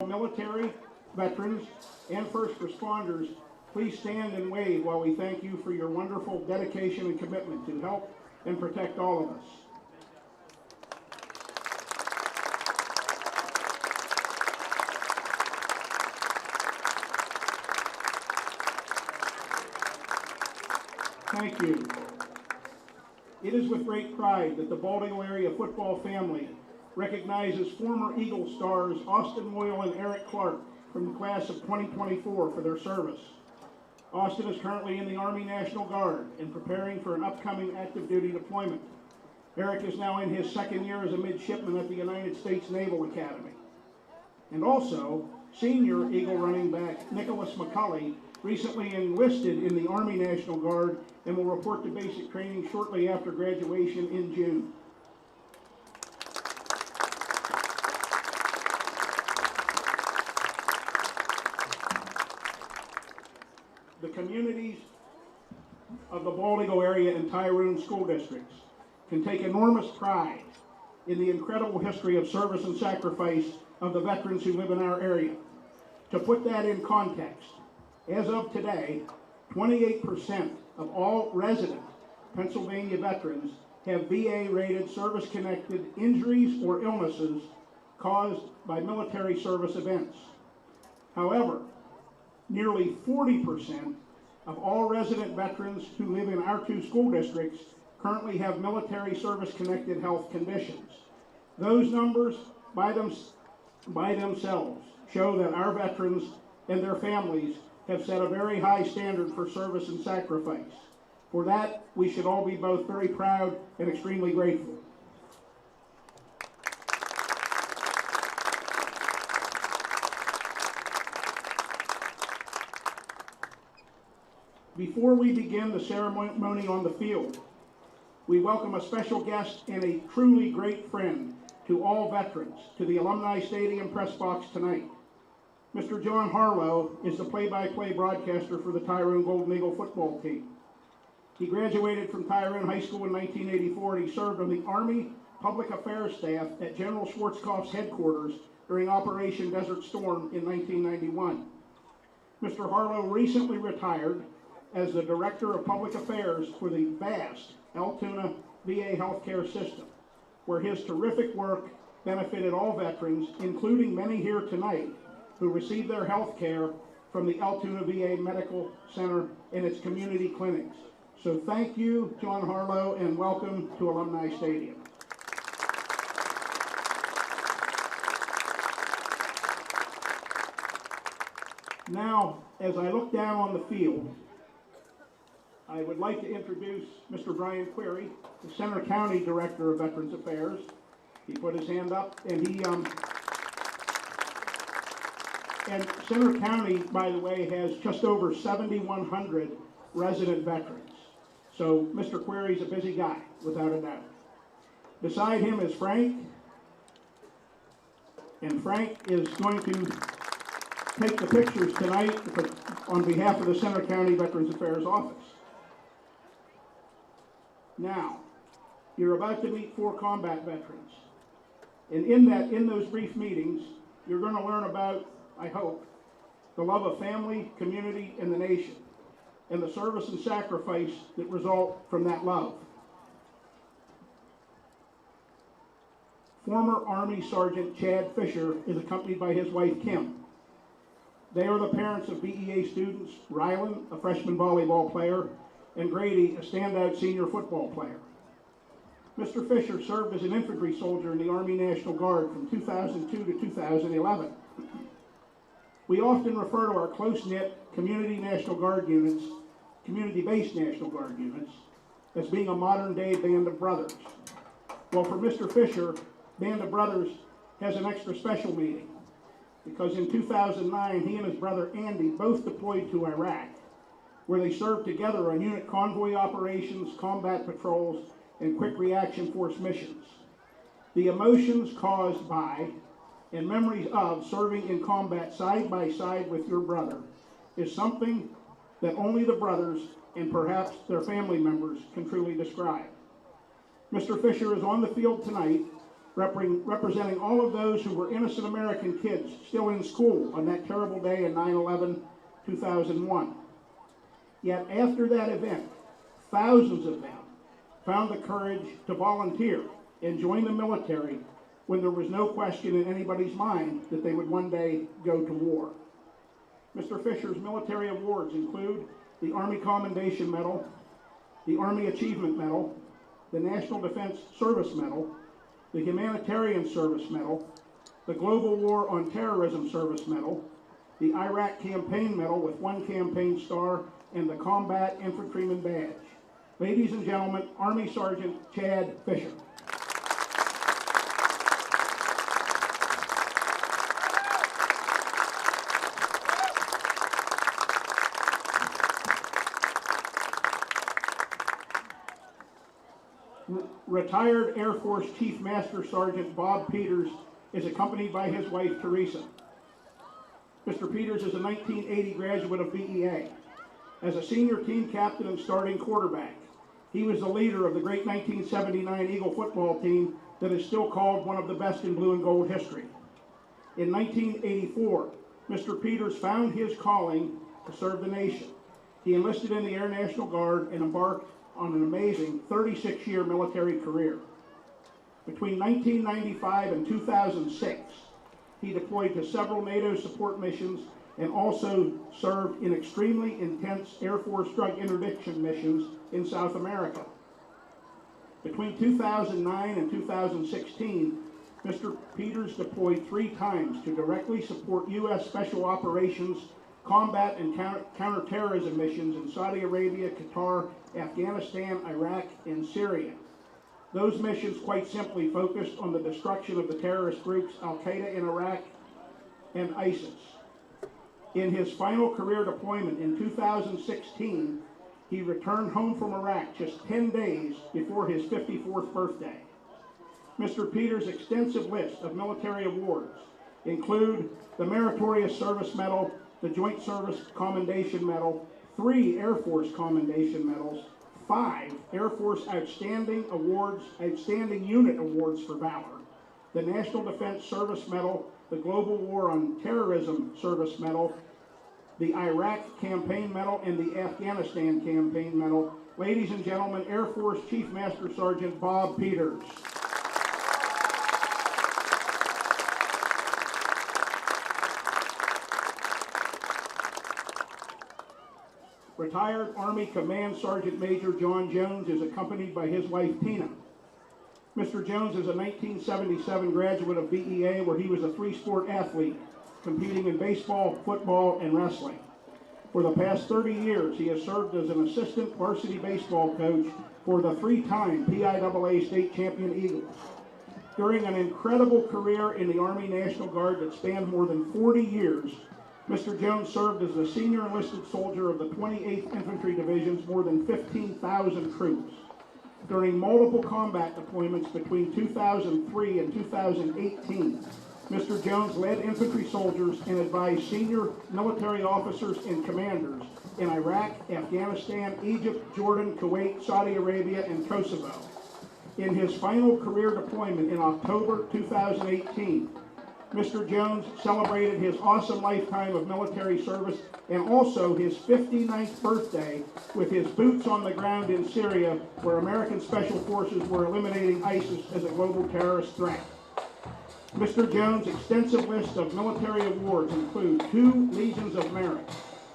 Military, veterans, and first responders, please stand and wave while we thank you for your wonderful dedication and commitment to help and protect all of us. Thank you. It is with great pride that the Baldwin area football family recognizes former Eagle stars Austin Moyle and Eric Clark from the class of 2024 for their service. Austin is currently in the Army National Guard and preparing for an upcoming active duty deployment. Eric is now in his second year as a midshipman at the United States Naval Academy. And also, senior Eagle running back Nicholas McCulley recently enlisted in the Army National Guard and will report to basic training shortly after graduation in June. The communities of the Bald Eagle area and Tyrone school districts can take enormous pride in the incredible history of service and sacrifice of the veterans who live in our area. To put that in context, as of today, 28% of all resident Pennsylvania veterans have VA-rated service-connected injuries or illnesses caused by military service events. However, nearly 40% of all resident veterans who live in our two school districts currently have military service-connected health conditions. Those numbers by themselves show that our veterans and their families have set a very high standard for service and sacrifice. For that, we should all be both very proud and extremely grateful. Before we begin the ceremony on the field, we welcome a special guest and a truly great friend to all veterans to the Alumni Stadium press box tonight. Mr. John Harlow is the play-by-play broadcaster for the Tyrone Golden Eagle football team. He graduated from Tyrone High School in 1984 and he served on the Army Public Affairs staff at General Schwarzkopf's headquarters during Operation Desert Storm in 1991. Mr. Harlow recently retired as the Director of Public Affairs for the vast Altoona VA healthcare system, where his terrific work benefited all veterans, including many here tonight, who received their health care from the Altoona VA Medical Center and its community clinics. So thank you, John Harlow, and welcome to Alumni Stadium. Now, as I look down on the field, I would like to introduce Mr. Brian Query, the Center County Director of Veterans Affairs. He put his hand up, and and Center County, by the way, has just over 7,100 resident veterans. So Mr. Query's a busy guy, without a doubt. Beside him is Frank, and Frank is going to take the pictures tonight on behalf of the Center County Veterans Affairs Office. Now, you're about to meet 4 combat veterans. And in those brief meetings, you're going to learn about, I hope, the love of family, community, and the nation, and the service and sacrifice that result from that love. Former Army Sergeant Chad Fisher is accompanied by his wife, Kim. They are the parents of BEA students, Rylan, a freshman volleyball player, and Grady, a standout senior football player. Mr. Fisher served as an infantry soldier in the Army National Guard from 2002 to 2011. We often refer to our close-knit community National Guard units, community-based National Guard units, as being a modern-day band of brothers. Well, for Mr. Fisher, Band of Brothers has an extra special meaning, because in 2009, he and his brother Andy both deployed to Iraq, where they served together on unit convoy operations, combat patrols, and quick reaction force missions. The emotions caused by and memories of serving in combat side by side with your brother is something that only the brothers and perhaps their family members can truly describe. Mr. Fisher is on the field tonight representing all of those who were innocent American kids still in school on that terrible day in 9/11/2001. Yet after that event, thousands of them found the courage to volunteer and join the military when there was no question in anybody's mind that they would one day go to war. Mr. Fisher's military awards include the Army Commendation Medal, the Army Achievement Medal, the National Defense Service Medal, the Humanitarian Service Medal, the Global War on Terrorism Service Medal, the Iraq Campaign Medal with 1 campaign star, and the Combat Infantryman Badge. Ladies and gentlemen, Army Sergeant Chad Fisher. Retired Air Force Chief Master Sergeant Bob Peters is accompanied by his wife Teresa. Mr. Peters is a 1980 graduate of BEA. As a senior team captain and starting quarterback, he was the leader of the great 1979 Eagle football team that is still called one of the best in blue and gold history. In 1984, Mr. Peters found his calling to serve the nation. He enlisted in the Air National Guard and embarked on an amazing 36-year military career. Between 1995 and 2006, he deployed to several NATO support missions and also served in extremely intense Air Force drug interdiction missions in South America. Between 2009 and 2016, Mr. Peters deployed 3 times to directly support U.S. Special Operations, combat and counterterrorism missions in Saudi Arabia, Qatar, Afghanistan, Iraq, and Syria. Those missions quite simply focused on the destruction of the terrorist groups Al-Qaeda in Iraq and ISIS. In his final career deployment in 2016, he returned home from Iraq just 10 days before his 54th birthday. Mr. Peters' extensive list of military awards include the Meritorious Service Medal, the Joint Service Commendation Medal, 3 Air Force Commendation Medals, 5 Air Force Outstanding Unit Awards for Valor, the National Defense Service Medal, the Global War on Terrorism Service Medal, the Iraq Campaign Medal, and the Afghanistan Campaign Medal. Ladies and gentlemen, Air Force Chief Master Sergeant Bob Peters. Retired Army Command Sergeant Major John Jones is accompanied by his wife Tina. Mr. Jones is a 1977 graduate of BEA where he was a 3-sport athlete, competing in baseball, football, and wrestling. For the past 30 years, he has served as an assistant varsity baseball coach for the 3-time PIAA state champion Eagles. During an incredible career in the Army National Guard that spanned more than 40 years, Mr. Jones served as a senior enlisted soldier of the 28th Infantry Division's more than 15,000 troops. During multiple combat deployments between 2003 and 2018, Mr. Jones led infantry soldiers and advised senior military officers and commanders in Iraq, Afghanistan, Egypt, Jordan, Kuwait, Saudi Arabia, and Kosovo. In his final career deployment in October 2018, Mr. Jones celebrated his awesome lifetime of military service and also his 59th birthday with his boots on the ground in Syria, where American Special Forces were eliminating ISIS as a global terrorist threat. Mr. Jones' extensive list of military awards include 2 Legions of Merit,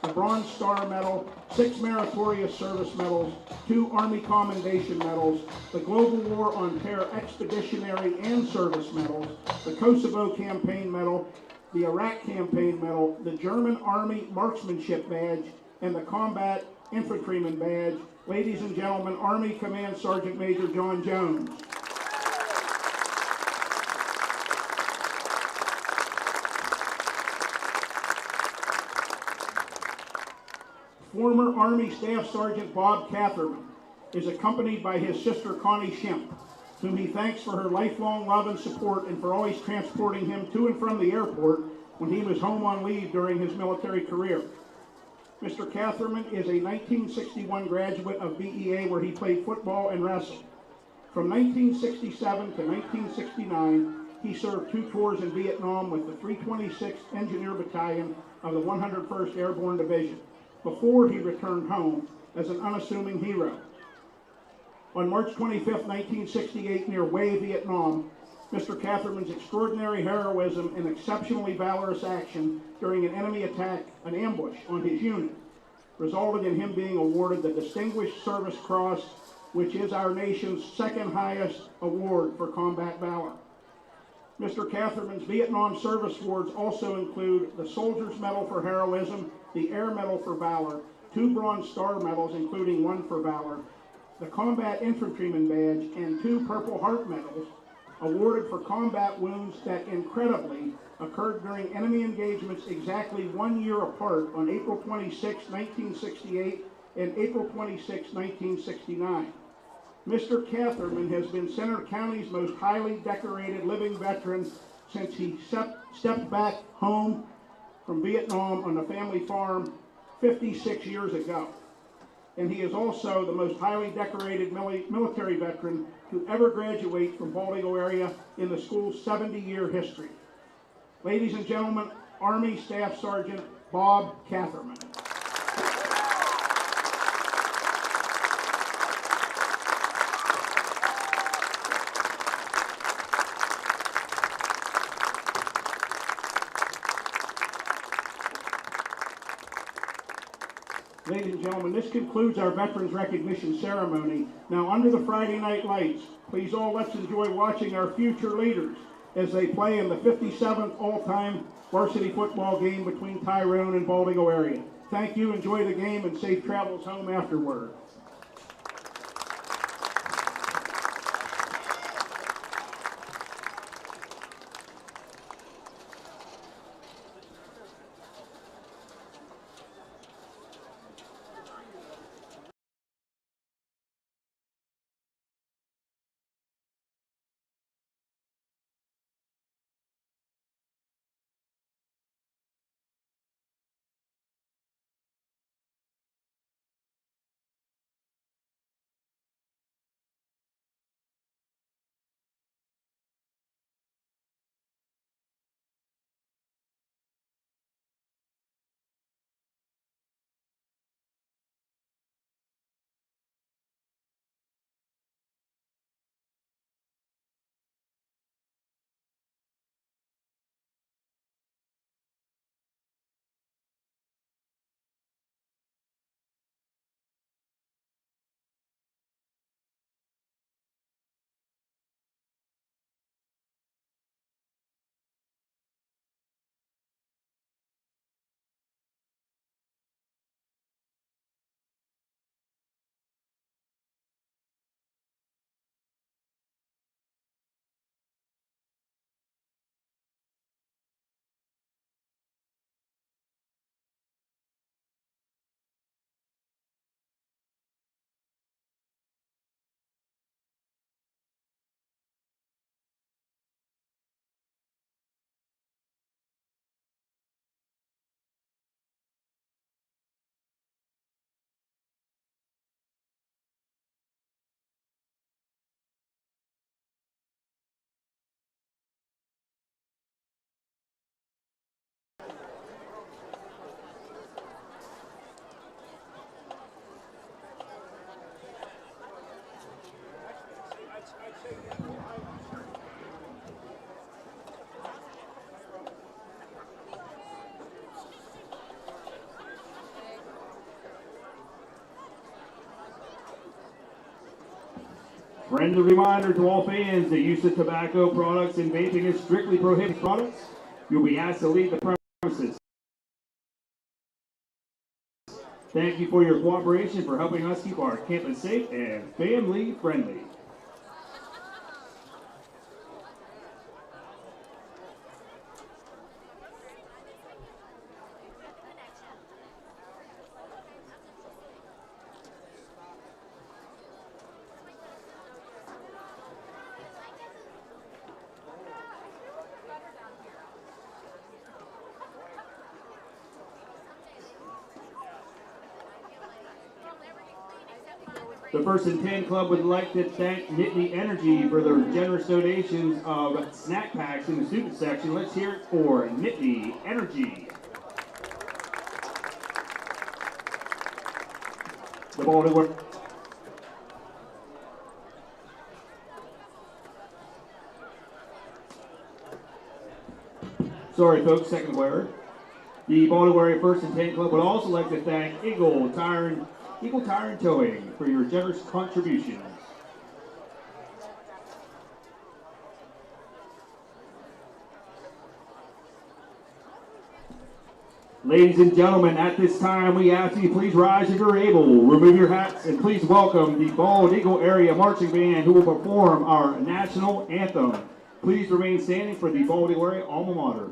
a Bronze Star Medal, 6 Meritorious Service Medals, 2 Army Commendation Medals, the Global War on Terror Expeditionary and Service Medals, the Kosovo Campaign Medal, the Iraq Campaign Medal, the German Army Marksmanship Badge, and the Combat Infantryman Badge. Ladies and gentlemen, Army Command Sergeant Major John Jones. Former Army Staff Sergeant Bob Catherman is accompanied by his sister Connie Shemp, whom he thanks for her lifelong love and support and for always transporting him to and from the airport when he was home on leave during his military career. Mr. Catherman is a 1961 graduate of BEA where he played football and wrestled. From 1967 to 1969, he served 2 tours in Vietnam with the 326th Engineer Battalion of the 101st Airborne Division, before he returned home as an unassuming hero. On March 25, 1968, near Hue, Vietnam, Mr. Catherman's extraordinary heroism and exceptionally valorous action during an enemy attack, an ambush on his unit, resulted in him being awarded the Distinguished Service Cross, which is our nation's second highest award for combat valor. Mr. Catherman's Vietnam Service Awards also include the Soldier's Medal for Heroism, the Air Medal for Valor, 2 Bronze Star Medals, including 1 for Valor, the Combat Infantryman Badge, and 2 Purple Heart Medals, awarded for combat wounds that incredibly occurred during enemy engagements exactly 1 year apart on April 26, 1968 and April 26, 1969. Mr. Catherman has been Centre County's most highly decorated living veteran since he stepped back home from Vietnam on the family farm 56 years ago. And he is also the most highly decorated military veteran to ever graduate from Baltimore area in the school's 70-year history. Ladies and gentlemen, Army Staff Sergeant Bob Catherman. Ladies and gentlemen, this concludes our Veterans Recognition Ceremony. Now, under the Friday night lights, please all let's enjoy watching our future leaders as they play in the 57th all-time varsity football game between Tyrone and Baltimore area. Thank you, enjoy the game, and safe travels home afterward. Friendly reminder to all fans, the use of tobacco products and vaping is strictly prohibited products. You'll be asked to leave the premises. Thank you for your cooperation for helping us keep our campus safe and family friendly. The First and 10 Club would like to thank Nittany Energy for their generous donations of snack packs in the student section. Let's hear it for Nittany Energy. The ball to work. Sorry, folks, second word. The Baltimore First and 10 Club would also like to thank Eagle Tyrone Towing for your generous contributions. Ladies and gentlemen, at this time, we ask you please rise if you're able, remove your hats, and please welcome the Bald Eagle Area Marching Band who will perform our national anthem. Please remain standing for the Bald Eagle Area alma mater.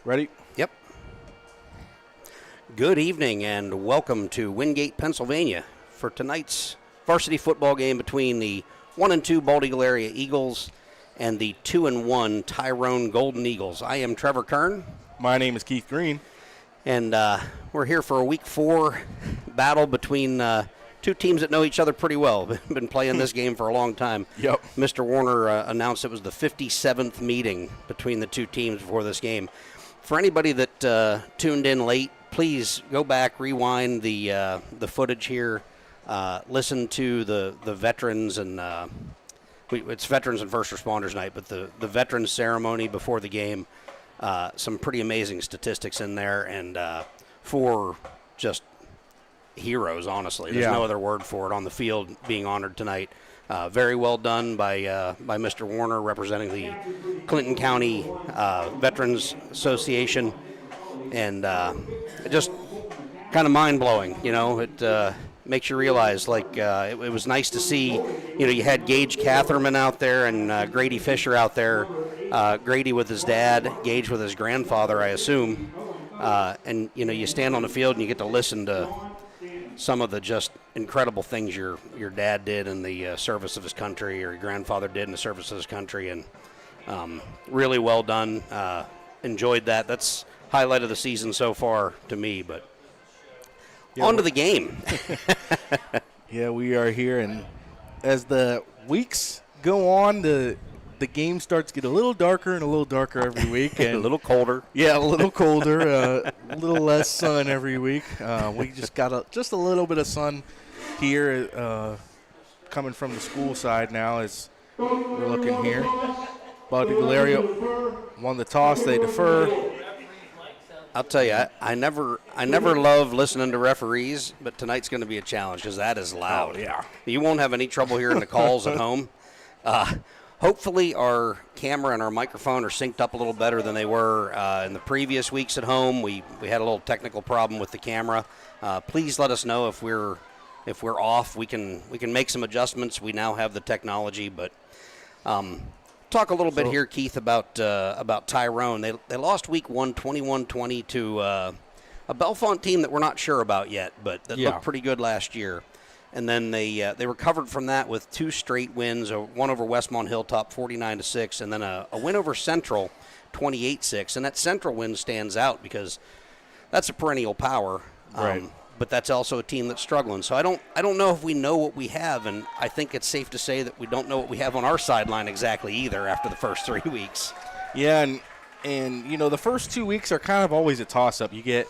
Ready? Yep. Good evening and welcome to Wingate, Pennsylvania for tonight's varsity football game between the 1-2 Bald Eagle Area Eagles and the 2-1 Tyrone Golden Eagles. I am Trevor Kern. My name is Keith Green. And we're here for a Week 4 battle between two teams that know each other pretty well. Been playing this game for a long time. Yep. Mr. Warner announced it was the 57th meeting between the two teams before this game. For anybody that tuned in late, please go back, rewind the footage here, listen to the veterans and it's Veterans and First Responders Night, but the veterans ceremony before the game. Some pretty amazing statistics in there, and for just heroes, honestly. There's no other word for it on the field being honored tonight. Very well done by Mr. Warner representing the Clinton County Veterans Association, and just kind of mind-blowing. It makes you realize, it was nice to see, you had Gage Catherman out there and Grady Fisher out there, Grady with his dad, Gage with his grandfather, I assume, and, you stand on the field and you get to listen to some of the just incredible things your dad did in the service of his country, or your grandfather did in the service of his country, and really well done. Enjoyed that. That's highlight of the season so far to me, but on to the game. Yeah, we are here, and as the weeks go on, the game starts to get a little darker and a little darker every week. And a little colder. Yeah, a little colder, a little less sun every week. We just got just a little bit of sun here coming from the school side now as we're looking here. Bald Eagle Area won the toss. They defer. I'll tell you, I never love listening to referees, but tonight's going to be a challenge because that is loud. Oh, yeah. You won't have any trouble hearing the calls at home. Hopefully our camera and our microphone are synced up a little better than they were in the previous weeks at home. We had a little technical problem with the camera. Please let us know if we're off. We can make some adjustments. We now have the technology, but talk a little bit here, Keith, about Tyrone. They lost week 1 21-20 to a Bellefonte team that we're not sure about yet, but that looked pretty good last year. And then they recovered from that with 2 straight wins, one over Westmont Hilltop 49-6, and then a win over Central 28-6. And that Central win stands out because that's a perennial power. Right. But that's also a team that's struggling. So I don't know if we know what we have, and I think it's safe to say that we don't know what we have on our sideline exactly either after the first 3 weeks. Yeah, and the first 2 weeks are kind of always a toss-up. You get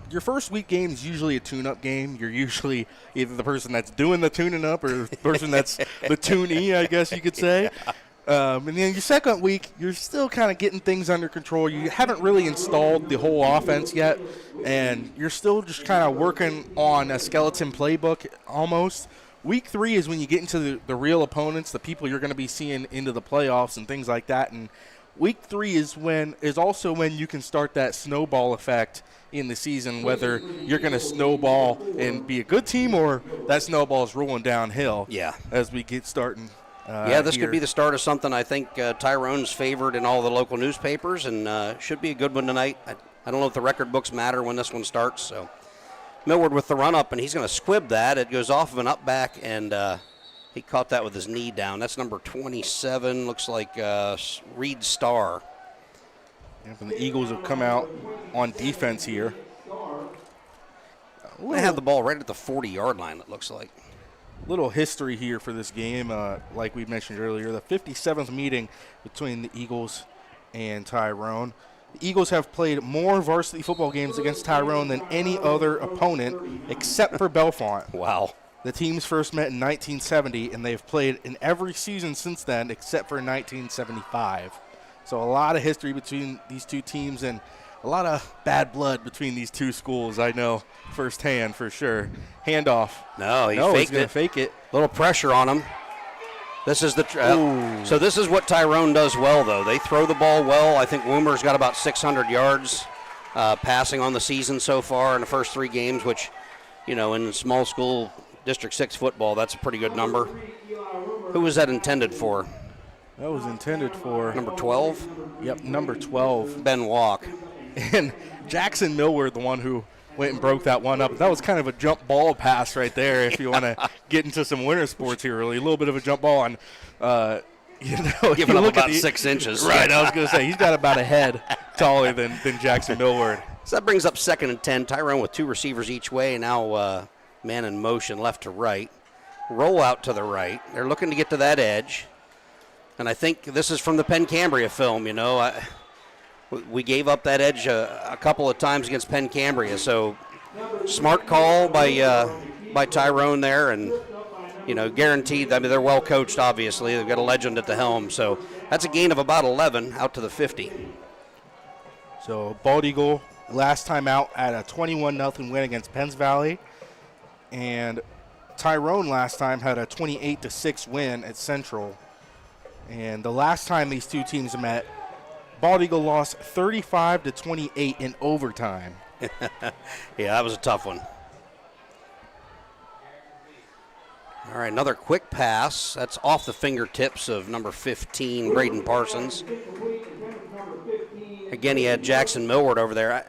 your first week game is usually a tune-up game. You're usually either the person that's doing the tuning up or the person that's the tunee, I guess you could say. And then your second week, you're still kind of getting things under control. You haven't really installed the whole offense yet, and you're still just kind of working on a skeleton playbook almost. Week 3 is when you get into the real opponents, the people you're going to be seeing into the playoffs and things like that. And week 3 is also when you can start that snowball effect in the season, whether you're going to snowball and be a good team or that snowball is rolling downhill. Yeah. As we get starting. This could be the start of something. I think Tyrone's favored in all the local newspapers, and should be a good one tonight. I don't know if the record books matter when this one starts. So Millward with the run-up, and he's going to squib that. It goes off of an up back, and he caught that with his knee down. That's number 27, looks like Reed Starr. And the Eagles have come out on defense here. They have the ball right at the 40-yard line, it looks like. Little history here for this game, like we mentioned earlier, the 57th meeting between the Eagles and Tyrone. The Eagles have played more varsity football games against Tyrone than any other opponent except for Bellefonte. Wow. The teams first met in 1970, and they've played in every season since then except for 1975. So a lot of history between these two teams and a lot of bad blood between these two schools, I know firsthand for sure. Handoff. No, he's going to fake it. Little pressure on him. This is so this is what Tyrone does well, though. They throw the ball well. I think Woomer's got about 600 yards passing on the season so far in the first 3 games, which, in small school District 6 football, that's a pretty good number. Who was that intended for? That was intended for Number 12, Yep, number 12. Ben Walk. And Jackson Millward, the one who went and broke that one up. That was kind of a jump ball pass right there if you want to get into some winter sports here, really. A little bit of a jump ball on, Giving up about 6 inches. Right, I was going to say, he's got about a head taller than Jackson Millward. So that brings up 2nd and 10. Tyrone with 2 receivers each way. Now man in motion left to right. Roll out to the right. They're looking to get to that edge. And I think this is from the Penn Cambria film, we gave up that edge a couple of times against Penn Cambria. So smart call by Tyrone there, and guaranteed. I mean, they're well coached. Obviously, they've got a legend at the helm. So that's a gain of about 11 out to the 50. So Bald Eagle last time out at a 21-0 win against Penns Valley, and Tyrone last time had a 28-6 win at Central. And the last time these two teams met, Bald Eagle lost 35-28 in overtime. Yeah, that was a tough one. All right, another quick pass. That's off the fingertips of number 15, Braden Parsons. Again, he had Jackson Millward over there.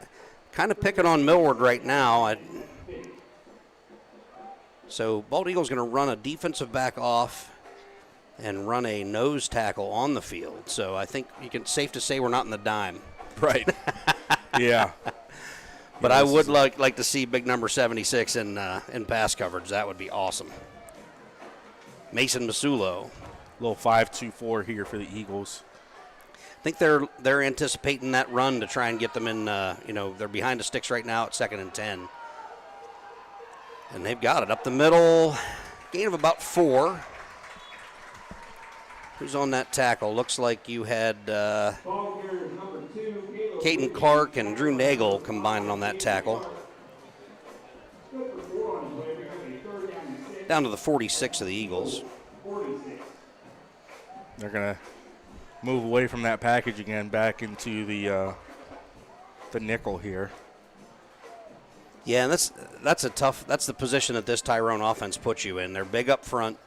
Kind of picking on Millward right now. So Bald Eagle's going to run a defensive back off and run a nose tackle on the field. So I think safe to say we're not in the dime. Right. Yeah. But I would like to see big number 76 in pass coverage. That would be awesome. Mason Masulo. Little 5-2-4 here for the Eagles. I think they're anticipating that run to try and get them in, they're behind the sticks right now at 2nd and 10. And they've got it up the middle. Gain of about 4. Who's on that tackle? Looks like you had Caden Clark and Drew Nagel combined on that tackle. Down to the 46 of the Eagles. They're going to move away from that package again, back into the nickel here. Yeah, and that's the position that this Tyrone offense puts you in. They're big up front.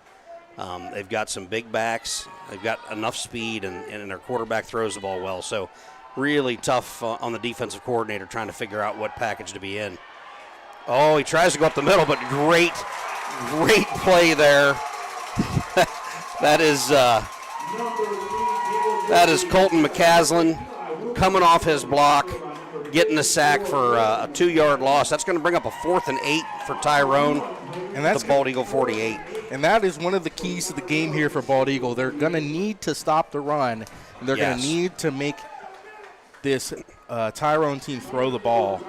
They've got some big backs. They've got enough speed, and their quarterback throws the ball well. So really tough on the defensive coordinator trying to figure out what package to be in. Oh, he tries to go up the middle, but great play there. That is Colton McCaslin coming off his block, getting the sack for a 2-yard loss. That's going to bring up a 4th and 8 for Tyrone. And that's the Bald Eagle 48. And that is one of the keys to the game here for Bald Eagle. They're going to need to stop the run. And they're going to need to make this Tyrone team throw the ball.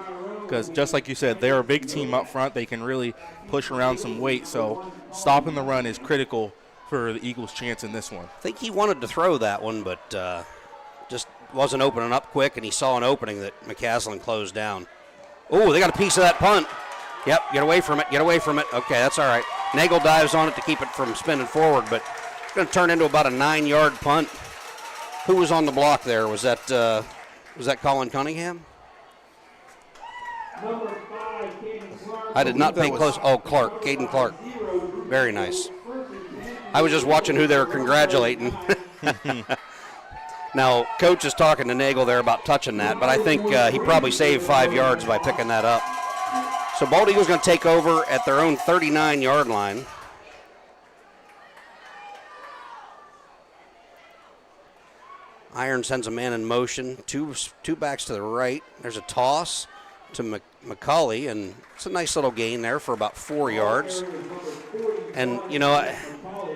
Because just like you said, they're a big team up front. They can really push around some weight. So stopping the run is critical for the Eagles' chance in this one. I think he wanted to throw that one, but just wasn't opening up quick, and he saw an opening that McCaslin closed down. Oh, they got a piece of that punt. Yep, get away from it. Okay, that's all right. Nagel dives on it to keep it from spinning forward, but it's going to turn into about a 9-yard punt. Who was on the block there? Was that Colin Cunningham? I did not pay close. Oh, Clark, Caden Clark. Very nice. I was just watching who they were congratulating. Now, Coach is talking to Nagel there about touching that, but I think he probably saved 5 yards by picking that up. So Bald Eagle's going to take over at their own 39-yard line. Iron sends a man in motion. Two backs to the right. There's a toss to McCauley, and it's a nice little gain there for about 4 yards. And,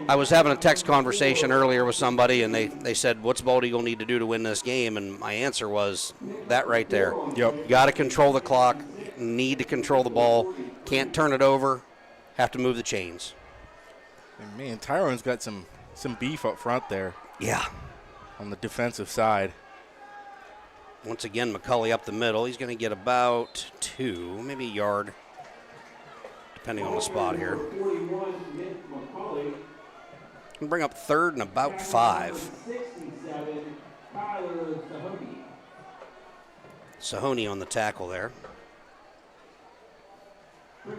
I was having a text conversation earlier with somebody, and they said, what's Bald Eagle need to do to win this game? And my answer was that right there. Yep. Got to control the clock, need to control the ball, can't turn it over, have to move the chains. And man, Tyrone's got some beef up front there. Yeah. On the defensive side. Once again, McCauley up the middle. He's going to get about 2, maybe a yard, depending on the spot here. And bring up 3rd and about 5. Sahoney on the tackle there. So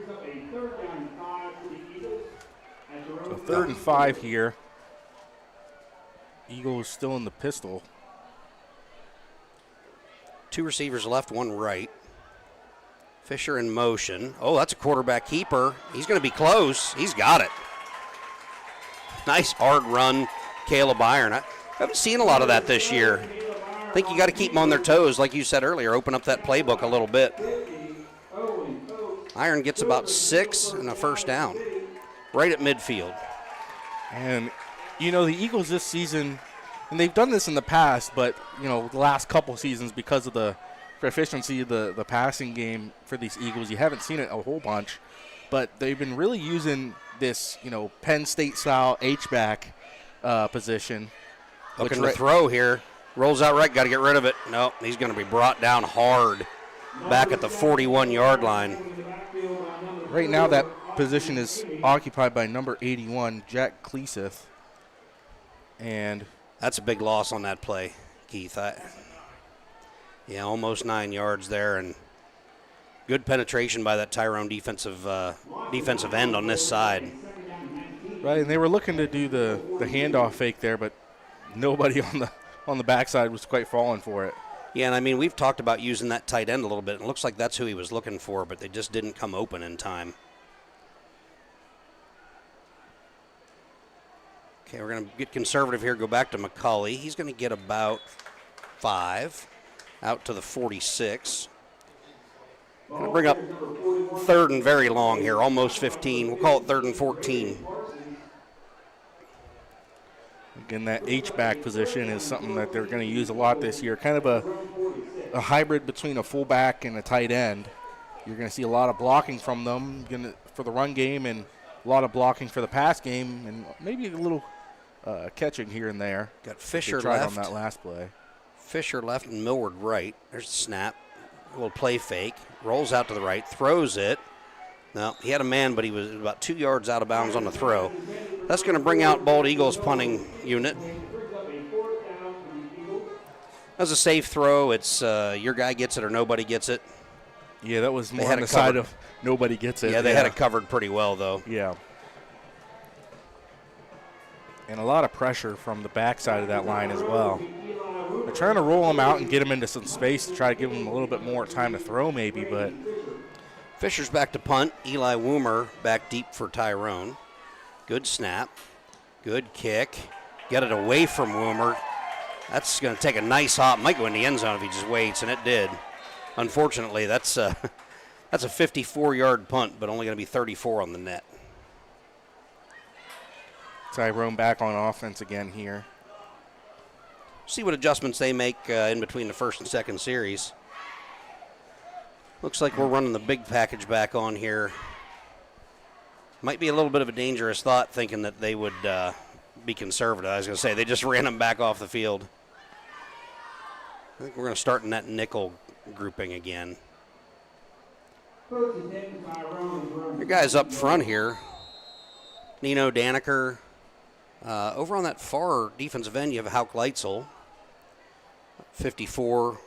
3rd and 5 here. Eagles still in the pistol. 2 receivers left, 1 right. Fisher in motion. Oh, that's a quarterback keeper. He's going to be close. He's got it. Nice hard run, Caleb Iron. I haven't seen a lot of that this year. I think you got to keep them on their toes, like you said earlier. Open up that playbook a little bit. Iron gets about 6 and a first down, right at midfield. And, you know, the Eagles this season, and they've done this in the past, but, you know, the last couple seasons, because of the efficiency of the passing game for these Eagles, you haven't seen it a whole bunch. But they've been really using this, you know, Penn State-style H-back position. Looking to throw here. Rolls out right, got to get rid of it. No, he's going to be brought down hard back at the 41-yard line. Right now that position is occupied by number 81, Jack Cleeseth. And that's a big loss on that play, Keith. Yeah, almost 9 yards there, and good penetration by that Tyrone defensive end on this side. Right, and they were looking to do the handoff fake there, but nobody on the backside was quite falling for it. Yeah, and I mean, we've talked about using that tight end a little bit. It looks like that's who he was looking for, but they just didn't come open in time. Okay, we're going to get conservative here, go back to McCauley. He's going to get about 5 out to the 46. Going to bring up 3rd and very long here, almost 15. We'll call it 3rd and 14. Again, that H-back position is something that they're going to use a lot this year. Kind of a hybrid between a fullback and a tight end. You're going to see a lot of blocking from them for the run game and a lot of blocking for the pass game and maybe a little catching here and there. Got Fisher left on that last play. Fisher left and Millward right. There's the snap. A little play fake. Rolls out to the right. Throws it. No, he had a man, but he was about 2 yards out of bounds on the throw. That's going to bring out Bald Eagles punting unit. That's a safe throw. It's your guy gets it or nobody gets it. Yeah, that was more on the side of nobody gets it. Yeah, they had it covered pretty well, though. Yeah. And a lot of pressure from the backside of that line as well. They're trying to roll him out and get him into some space to try to give him a little bit more time to throw maybe, but Fisher's back to punt. Eli Woomer back deep for Tyrone. Good snap. Good kick. Get it away from Woomer. That's going to take a nice hop. Might go in the end zone if he just waits, and it did. Unfortunately, that's a 54-yard punt, but only going to be 34 on the net. Tyrone back on offense again here. See what adjustments they make in between the first and second series. Looks like we're running the big package back on here. Might be a little bit of a dangerous thought thinking that they would be conservative. I was going to say, they just ran them back off the field. I think we're going to start in that nickel grouping again. Your guys up front here. Nino Daniker. Over on that far defensive end, you have Hauk Leitzel. 54,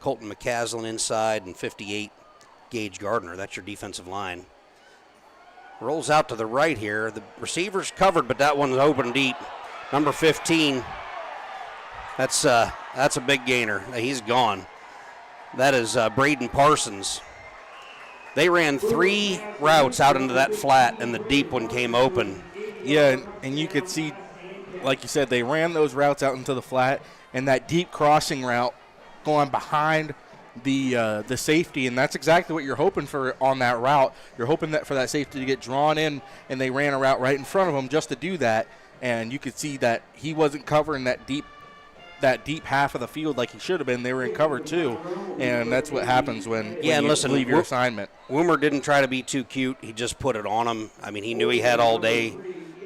Colton McCaslin inside, and 58, Gage Gardner. That's your defensive line. Rolls out to the right here. The receiver's covered, but that one's open deep. Number 15. That's a big gainer. He's gone. That is Braden Parsons. They ran 3 routes out into that flat, and the deep one came open. Yeah, and you could see, like you said, they ran those routes out into the flat, and that deep crossing route going behind the safety, and that's exactly what you're hoping for on that route. You're hoping that for that safety to get drawn in, and they ran a route right in front of him just to do that, and you could see that he wasn't covering that deep half of the field like he should have been. They were in cover too, and that's what happens when you leave your assignment. Woomer didn't try to be too cute. He just put it on him. I mean, he knew he had all day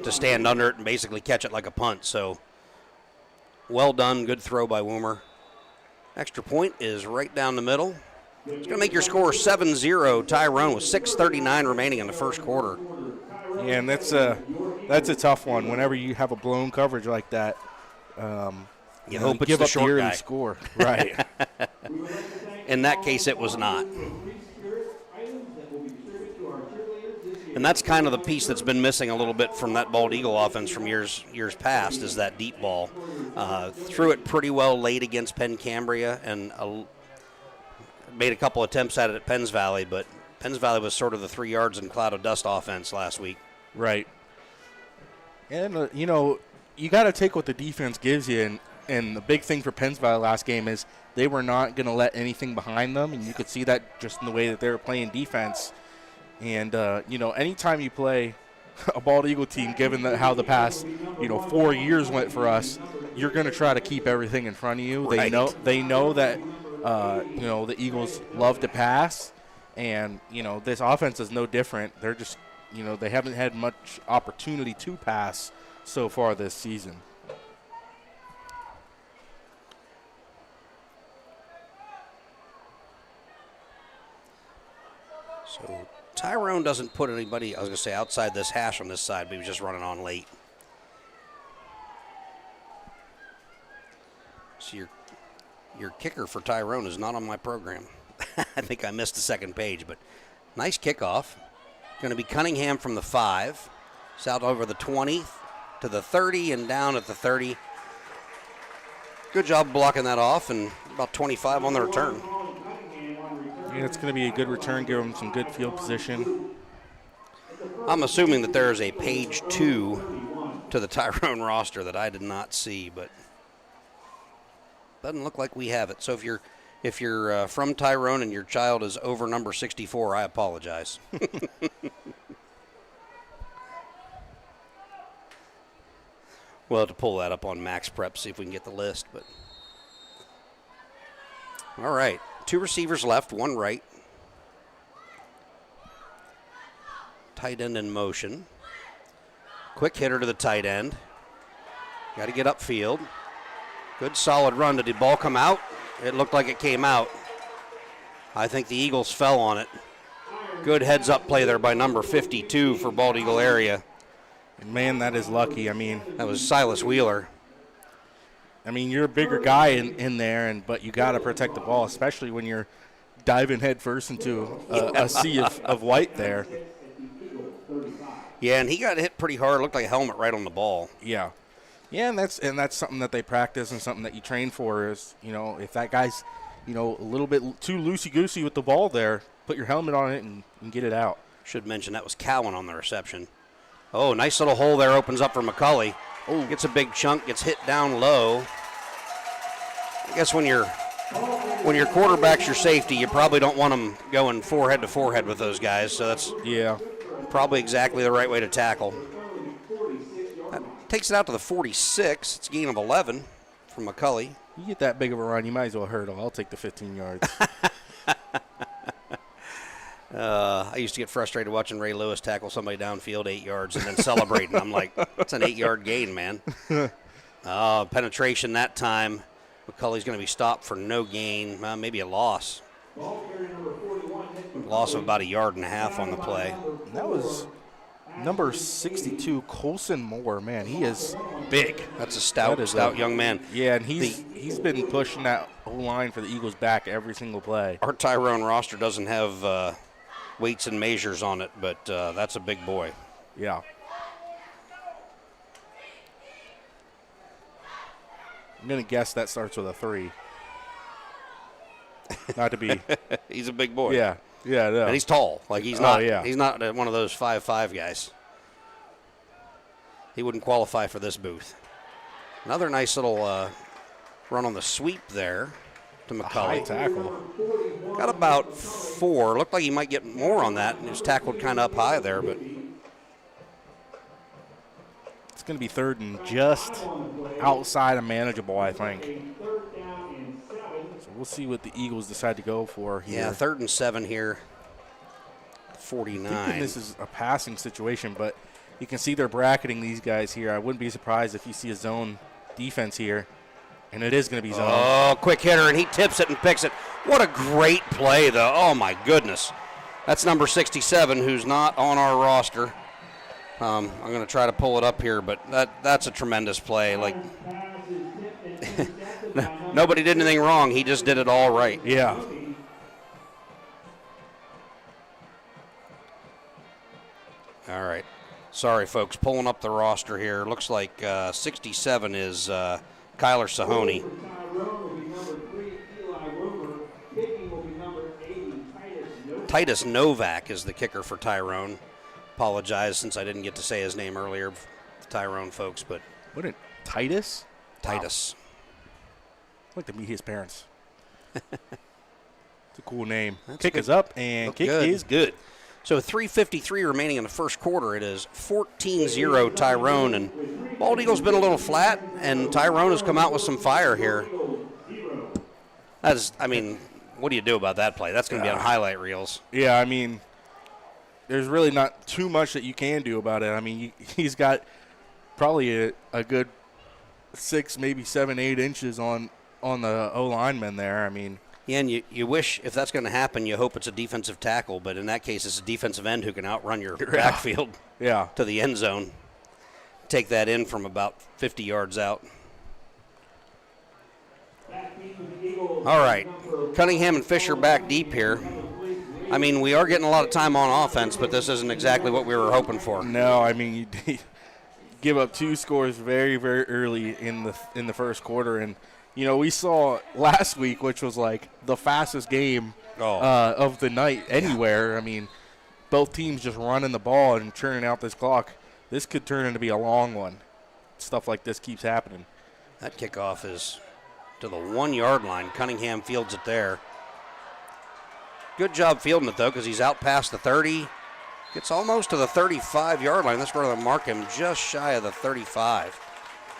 to stand under it and basically catch it like a punt. So, well done. Good throw by Woomer. Extra point is right down the middle. It's going to make your score 7-0 Tyrone with 6:39 remaining in the first quarter. Yeah, and that's a tough one. Whenever you have a blown coverage like that, you hope it's give the up short the early guy. score. Right. In that case, it was not. And that's kind of the piece that's been missing a little bit from that Bald Eagle offense from years past, is that deep ball. Threw it pretty well late against Penn Cambria and made a couple attempts at it at Penns Valley, but Penns Valley was sort of the 3 yards and cloud of dust offense last week. Right. And, you know, you got to take what the defense gives you, and the big thing for Penns Valley last game is they were not going to let anything behind them, and you could see that just in the way that they were playing defense. And, you know, anytime you play a Bald Eagle team, given how the past, 4 years went for us, you're going to try to keep everything in front of you. Right. They know that, the Eagles love to pass, and, this offense is no different. They're just, they haven't had much opportunity to pass so far this season. So Tyrone doesn't put anybody, I was going to say, outside this hash on this side, but he was just running on late. So your kicker for Tyrone is not on my program. I think I missed the second page, but nice kickoff. Going to be Cunningham from the 5. It's out over the 20 to the 30 and down at the 30. Good job blocking that off, and about 25 on the return. Yeah, it's going to be a good return, give them some good field position. I'm assuming that there is a page 2 to the Tyrone roster that I did not see, but doesn't look like we have it. So if you're from Tyrone and your child is over number 64, I apologize. We'll have to pull that up on Max Prep, see if we can get the list. But all right, 2 receivers left, 1 right. Tight end in motion. Quick hitter to the tight end. Got to get upfield. Good solid run. Did the ball come out? It looked like it came out. I think the Eagles fell on it. Good heads-up play there by number 52 for Bald Eagle area. And man, that is lucky. I mean, that was Silas Wheeler. I mean, you're a bigger guy in there, but you got to protect the ball, especially when you're diving headfirst into a sea of white there. Yeah, and he got hit pretty hard. It looked like a helmet right on the ball. Yeah. Yeah, and that's something that they practice and something that you train for is, if that guy's, a little bit too loosey-goosey with the ball there, put your helmet on it and get it out. Should mention that was Cowan on the reception. Oh, nice little hole there opens up for McCulley. Oh, gets a big chunk, gets hit down low. I guess when your quarterback's your safety, you probably don't want them going forehead to forehead with those guys. So that's probably exactly the right way to tackle. That takes it out to the 46. It's a gain of 11 from McCulley. You get that big of a run, you might as well hurdle. I'll take the 15 yards. I used to get frustrated watching Ray Lewis tackle somebody downfield 8 yards and then celebrating. I'm like, that's an 8-yard gain, man. Penetration that time. McCulley's going to be stopped for no gain, maybe a loss. Loss of about 1.5 yards on the play. That was number 62, Colson Moore. Man, he is big. That's a stout young man. Yeah, and he's been pushing that O-line for the Eagles back every single play. Our Tyrone roster doesn't have weights and measures on it, but that's a big boy. Yeah. I'm going to guess that starts with a 3. Not to be. He's a big boy. Yeah. Yeah, no. And he's tall. Like he's not he's not one of those 5'5" guys. He wouldn't qualify for this booth. Another nice little run on the sweep there to McCulley. High tackle. Got about 4. Looked like he might get more on that. And he was tackled kind of up high there, but it's going to be 3rd and just outside of manageable, I think. So we'll see what the Eagles decide to go for here. Yeah, 3rd and 7 here. 49. Thinking this is a passing situation, but you can see they're bracketing these guys here. I wouldn't be surprised if you see a zone defense here, and it is going to be zone. Oh, quick hitter, and he tips it and picks it. What a great play, though. Oh, my goodness. That's number 67, who's not on our roster. I'm going to try to pull it up here, but that's a tremendous play. Like, nobody did anything wrong. He just did it all right. Sorry, folks, pulling up the roster here. Looks like 67 is Kyler Sahoney. Titus Novak is the kicker for Tyrone. Apologize since I didn't get to say his name earlier, the Tyrone folks, but What a Titus? Titus. I'd like to meet his parents. It's a cool name. That's Kick good. is up, and Look kick good. is good. So 3:53 remaining in the first quarter. It is 14-0 Tyrone, and Bald Eagle's been a little flat, and Tyrone has come out with some fire here. I mean, what do you do about that play? That's going to be on highlight reels. Yeah, I mean, there's really not too much that you can do about it. I mean, he's got probably a good 6, maybe 7, 8 inches on the O-lineman there. I mean, Yeah, and you wish if that's going to happen, you hope it's a defensive tackle, but in that case, it's a defensive end who can outrun your backfield yeah. to the end zone. Take that in from about 50 yards out. All right, Cunningham and Fisher back deep here. I mean, we are getting a lot of time on offense, but this isn't exactly what we were hoping for. No, I mean, you give up 2 scores very, very early in the first quarter, and you know, we saw last week, which was like the fastest game of the night anywhere. I mean, both teams just running the ball and churning out this clock. This could turn into be a long one. Stuff like this keeps happening. That kickoff is to the 1-yard line. Cunningham fields it there. Good job fielding it, though, because he's out past the 30. Gets almost to the 35-yard line. That's where they'll mark him just shy of the 35.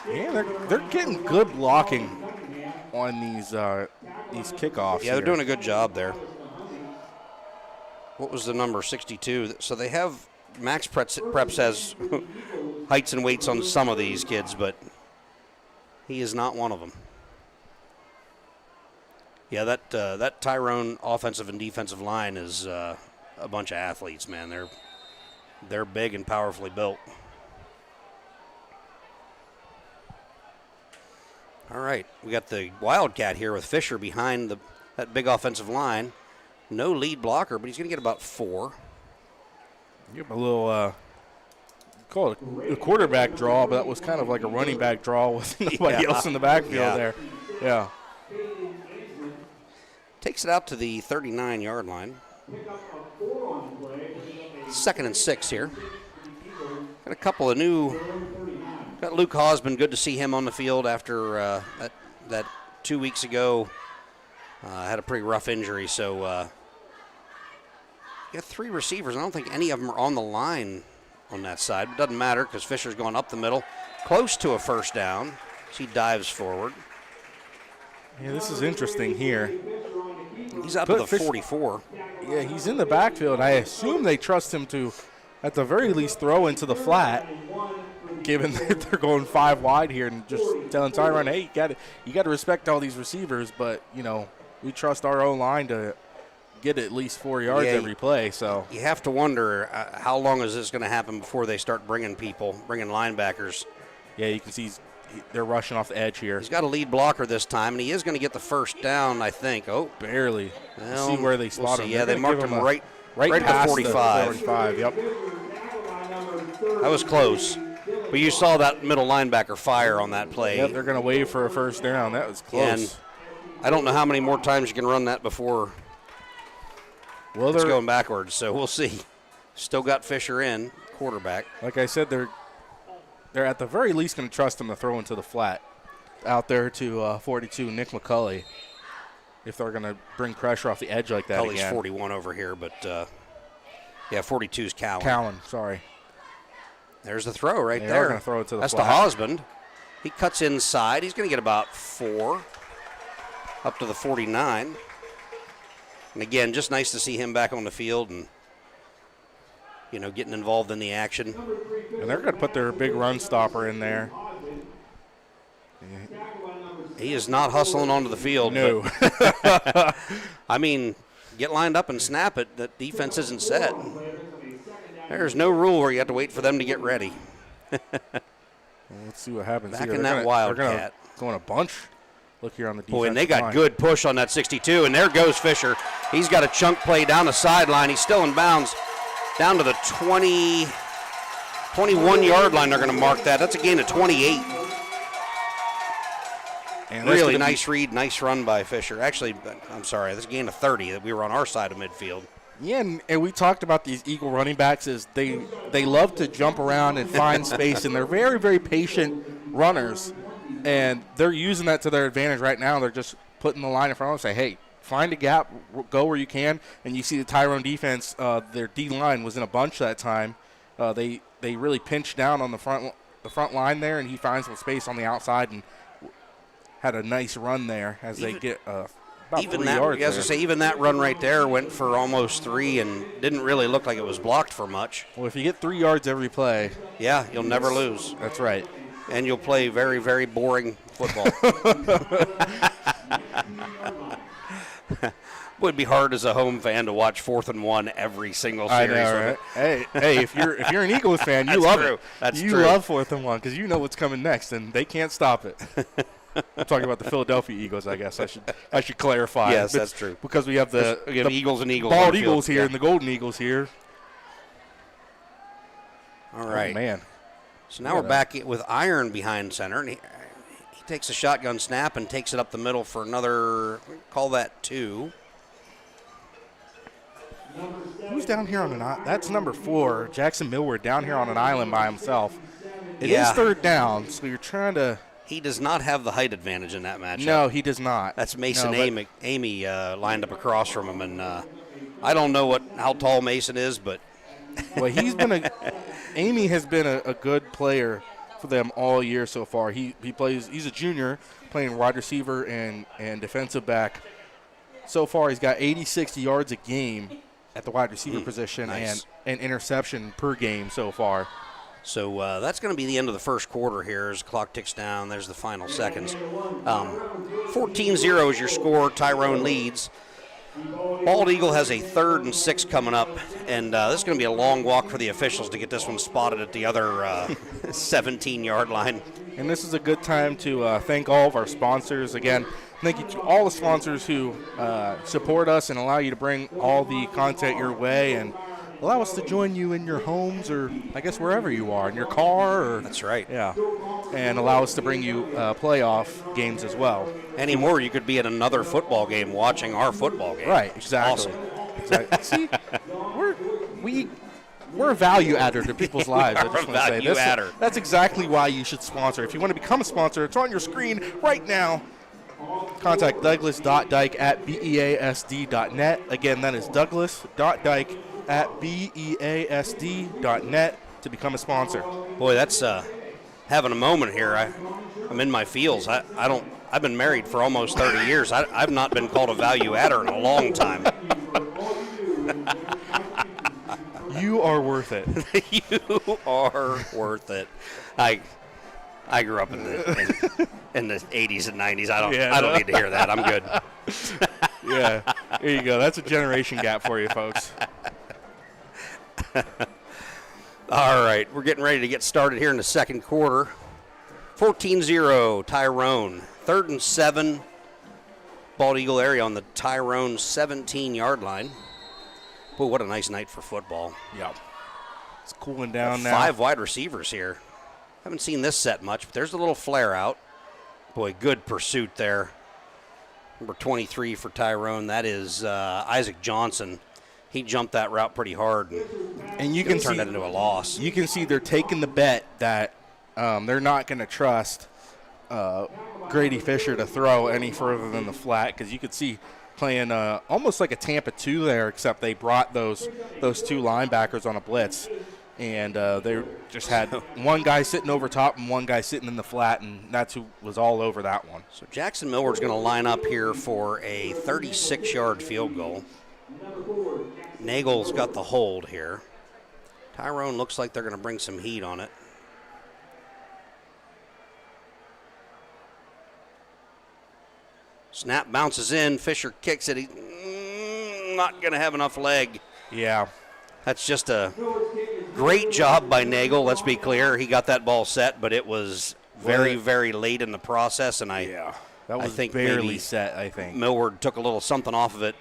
Yeah, they're getting good blocking on these kickoffs. Yeah, they're doing a good job there. What was the number? 62. So they have Max Preps has heights and weights on some of these kids, but he is not one of them. Yeah, that Tyrone offensive and defensive line is a bunch of athletes, man. They're big and powerfully built. All right, we got the Wildcat here with Fisher behind that big offensive line. No lead blocker, but he's going to get about 4. Give him a little, call it a quarterback draw, but that was kind of like a running back draw with nobody else in the backfield there. Yeah. Takes it out to the 39-yard line. 2nd and 6 here. Got a couple of got Luke Hosman. Good to see him on the field after that 2 weeks ago. Had a pretty rough injury, so you got 3 receivers. I don't think any of them are on the line on that side. It doesn't matter because Fisher's going up the middle, close to a first down. As he dives forward. Yeah, this is interesting here. He's out to the 44. Yeah, he's in the backfield. I assume they trust him to, at the very least, throw into the flat, given that they're going 5 wide here, and just telling Tyrone, hey, you got to respect all these receivers, but you know we trust our own line to get at least 4 yards every play. So you have to wonder how long is this going to happen before they start bringing linebackers. Yeah, you can see they're rushing off the edge here. He's got a lead blocker this time, and he is going to get the first down, I think. Oh, barely. Well, see where they spot him. Yeah, they marked him right at the 45. 45. Yep. That was close. But you saw that middle linebacker fire on that play. Yep, they're going to wave for a first down. That was close. And I don't know how many more times you can run that before it's going backwards, so we'll see. Still got Fisher in, quarterback. Like I said, they're at the very least going to trust him to throw into the flat out there to 42, Nick McCulley, if they're going to bring pressure off the edge like that McCulley's again. 41 over here, but, 42's Cowan. Cowan, sorry. There's the throw right They there. are going to throw it to the That's flat. to Hosband. He cuts inside. He's going to get about 4 up to the 49. And again, just nice to see him back on the field and, getting involved in the action. And they're going to put their big run stopper in there. He is not hustling onto the field. No. I mean, get lined up and snap it. That defense isn't set. There's no rule where you have to wait for them to get ready. Well, let's see what happens Back here. in They're that gonna Wildcat. go in a bunch. Look here on the defense. Boy, and they got good push on that 62, and there goes Fisher. He's got a chunk play down the sideline. He's still in bounds down to the 20. 21-yard line, they're going to mark that. That's a gain of 28. And that's Really gonna nice read, nice run by Fisher. Actually, I'm sorry, that's a gain of 30. That we were on our side of midfield. Yeah, and we talked about these Eagle running backs is they love to jump around and find space, and they're very, very patient runners, and they're using that to their advantage right now. They're just putting the line in front of them and say, hey, find a gap, go where you can, and you see the Tyrone defense, their D-line was in a bunch that time. They really pinched down on the front line there, and he finds some space on the outside and had a nice run there as they get about 3 yards. As I say, even that run right there went for almost 3 and didn't really look like it was blocked for much. Well, if you get 3 yards every play, yeah, you'll never lose. That's right. And you'll play very, very boring football. Would be hard as a home fan to watch 4th and 1 every single series. I know, right? Hey, if you're an Eagles fan, you love it. That's you true. love 4th and 1 because you know what's coming next, and they can't stop it. I'm talking about the Philadelphia Eagles, I guess. I should clarify. Yes, that's true. Because we have the Eagles and Eagles. Bald Eagles here and the Golden Eagles here. All right. Oh, man. So now we're back with Iron behind center, and he takes a shotgun snap and takes it up the middle for another, call that 2. Who's down here on an island? That's number 4, Jackson Millward, down here on an island by himself. It is 3rd down, so you're trying to. He does not have the height advantage in that matchup. No, he does not. That's Mason Amy lined up across from him, and I don't know how tall Mason is, but well, Amy has been a good player for them all year so far. He plays. He's a junior playing wide receiver and defensive back. So far, he's got 86 yards a game at the wide receiver position nice. and an interception per game so far. So that's going to be the end of the first quarter here as the clock ticks down. There's the final seconds. 14-0 is your score. Tyrone leads. Bald Eagle has a 3rd and 6 coming up, and this is going to be a long walk for the officials to get this one spotted at the other 17-yard line. And this is a good time to thank all of our sponsors. Again, thank you to all the sponsors who support us and allow you to bring all the content your way and allow us to join you in your homes or I guess wherever you are, in your car. Or, that's right. Yeah, and allow us to bring you playoff games as well. Anymore, you could be at another football game watching our football game. Right, exactly. Awesome. Exactly. See, we're a value adder to people's lives. I just want to say that's exactly why you should sponsor. If you want to become a sponsor, it's on your screen right now. Contact douglas.dyke@beasd.net. Again, that is douglas.dyke@beasd.net to become a sponsor. Boy, that's having a moment here. I'm in my feels. I've been married for almost 30 years. I've not been called a value adder in a long time. You are worth it. You are worth it. I grew up in the 80s and 90s. I don't need to hear that. I'm good. Yeah, there you go. That's a generation gap for you, folks. All right, we're getting ready to get started here in the second quarter. 14-0, Tyrone. 3rd and 7, Bald Eagle area on the Tyrone 17-yard line. Boy, what a nice night for football. Yeah. It's cooling down now. 5 wide receivers here. Haven't seen this set much, but there's a little flare out. Boy, good pursuit there. Number 23 for Tyrone, that is Isaac Johnson. He jumped that route pretty hard and you can turn that into a loss. You can see they're taking the bet that they're not going to trust Grady Fisher to throw any further than the flat because you could see playing almost like a Tampa 2 there, except they brought those 2 linebackers on a blitz. And they just had one guy sitting over top and one guy sitting in the flat, and that's who was all over that one. So Jackson Millward's going to line up here for a 36-yard field goal. Nagel's got the hold here. Tyrone looks like they're going to bring some heat on it. Snap bounces in. Fisher kicks it. He's not going to have enough leg. Yeah. That's just a great job by Nagel. Let's be clear. He got that ball set, but it was very, very late in the process. And that was I think barely maybe set, I think. Millward took a little something off of it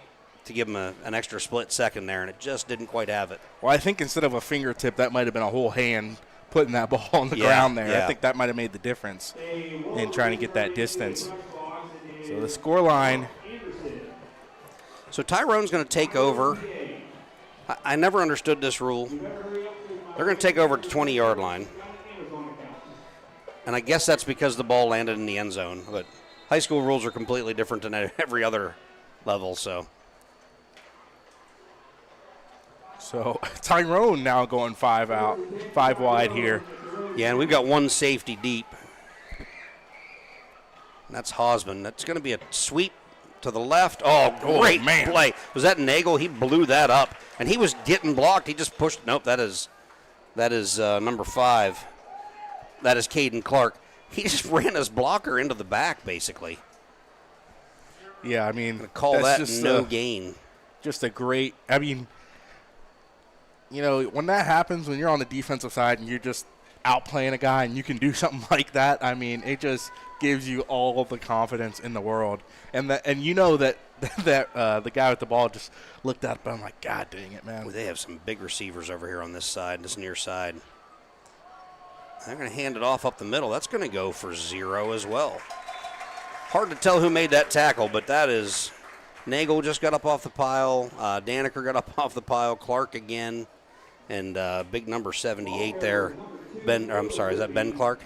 to give him an extra split second there, and it just didn't quite have it. Well, I think instead of a fingertip, that might have been a whole hand putting that ball on the ground there. Yeah. I think that might have made the difference in trying to get that distance. So the score line. So Tyrone's going to take over. I never understood this rule. They're going to take over at the 20-yard line. And I guess that's because the ball landed in the end zone. But high school rules are completely different than every other level. So Tyrone now going 5 wide here. yeah, and we've got one safety deep. And that's Hosman. That's going to be a sweep to the left. Oh, great play. Was that Nagel? He blew that up. And he was getting blocked. He just pushed. Nope, that is number 5. That is Caden Clark. He just ran his blocker into the back, basically. Yeah, I mean, Call that no gain. Just a great, I mean, you know, when that happens, when you're on the defensive side and you're just outplaying a guy and you can do something like that, I mean, it just gives you all the confidence in the world. And you know that the guy with the ball just looked up and I'm like, God dang it, man. Well, they have some big receivers over here on this side, this near side. They're going to hand it off up the middle. That's going to go for 0 as well. Hard to tell who made that tackle, but that is Nagel just got up off the pile. Daniker got up off the pile. Clark again. And big number 78 there. Is that Ben Clark?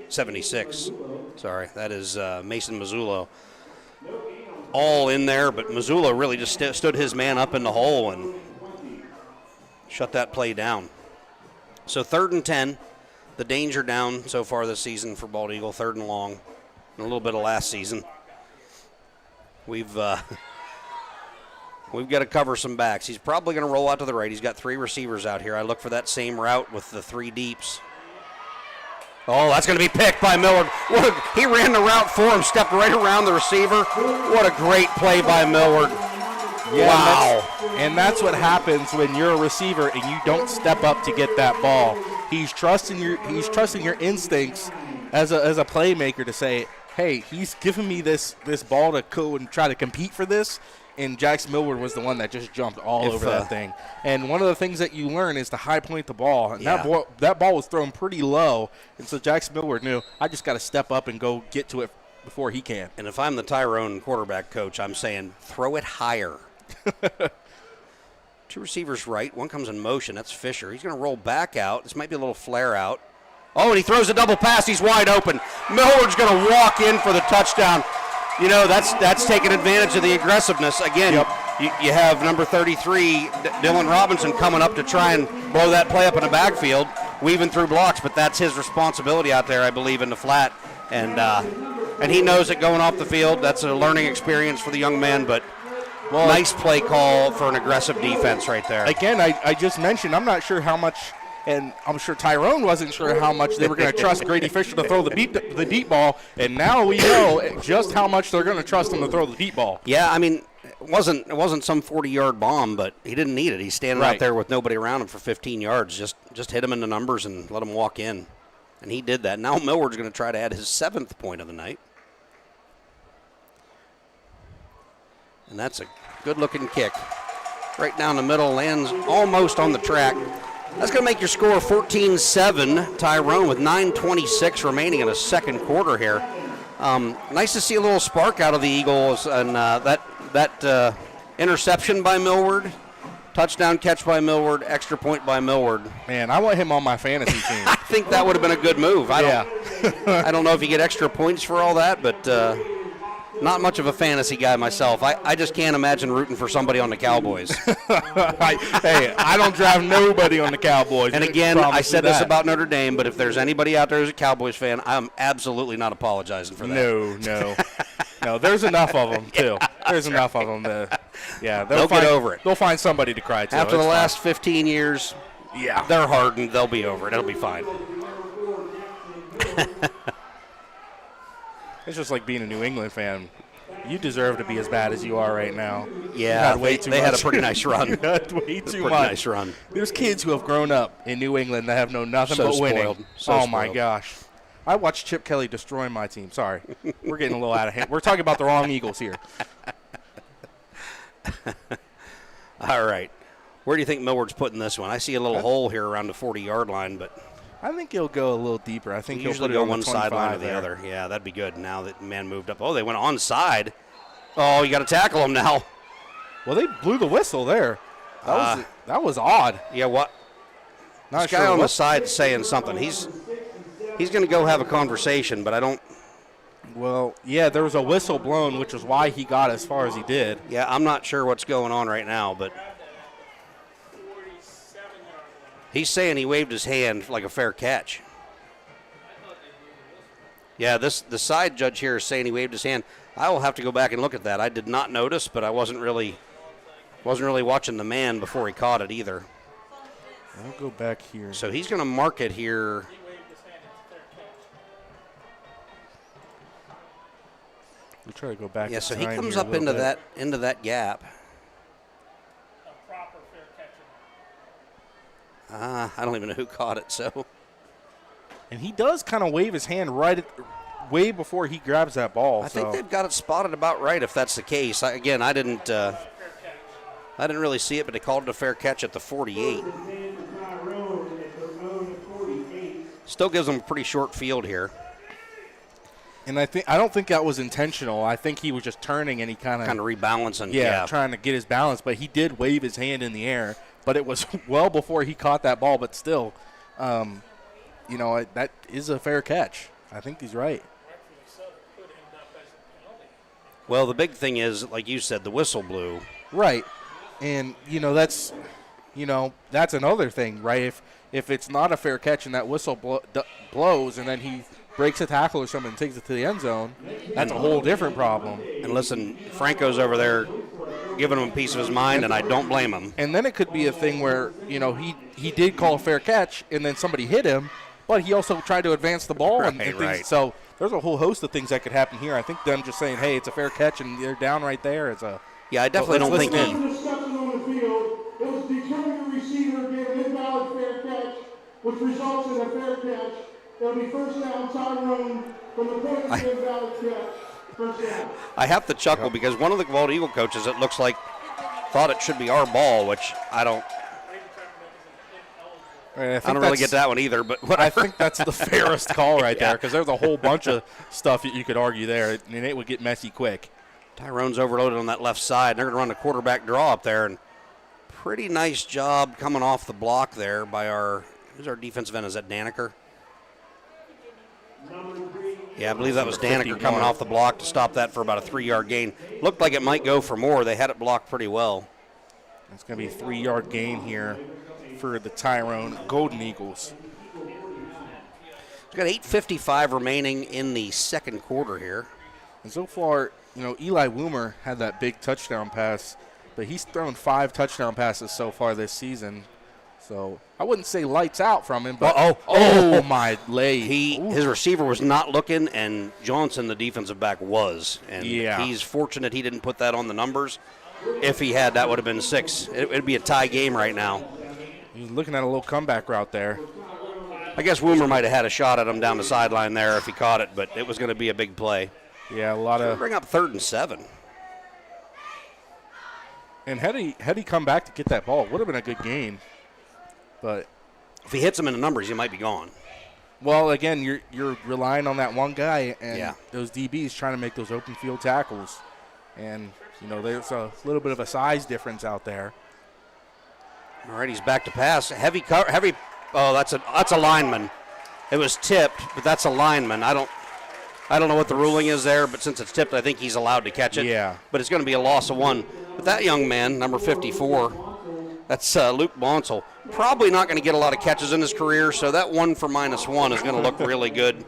76. Sorry, that is Mason Mazzullo. All in there, but Mazzullo really just stood his man up in the hole and shut that play down. So 3rd and 10. The danger down so far this season for Bald Eagle, 3rd and long, and a little bit of last season. We've got to cover some backs. He's probably going to roll out to the right. He's got 3 receivers out here. I look for that same route with the 3 deeps. Oh, that's going to be picked by Millard. He ran the route for him, stepped right around the receiver. What a great play by Millard. Yeah, wow. And that's what happens when you're a receiver and you don't step up to get that ball. He's trusting your instincts as a playmaker to say, hey, he's giving me this ball to go and try to compete for this. And Jackson Millward was the one that just jumped all over that thing. And one of the things that you learn is to high point the ball. And that ball was thrown pretty low. And so Jackson Millward knew, I just got to step up and go get to it before he can. And if I'm the Tyrone quarterback coach, I'm saying throw it higher. 2 receivers right. One comes in motion. That's Fisher. He's going to roll back out. This might be a little flare out. Oh, and he throws a double pass. He's wide open. Millard's going to walk in for the touchdown. You know, that's taking advantage of the aggressiveness. Again, you have number 33, Dylan Robinson, coming up to try and blow that play up in the backfield, weaving through blocks, but that's his responsibility out there, I believe, in the flat. And he knows it going off the field. That's a learning experience for the young man, but nice play call for an aggressive defense right there. Again, I just mentioned, I'm not sure how much, and I'm sure Tyrone wasn't sure how much they were going to trust Grady Fisher to throw the deep ball, and now we know just how much they're going to trust him to throw the deep ball. Yeah, I mean, it wasn't some 40-yard bomb, but he didn't need it. He's standing out there with nobody around him for 15 yards. Just hit him in the numbers and let him walk in, and he did that. Now Millward's going to try to add his 7th point of the night. And that's a good-looking kick. Right down the middle, lands almost on the track. That's going to make your score 14-7. Tyrone with 9:26 remaining in the second quarter here. Nice to see a little spark out of the Eagles, and that interception by Millward, touchdown catch by Millward, extra point by Millward. Man, I want him on my fantasy team. I think that would have been a good move. I don't know if you get extra points for all that, but not much of a fantasy guy myself. I just can't imagine rooting for somebody on the Cowboys. Hey, I don't drive nobody on the Cowboys. And again, I said this about Notre Dame, but if there's anybody out there who's a Cowboys fan, I'm absolutely not apologizing for that. No, there's enough of them, too. There's enough of them. They'll get over it. They'll find somebody to cry to. After the last 15 years, they're hardened. They'll be over it. It'll be fine. It's just like being a New England fan. You deserve to be as bad as you are right now. Yeah, they had a pretty nice run. You had way too much. Nice run. There's kids who have grown up in New England that have known nothing but winning. My gosh. I watched Chip Kelly destroy my team. Sorry. We're getting a little out of hand. We're talking about the wrong Eagles here. All right. Where do you think Millward's putting this one? I see a little hole here around the 40-yard line, but I think he'll go a little deeper. I think he'll usually put it go on one the sideline or the there. other. Yeah, that'd be good. Now that man moved up. Oh, they went onside. Oh, you got to tackle him now. Well, they blew the whistle there. That was odd. Yeah, what? Not This guy sure on the what. side saying something. He's going to go have a conversation, but I don't. Well, yeah, there was a whistle blown, which is why he got as far as he did. Yeah, I'm not sure what's going on right now, but he's saying he waved his hand like a fair catch. Yeah, the side judge here is saying he waved his hand. I will have to go back and look at that. I did not notice, but I wasn't really watching the man before he caught it either. I'll go back here. So he's going to mark it here. We try to go back. Yeah, in so he time comes here a up little into bit. that gap. I don't even know who caught it. So And he does kind of wave his hand way before he grabs that ball. I think they've got it spotted about right if that's the case. I didn't really see it, but they called it a fair catch at the 48. Still gives them a pretty short field here. And I don't think that was intentional. I think he was just turning and he kind of rebalancing. Yeah, trying to get his balance. But he did wave his hand in the air. But it was well before he caught that ball. But still, that is a fair catch. I think he's right. Well, the big thing is, like you said, the whistle blew. Right. And, that's another thing, right? If it's not a fair catch and that whistle blows and then he breaks a tackle or something and takes it to the end zone, that's a whole different problem. And listen, Franco's over there giving him a piece of his mind, and I don't blame him. And then it could be a thing where, he did call a fair catch and then somebody hit him, but he also tried to advance the ball and things. Right. So there's a whole host of things that could happen here. I think them just saying, hey, it's a fair catch and they're down right there. Yeah, I definitely don't think he. Discussion on the field, it was determined the receiver gave an invalid fair catch, which results in a fair catch. It'll be first down, Tyrone, from the point of the invalid catch. First down. I have to chuckle because one of the Bald Eagle coaches, it looks like, thought it should be our ball, which I don't. I don't really get that one either, but I think that's the fairest call right there because there's a whole bunch of stuff that you could argue there, and it would get messy quick. Tyrone's overloaded on that left side. They're going to run the quarterback draw up there, and pretty nice job coming off the block there by who's our defensive end? Is that Daniker? Yeah, I believe that was Daniker coming off the block to stop that for about a 3-yard gain. Looked like it might go for more. They had it blocked pretty well. It's going to be a 3-yard gain here for the Tyrone Golden Eagles. We've got 8:55 remaining in the second quarter here. And so far, Eli Woomer had that big touchdown pass, but he's thrown 5 touchdown passes so far this season. So I wouldn't say lights out from him, but oh my leg. His receiver was not looking, and Johnson, the defensive back, was. And yeah. He's fortunate he didn't put that on the numbers. If he had, that would have been 6. It would be a tie game right now. He's looking at a little comeback route there. I guess Woomer might have had a shot at him down the sideline there if he caught it, but it was going to be a big play. Yeah, a lot of. Bring up 3rd and 7. And had he come back to get that ball, it would have been a good gain. But if he hits him in the numbers, he might be gone. Well, again, you're relying on that one guy and those DBs trying to make those open field tackles, and there's a little bit of a size difference out there. All right, he's back to pass. Heavy. Oh, that's a lineman. It was tipped, but that's a lineman. I don't know what the ruling is there, but since it's tipped, I think he's allowed to catch it. Yeah. But it's going to be a loss of 1. But that young man, number 54, that's Luke Bonsall, probably not going to get a lot of catches in his career, so that 1 for -1 is going to look really good.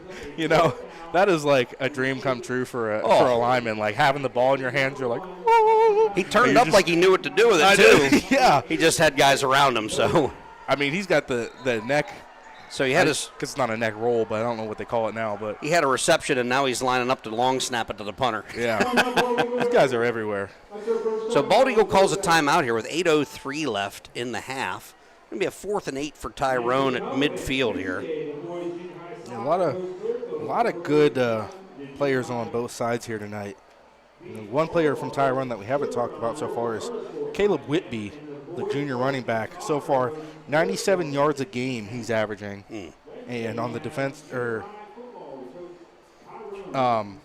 That is like a dream come true for a lineman. Like having the ball in your hands, you're like, oh. He turned up like he knew what to do with it, too. Yeah. He just had guys around him, so. I mean, he's got the neck. So he had because it's not a neck roll, but I don't know what they call it now. But he had a reception, and now he's lining up to long snap it to the punter. Yeah, these guys are everywhere. So Bald Eagle calls a timeout here with 8:03 left in the half. Going to be a 4th and 8 for Tyrone at midfield here. Yeah, a lot of good players on both sides here tonight. One player from Tyrone that we haven't talked about so far is Caleb Whitby. the junior running back. So far, 97 yards a game he's averaging. And on the defense, and on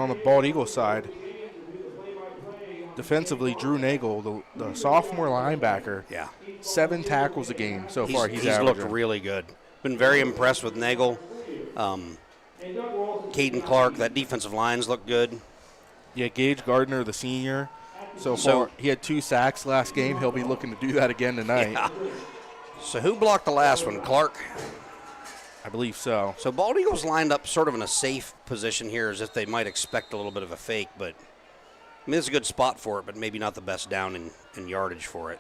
the Bald Eagle side, defensively, Drew Nagel, the sophomore linebacker, 7 tackles a game so far he's averaging. Looked really good. Been very impressed with Nagel. Caden Clark, that defensive line's looked good. Yeah, Gage Gardner, the senior, so far he had 2 sacks last game. He'll be looking to do that again tonight. Yeah. So who blocked the last one? Clark? I believe so. So Bald Eagles lined up sort of in a safe position here as if they might expect a little bit of a fake, but I mean, it's a good spot for it, but maybe not the best down in yardage for it.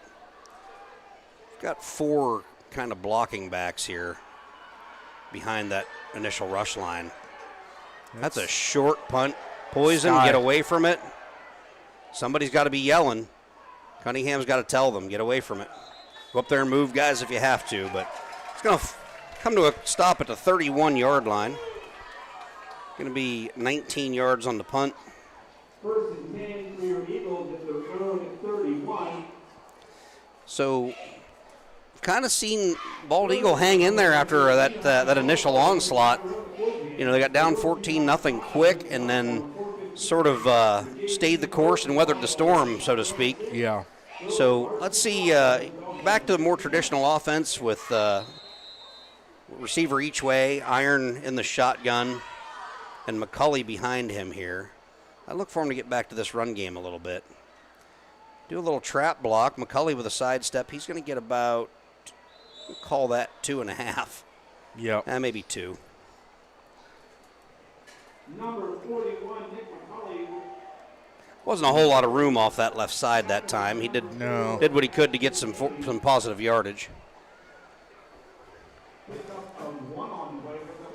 We've got 4 kind of blocking backs here behind that initial rush line. That's a short punt. Poison, get away from it. Somebody's got to be yelling. Cunningham's got to tell them, get away from it. Go up there and move, guys, if you have to, but it's going to come to a stop at the 31-yard line. Going to be 19 yards on the punt. First and 10 for your Eagles at their own 31. So, kind of seen Bald Eagle hang in there after that initial onslaught. You know, they got down 14-0 quick and then sort of stayed the course and weathered the storm, so to speak. Yeah. So, let's see, back to the more traditional offense with receiver each way, Iron in the shotgun, and McCulley behind him here. I look for him to get back to this run game a little bit. Do a little trap block. McCulley with a sidestep. He's going to get about, we'll call that 2.5. Yeah. Maybe 2. Number 41, Nick McCulley. Wasn't a whole lot of room off that left side that time. He did what he could to get some positive yardage.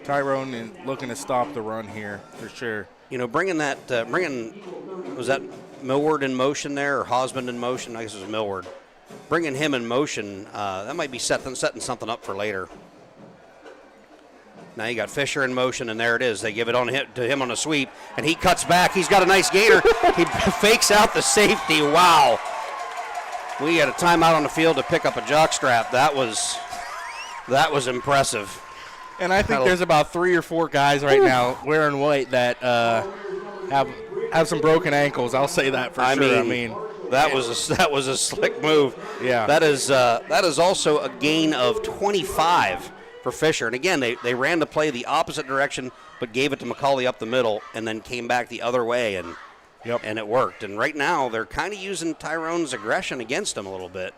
Tyrone looking to stop the run here for sure. You know, bringing was that Millward in motion there or Hosman in motion? I guess it was Millward. Bringing him in motion, that might be setting something up for later. Now you got Fisher in motion, and there it is. They give it to him on a sweep, and he cuts back. He's got a nice gainer. He fakes out the safety. Wow. We had a timeout on the field to pick up a jockstrap. That was impressive. And I think there's about 3 or 4 guys right now wearing white that have some broken ankles. I'll say that for sure. I mean, that was a slick move. Yeah. That is also a gain of 25 for Fisher. And again, they ran the play the opposite direction, but gave it to McCulley up the middle, and then came back the other way, and it worked. And right now they're kind of using Tyrone's aggression against him a little bit.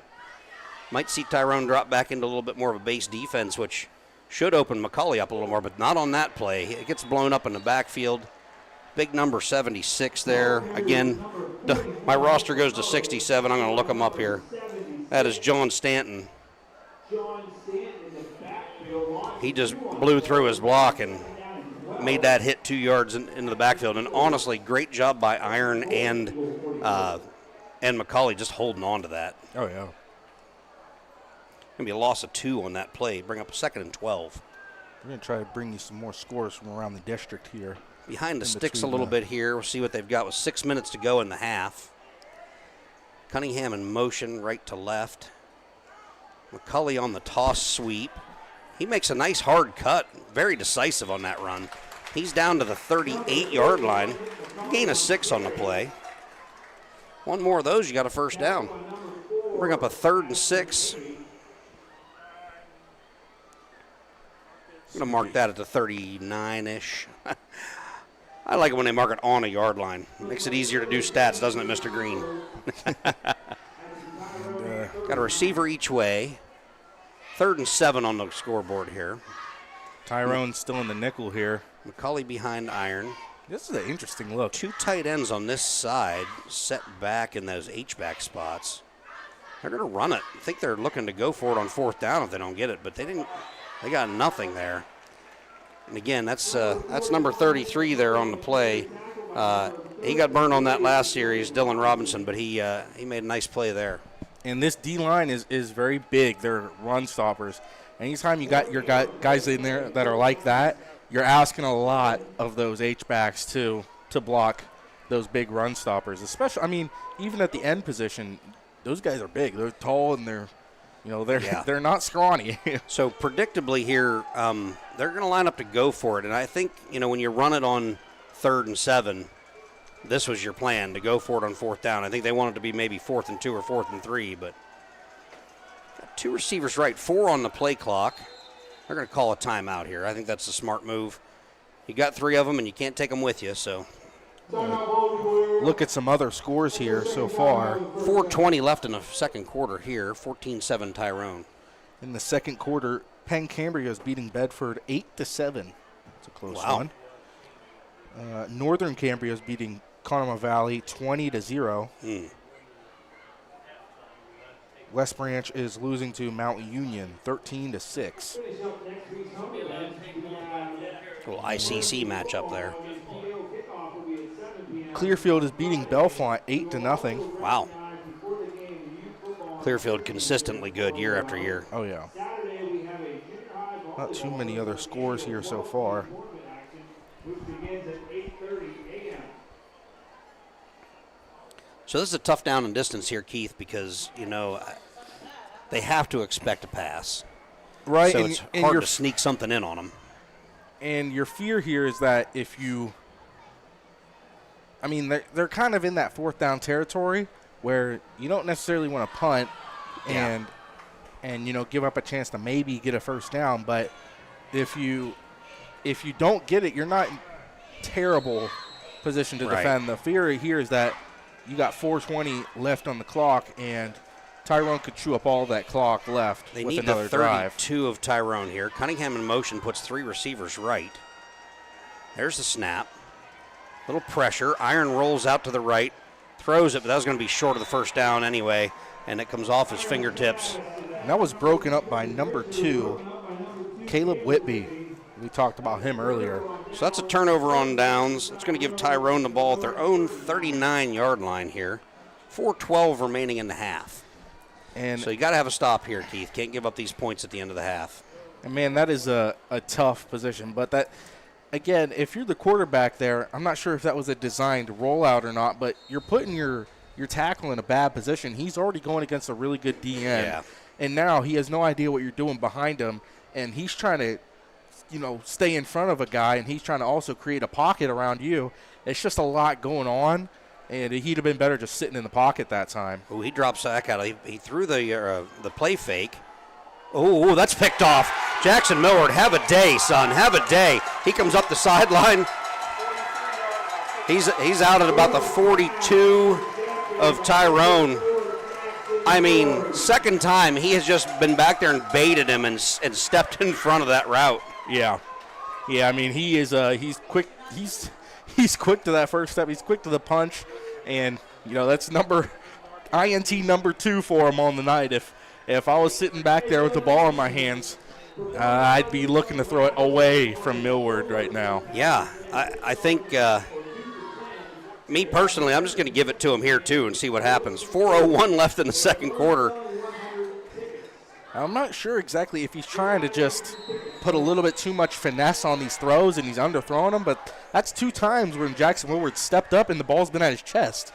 Might see Tyrone drop back into a little bit more of a base defense, which should open McCulley up a little more, but not on that play. It gets blown up in the backfield. Big number 76 there. Again, my roster goes to 67. I'm going to look him up here. That is John Stanton. He just blew through his block and made that hit 2 yards into the backfield. And honestly, great job by Iron and McCulley just holding on to that. Oh, yeah. Going to be a loss of 2 on that play. Bring up a 2nd and 12. We're going to try to bring you some more scores from around the district here. Behind the sticks a little bit here. We'll see what they've got with 6 minutes to go in the half. Cunningham in motion right to left. McCulley on the toss sweep. He makes a nice hard cut. Very decisive on that run. He's down to the 38-yard line. Gain of 6 on the play. One more of those, you got a first down. Bring up a 3rd and 6. I'm going to mark that at the 39-ish. I like it when they mark it on a yard line. It makes it easier to do stats, doesn't it, Mr. Green? Got a receiver each way. 3rd and 7 on the scoreboard here. Tyrone's still in the nickel here. McCulley behind Iron. This is an interesting look. 2 tight ends on this side set back in those H-back spots. They're going to run it. I think they're looking to go for it on 4th down if they don't get it, but they didn't. They got nothing there. And again, that's number 33 there on the play. He got burned on that last series, Dylan Robinson, but he made a nice play there. And this D-line is very big. They're run stoppers. Anytime you got your guys in there that are like that, you're asking a lot of those H-backs, too, to block those big run stoppers. Especially, I mean, even at the end position, those guys are big. They're tall and they're Yeah. they're not scrawny. So predictably here, they're going to line up to go for it. And I think, when you run it on 3rd and 7, this was your plan, to go for it on 4th down. I think they wanted to be maybe 4th and 2 or 4th and 3, but got 2 receivers right, 4 on the play clock. They're going to call a timeout here. I think that's a smart move. You got 3 of them, and you can't take them with you, so. Look at some other scores here so far. 4:20 left in the second quarter here, 14-7 Tyrone. In the second quarter, Penn Cambria is beating Bedford 8-7. It's a close one. Northern Cambria is beating Conemaugh Valley 20-0. West Branch is losing to Mount Union 13-6. Little ICC matchup there. Clearfield is beating Bellefonte 8-0. Wow. Clearfield consistently good year after year. Oh, yeah. Not too many other scores here so far. So this is a tough down and distance here, Keith, because, they have to expect a pass. Right. So it's hard to sneak something in on them. And your fear here is that they're kind of in that 4th down territory where you don't necessarily want to punt and give up a chance to maybe get a first down. But if you don't get it, you're not in terrible position to defend. The fear here is that you got 4:20 left on the clock, and Tyrone could chew up all that clock left They with need another the 32 drive. of Tyrone here. Cunningham in motion puts 3 receivers right. There's the snap. Little pressure. Iron rolls out to the right, throws it, but that was going to be short of the first down anyway, and it comes off his fingertips. And that was broken up by number 2, Caleb Whitby. We talked about him earlier. So that's a turnover on downs. It's going to give Tyrone the ball at their own 39-yard line here. 4:12 remaining in the half. And so you got to have a stop here, Keith. Can't give up these points at the end of the half. And, man, that is a tough position. But that, again, if you're the quarterback there, I'm not sure if that was a designed rollout or not, but you're putting your tackle in a bad position. He's already going against a really good DN. Yeah. And now he has no idea what you're doing behind him, and he's trying to, stay in front of a guy, and he's trying to also create a pocket around you. It's just a lot going on, and he'd have been better just sitting in the pocket that time. Oh, he drops back out. He threw the play fake. Oh, that's picked off. Jackson Millward, have a day, son. Have a day. He comes up the sideline. He's out at about the 42 of Tyrone. I mean, second time he has just been back there and baited him and stepped in front of that route. Yeah. I mean, he is he's quick. He's quick to that first step. He's quick to the punch, and that's INT number 2 for him on the night. If I was sitting back there with the ball in my hands, I'd be looking to throw it away from Millward right now. Yeah, I think me personally, I'm just going to give it to him here too and see what happens. 4:01 left in the second quarter. I'm not sure exactly if he's trying to just put a little bit too much finesse on these throws and he's underthrowing them, but that's 2 times when Jackson Millward stepped up and the ball's been at his chest.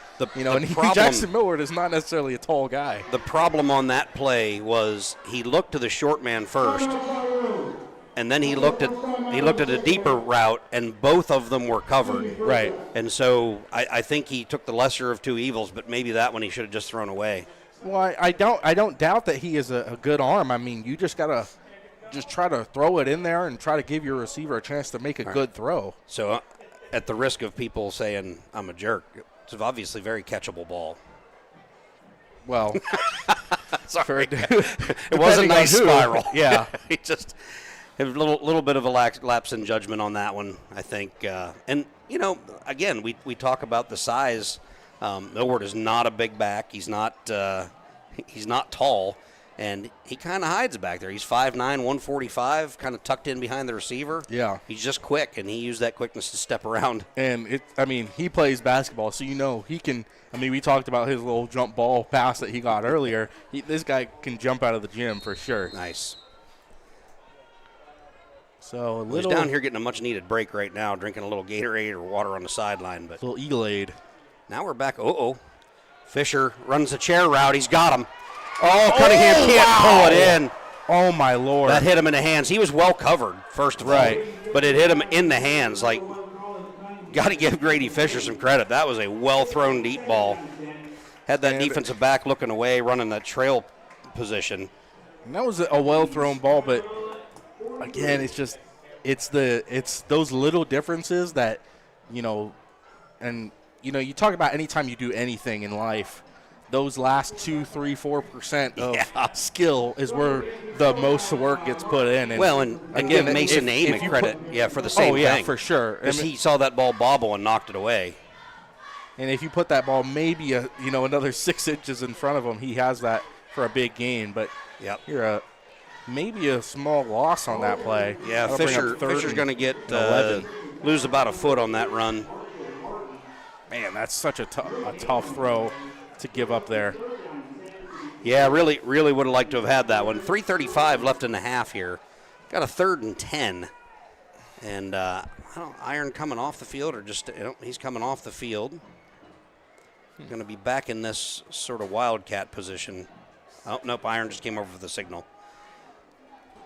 Jackson Millward is not necessarily a tall guy. The problem on that play was he looked to the short man first, and then he looked at a deeper route, and both of them were covered. Right. And so I think he took the lesser of 2 evils, but maybe that one he should have just thrown away. Well, I don't doubt that he is a good arm. I mean, you just gotta try to throw it in there and try to give your receiver a chance to make a good throw. So, at the risk of people saying I'm a jerk, it's obviously a very catchable ball. Well, sorry, it was a nice spiral. Yeah, he just a little bit of a lapse in judgment on that one, I think. And again, we talk about the size. Millward is not a big back. He's not tall, and he kind of hides back there. He's 5'9", 145, kind of tucked in behind the receiver. Yeah. He's just quick, and he used that quickness to step around. And he plays basketball, so he can. We talked about his little jump ball pass that he got earlier. This guy can jump out of the gym for sure. Nice. So he's down here getting a much-needed break right now, drinking a little Gatorade or water on the sideline. But a little Eagle-Aid. Now we're back. Fisher runs the chair route. He's got him. Oh, Cunningham can't pull it in. Oh, my Lord. That hit him in the hands. He was well covered, first of all. But it hit him in the hands. Like, got to give Grady Fisher some credit. That was a well-thrown deep ball. Had that defensive back looking away, running that trail position. And that was a well-thrown ball, but, again, it's those little differences that, and, you talk about anytime you do anything in life, those last 2, 3, 4% of skill is where the most work gets put in. And give Mason Namath credit, for the same thing. Oh, yeah, for sure. Because he saw that ball bobble and knocked it away. And if you put that ball maybe another 6 inches in front of him, he has that for a big gain. But you're maybe a small loss on that play. Yeah, Fisher's going to get lose about a foot on that run. Man, that's such a tough throw to give up there. Yeah, really would have liked to have had that one. 3:35 left in the half here. Got a 3rd and 10. And Iron coming off the field, or just he's coming off the field. Going to be back in this sort of wildcat position. Oh, nope, Iron just came over for the signal.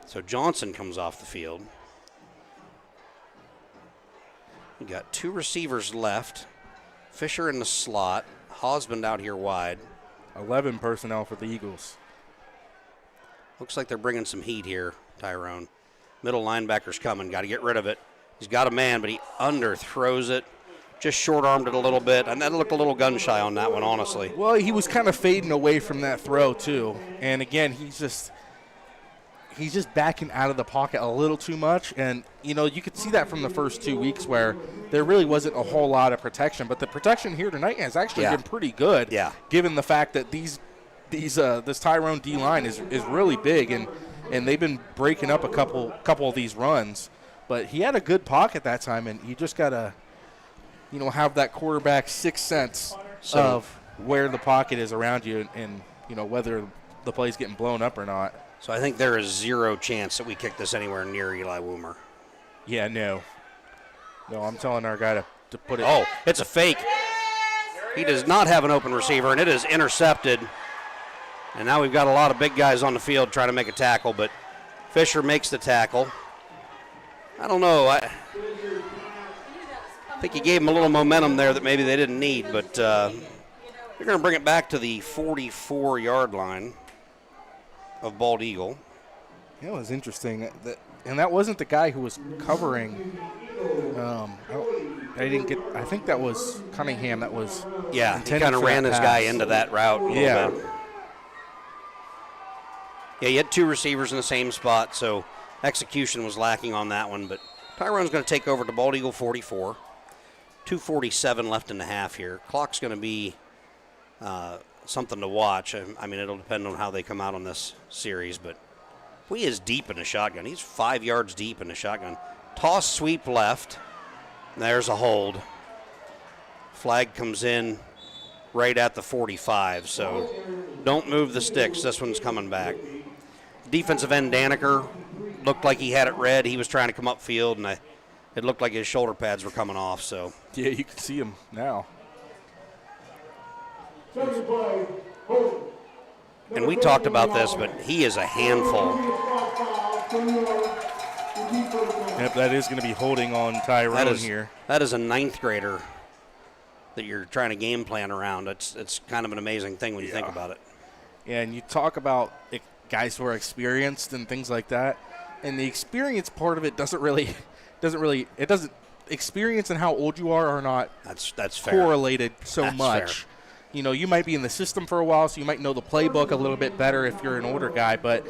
So Johnson comes off the field. We got 2 receivers left. Fisher in the slot. Hosband out here wide. 11 personnel for the Eagles. Looks like they're bringing some heat here, Tyrone. Middle linebacker's coming. Got to get rid of it. He's got a man, but he underthrows it. Just short-armed it a little bit. And that looked a little gun-shy on that one, honestly. Well, he was kind of fading away from that throw, too. And, again, he's just backing out of the pocket a little too much. And, you could see that from the first 2 weeks where there really wasn't a whole lot of protection. But the protection here tonight has actually been pretty good, given the fact that this Tyrone D-line is really big, and they've been breaking up a couple of these runs. But he had a good pocket that time, and you just got to, have that quarterback sixth sense of where the pocket is around you and whether the play's getting blown up or not. So I think there is 0 chance that we kick this anywhere near Eli Woomer. Yeah, no. No, I'm telling our guy to put it. Oh, it's a fake. He does not have an open receiver, and it is intercepted. And now we've got a lot of big guys on the field trying to make a tackle, but Fisher makes the tackle. I don't know. I think he gave him a little momentum there that maybe they didn't need, but they're going to bring it back to the 44-yard line of Bald Eagle. It was interesting, and that wasn't the guy who was covering. I think that was Cunningham. That was he kind of ran this guy into that route a little bit. Yeah, you had 2 receivers in the same spot, so execution was lacking on that one. But Tyrone's going to take over to Bald Eagle 44. 2:47 left in the half here. Clock's going to be something to watch. I mean, it'll depend on how they come out on this series, but he is deep in the shotgun. He's 5 yards deep in the shotgun. Toss sweep left. There's a hold. Flag comes in right at the 45, so don't move the sticks. This one's coming back. Defensive end Daniker looked like he had it read. He was trying to come upfield, and it looked like his shoulder pads were coming off. So yeah, you can see him now. And we talked about this, but he is a handful. Yep, that is going to be holding on Tyrone here. That is a 9th grader that you're trying to game plan around. It's kind of an amazing thing when you think about it. Yeah, and you talk about guys who are experienced and things like that, and the experience part of it doesn't experience and how old you are not that's fair. Correlated so that's much. Fair. You might be in the system for a while, so you might know the playbook a little bit better if you're an older guy, but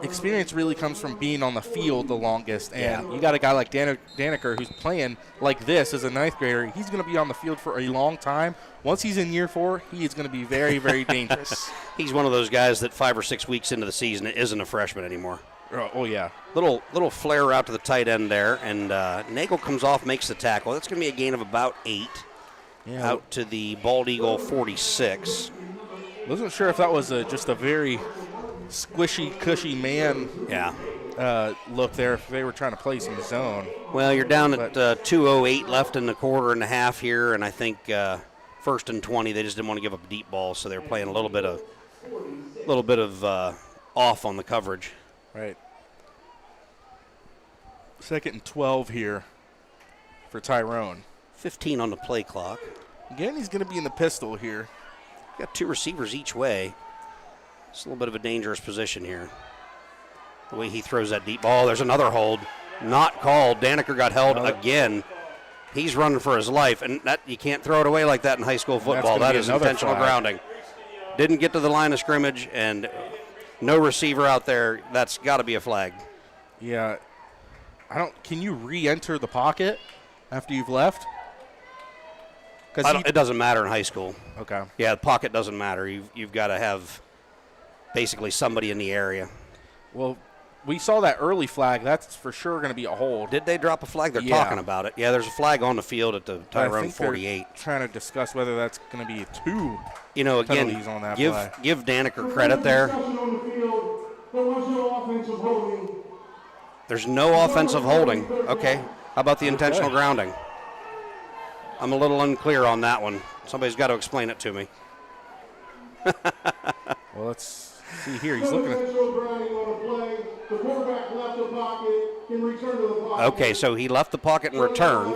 experience really comes from being on the field the longest. And you got a guy like Daniker who's playing like this as a 9th grader. He's going to be on the field for a long time. Once he's in year 4, he is going to be very, very dangerous. He's one of those guys that 5 or 6 weeks into the season isn't a freshman anymore. Oh yeah. Little flare out to the tight end there, and Nagel comes off, makes the tackle. That's going to be a gain of about 8. Yeah. Out to the Bald Eagle 46. Wasn't sure if that was just a very squishy, cushy man look there, if they were trying to play some zone. Well, you're down at 2:08 left in the quarter and a half here, and I think 1st and 20. They just didn't want to give up a deep ball, so they were playing a little bit of off on the coverage. Right. 2nd and 12 here for Tyrone. 15 on the play clock. Again, he's going to be in the pistol here. Got 2 receivers each way. It's a little bit of a dangerous position here. The way he throws that deep ball. There's another hold. Not called. Daneker got held again. He's running for his life, and that you can't throw it away like that in high school football. That is intentional grounding. Didn't get to the line of scrimmage, and no receiver out there. That's got to be a flag. Yeah. Can you re-enter the pocket after you've left? It doesn't matter in high school. Okay. Yeah, the pocket doesn't matter. You've got to have basically somebody in the area. Well, we saw that early flag. That's for sure going to be a hold. Did they drop a flag? They're talking about it. Yeah, there's a flag on the field at the Tyrone 48. Trying to discuss whether that's going to be 2 again, penalties on that play. Give Daneker credit there. There's no offensive holding. Okay. How about the intentional grounding? I'm a little unclear on that one. Somebody's got to explain it to me. Well, let's see here. He's looking at. Okay, so he left the pocket and returned.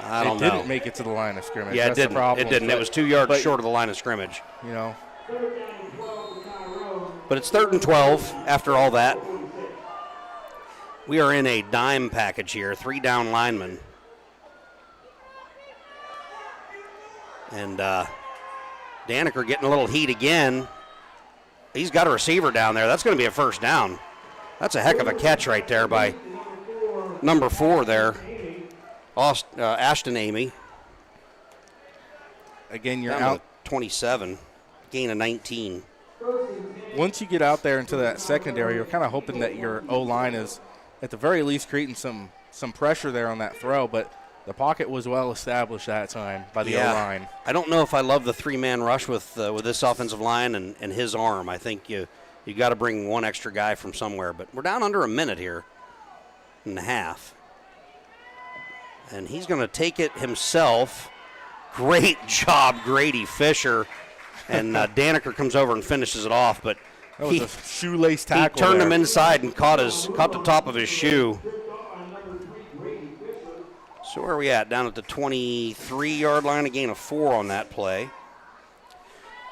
I don't know. It didn't make it to the line of scrimmage. Yeah, That's it didn't. the problem. It didn't. It was 2 yards short of the line of scrimmage. You know. But it's 3rd and 12 after all that. We are in a dime package here, 3 down linemen. And Daneker getting a little heat again. He's got a receiver down there. That's going to be a 1st down. That's a heck of a catch right there by number 4 there, Ashton Amy. Again, you're down out. 27, gain of 19. Once you get out there into that secondary, you're kind of hoping that your O-line is, at the very least, creating some pressure there on that throw, but the pocket was well established that time by the O-line. I don't know if I love the 3-man rush with this offensive line and his arm. I think you got to bring one extra guy from somewhere, but we're down under a minute here and a half. And he's going to take it himself. Great job, Grady Fisher. And Daneker comes over and finishes it off, but that was a shoelace tackle. He turned there. him inside and caught the top of his shoe. So where are we at? Down at the 23-yard line, a gain of 4 on that play.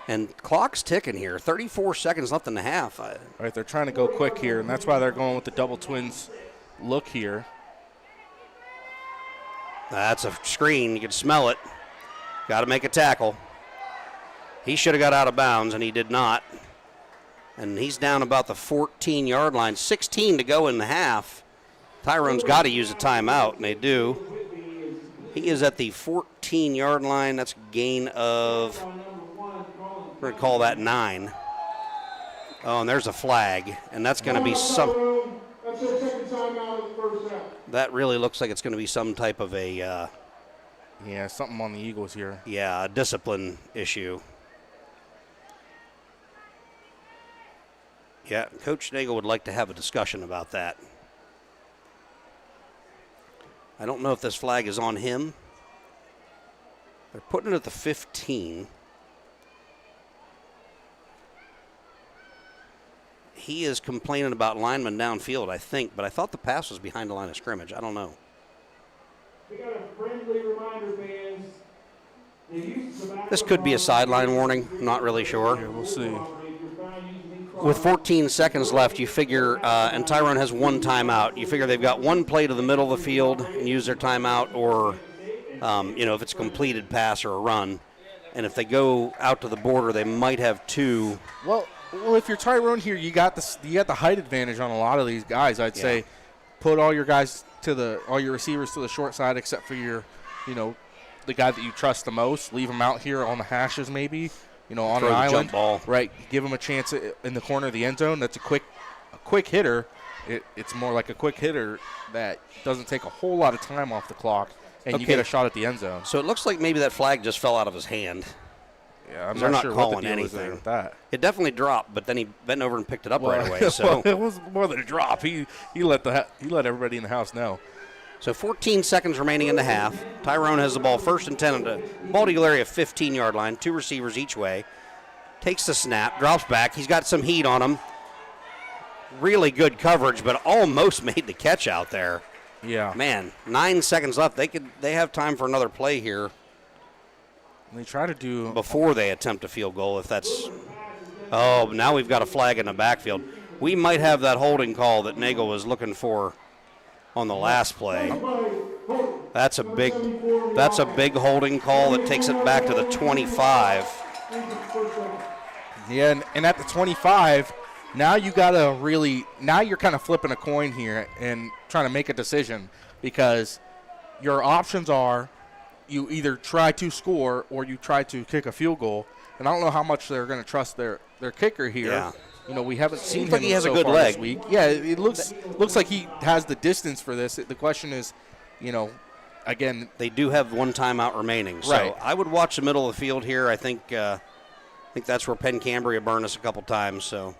And clock's ticking here. 34 seconds left in the half. All right, they're trying to go quick here, and that's why they're going with the double twins look here. That's a screen. You can smell it. Got to make a tackle. He should have got out of bounds, and he did not. And he's down about the 14-yard line. 16 to go in the half. Tyrone's got to use a timeout, and they do. He is at the 14-yard line. That's a gain of, we're going to call that 9. Oh, and there's a flag, and that's going to be some. That really looks like it's going to be some type of a. Yeah, something on the Eagles here. Yeah, a discipline issue. Yeah, Coach Nagel would like to have a discussion about that. I don't know if this flag is on him. They're putting it at the 15. He is complaining about linemen downfield, I think, but I thought the pass was behind the line of scrimmage. I don't know. We got a friendly reminder, fans. This could be a sideline warning. I'm not really sure. Yeah, we'll see. With 14 seconds left, you figure, and Tyrone has 1 timeout, you figure they've got 1 play to the middle of the field and use their timeout, or, if it's a completed pass or a run. And if they go out to the border, they might have 2. Well, if you're Tyrone here, you got the height advantage on a lot of these guys. I'd say put all your guys all your receivers to the short side, except for your, the guy that you trust the most. Leave them out here on the hashes, maybe. On Throw an the island, jump ball. Right? Give them a chance in the corner of the end zone. That's a quick hitter. It's more like a quick hitter that doesn't take a whole lot of time off the clock, and you get a shot at the end zone. So it looks like maybe that flag just fell out of his hand. Yeah, I'm They're not not sure calling what the deal is anything. with that. It definitely dropped, but then he bent over and picked it up right away. So well, it was more than a drop. He let everybody in the house know. So 14 seconds remaining in the half. Tyrone has the ball first and 10 at the Bald Eagle area 15-yard line. 2 receivers each way. Takes the snap, drops back. He's got some heat on him. Really good coverage, but almost made the catch out there. Yeah. Man, 9 seconds left. They have time for another play here. They try to do before they attempt a field goal. If that's, oh, now we've got a flag in the backfield. We might have that holding call that Nagel was looking for on the last play. That's a big holding call that takes it back to the 25. Yeah, and at the 25, now you gotta now you're kind of flipping a coin here and trying to make a decision, because your options are you either try to score or you try to kick a field goal. And I don't know how much they're going to trust their kicker here. Yeah. You know, we haven't seen like him he has so a good far leg. this week. Yeah, it looks like he has the distance for this. The question is, you know, again, they do have one timeout remaining. So right. I would watch the middle of the field here. I think that's where Penn Cambria burned us a couple times. So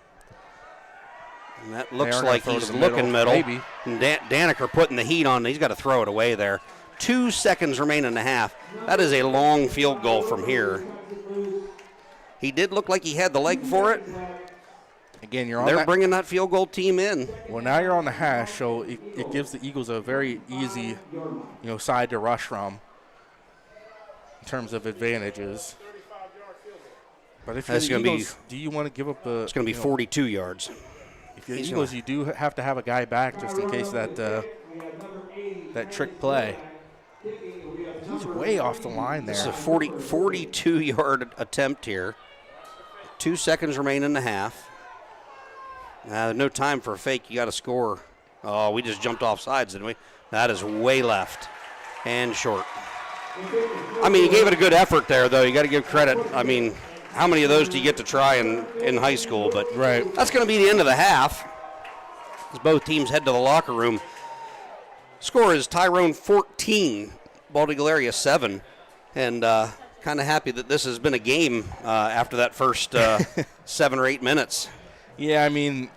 and that looks like he's looking middle. Maybe. And Daniker putting the heat on. He's got to throw it away there. 2 seconds remain in the half. That is a long field goal from here. He did look like he had the leg for it. Again, you're on They're bringing that field goal team in. Well, now you're on the hash, so it gives the Eagles a very easy, side to rush from in terms of advantages. But if you're the Eagles, do you want to give up the? It's going to be 42 yards. If you're the Eagles, you do have to have a guy back just in case that trick play. He's way off the line there. It's a 42-yard attempt here. 2 seconds remain in the half. No time for a fake. You got to score. Oh, we just jumped off sides, didn't we? That is way left and short. I mean, he gave it a good effort there, though. You got to give credit. I mean, how many of those do you get to try in high school? But right. That's going to be the end of the half as both teams head to the locker room. Score is Tyrone 14, Bald Eagle area 7. And kind of happy that this has been a game after that first 7 or 8 minutes. Yeah, I mean,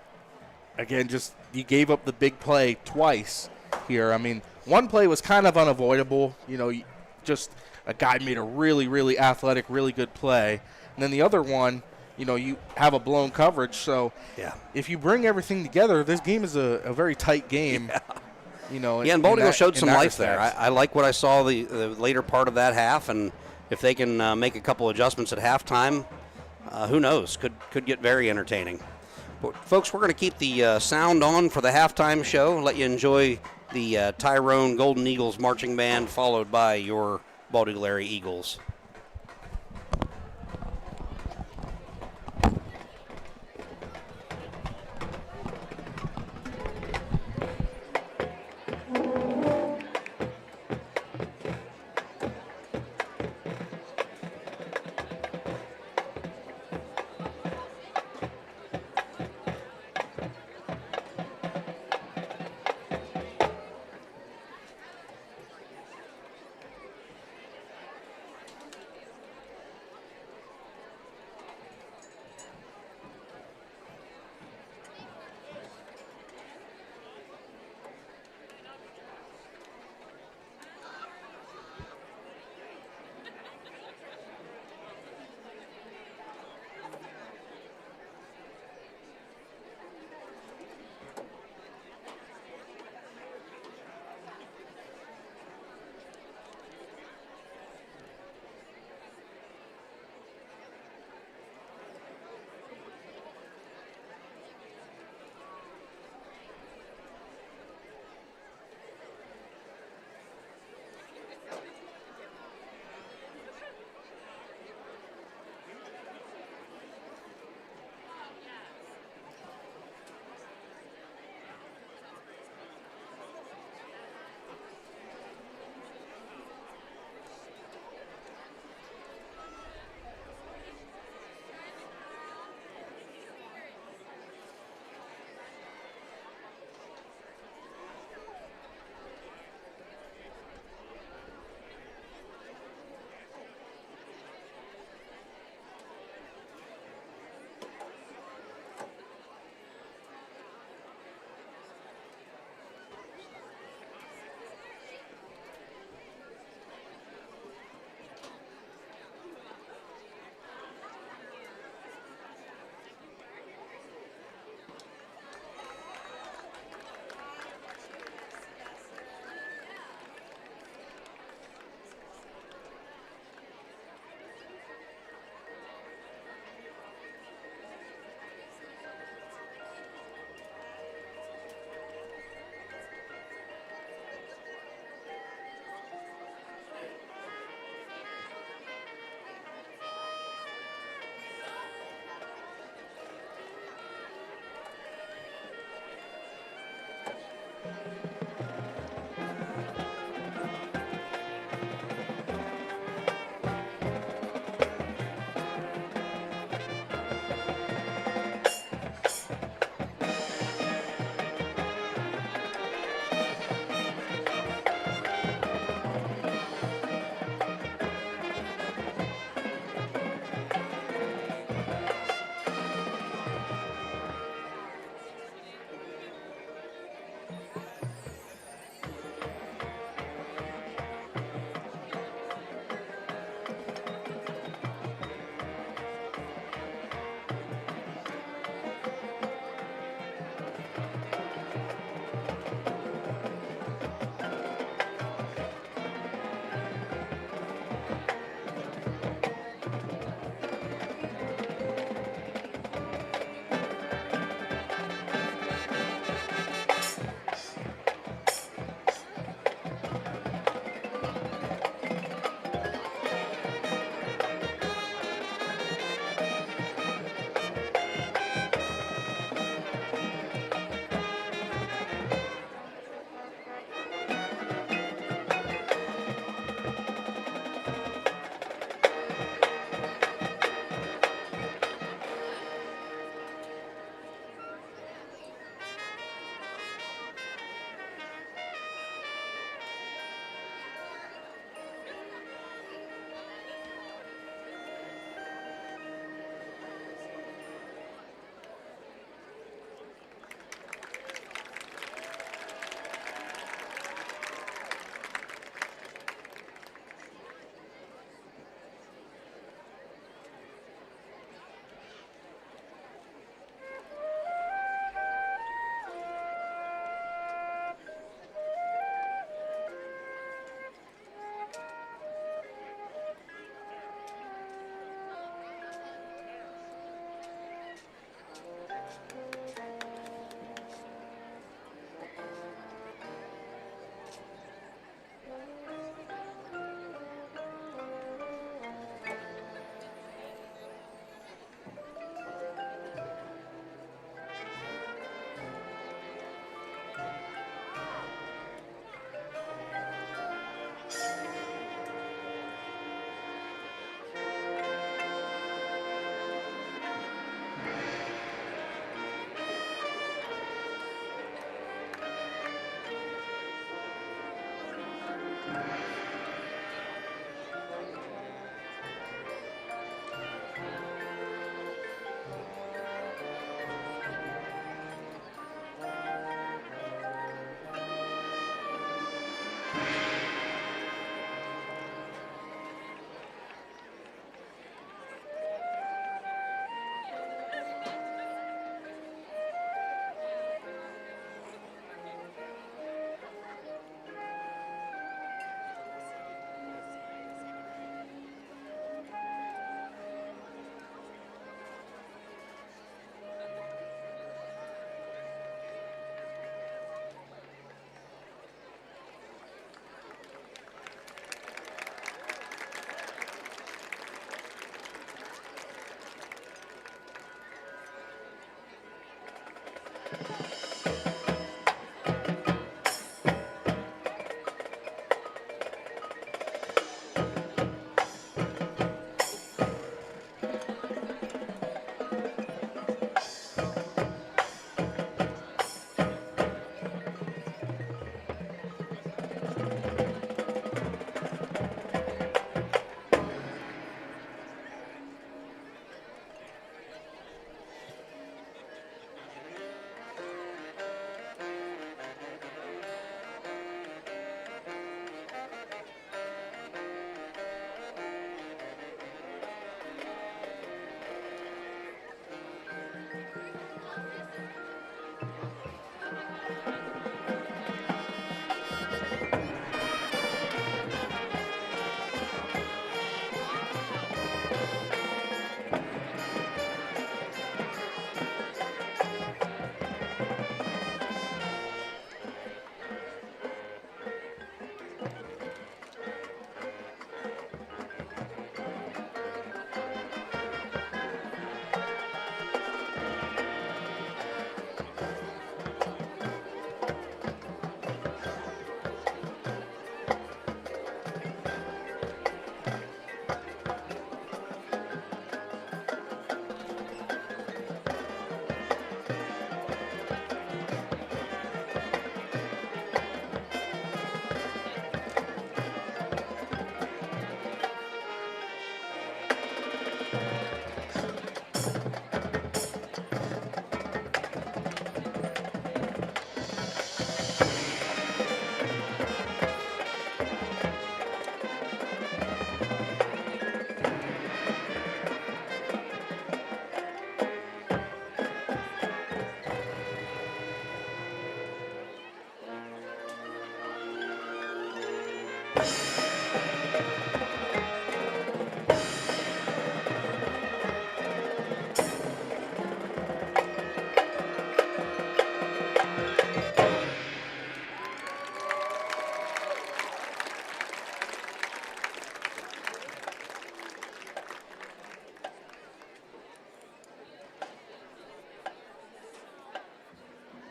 again, just you gave up the big play twice here. I mean, one play was kind of unavoidable. Just a guy made a really, really athletic, really good play. And then the other one, you have a blown coverage. So yeah. If you bring everything together, this game is a very tight game. Yeah. And Bald Eagle showed some life there. I like what I saw the later part of that half, and if they can make a couple adjustments at halftime, who knows? Could get very entertaining. But folks, we're going to keep the sound on for the halftime show. Let you enjoy the Tyrone Golden Eagles marching band, followed by your Bald Eagle area Eagles.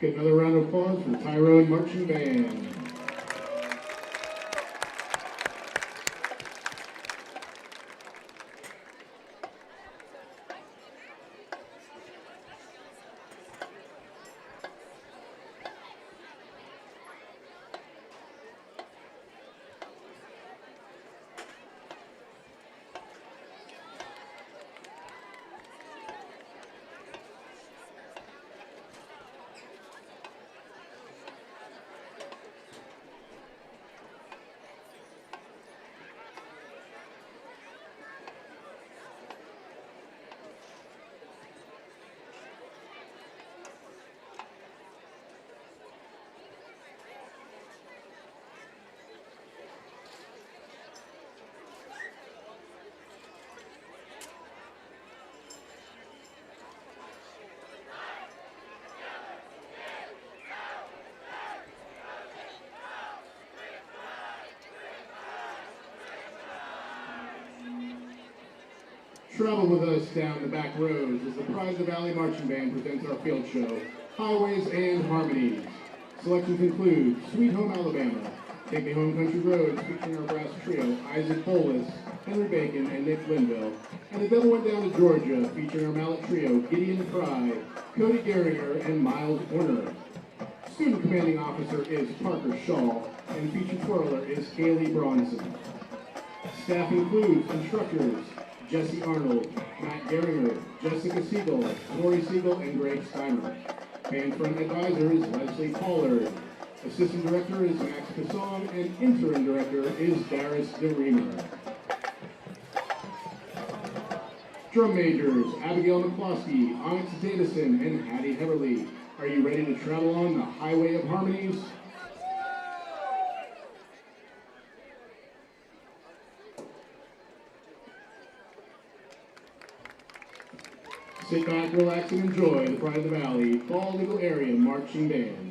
Get another round of applause for the Tyrone Marching Band. Travel with us down the back roads as the Pride of the Valley Marching Band presents our field show, Highways and Harmonies. Selections include Sweet Home Alabama, Take Me Home Country Roads featuring our brass trio, Isaac Polis, Henry Bacon, and Nick Linville, and The Devil Went Down to Georgia featuring our mallet trio, Gideon Fry, Cody Geringer, and Miles Warner. Student Commanding Officer is Parker Shaw, and featured twirler is Haley Bronson. Staff includes instructors Jesse Arnold, Matt Geringer, Jessica Siegel, Lori Siegel, and Greg Steiner. Band front advisor is Leslie Pollard. Assistant director is Max Casson, and interim director is Darius DeReamer. Drum majors Abigail McCloskey, Onyx Davison, and Hattie Heverly. Are you ready to travel on the Highway of Harmonies? Sit back, relax, and enjoy the Pride of the Valley Bald Eagle Area Marching Band.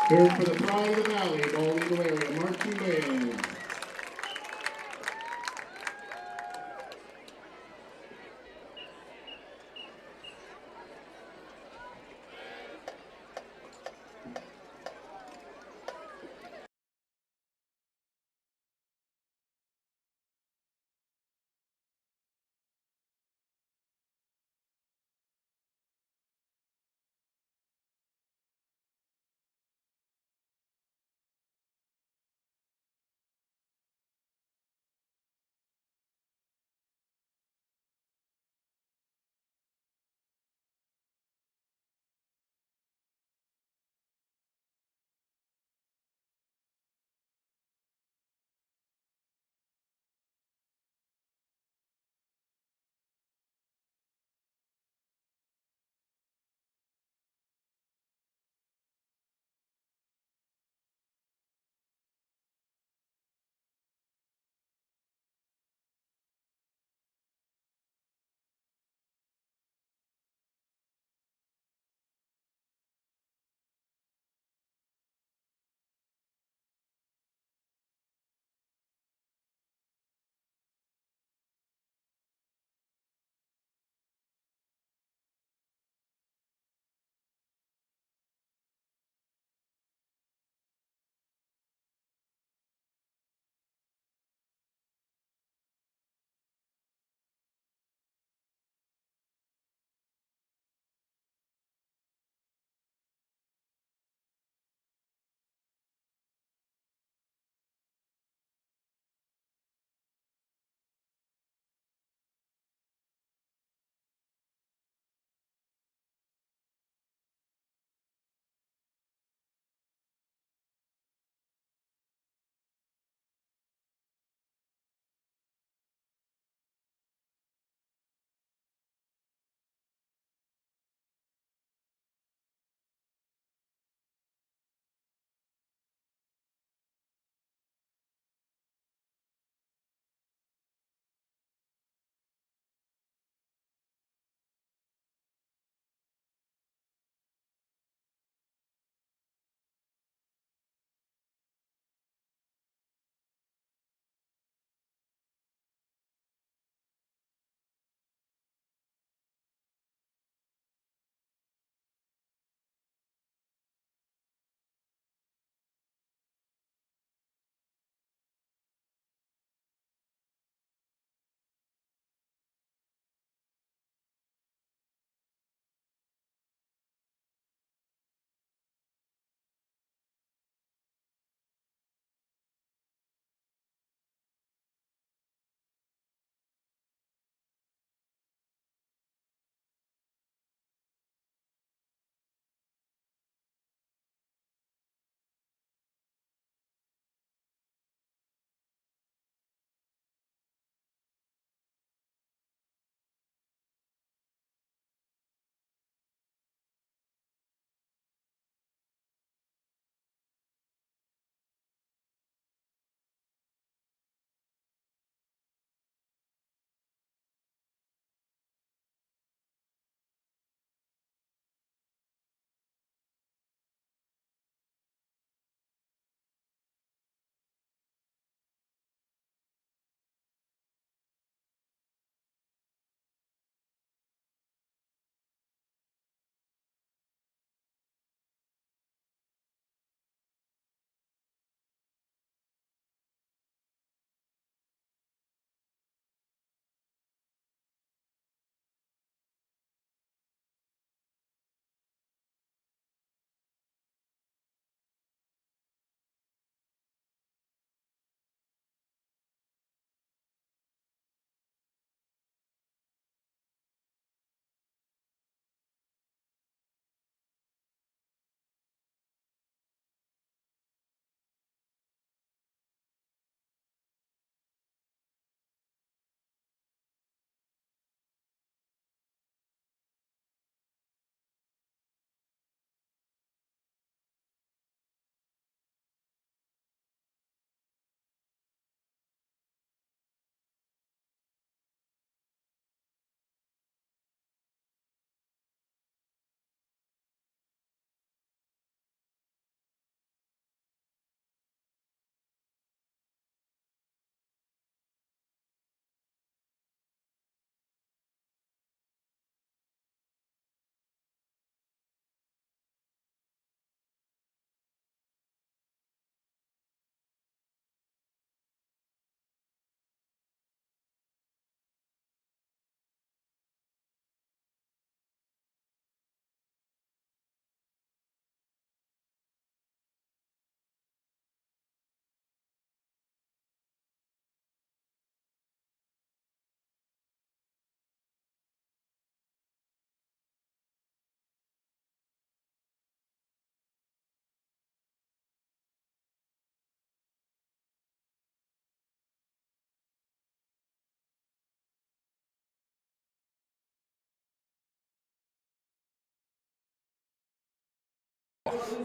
Here for the pride of the Valley, Bald Eagle Area Marching Band.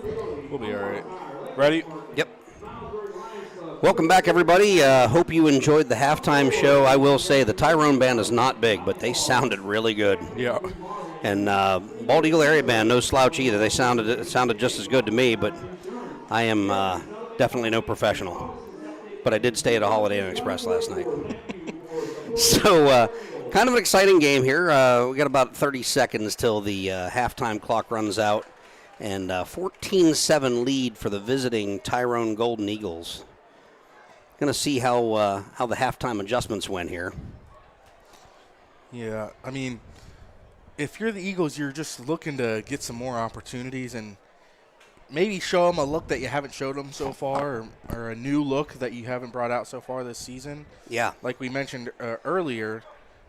We'll be all right. Ready? Yep. Welcome back, everybody. Hope you enjoyed the halftime show. I will say the Tyrone band is not big, but they sounded really good. Yeah. And Bald Eagle area band, no slouch either. It sounded just as good to me, but I am definitely no professional. But I did stay at a Holiday Inn Express last night. So kind of an exciting game here. We got about 30 seconds till the halftime clock runs out. And 14-7 lead for the visiting Tyrone Golden Eagles. Going to see how the halftime adjustments went here. Yeah, I mean, if you're the Eagles, you're just looking to get some more opportunities and maybe show them a look that you haven't showed them so far, or a new look that you haven't brought out so far this season. Yeah. Like we mentioned earlier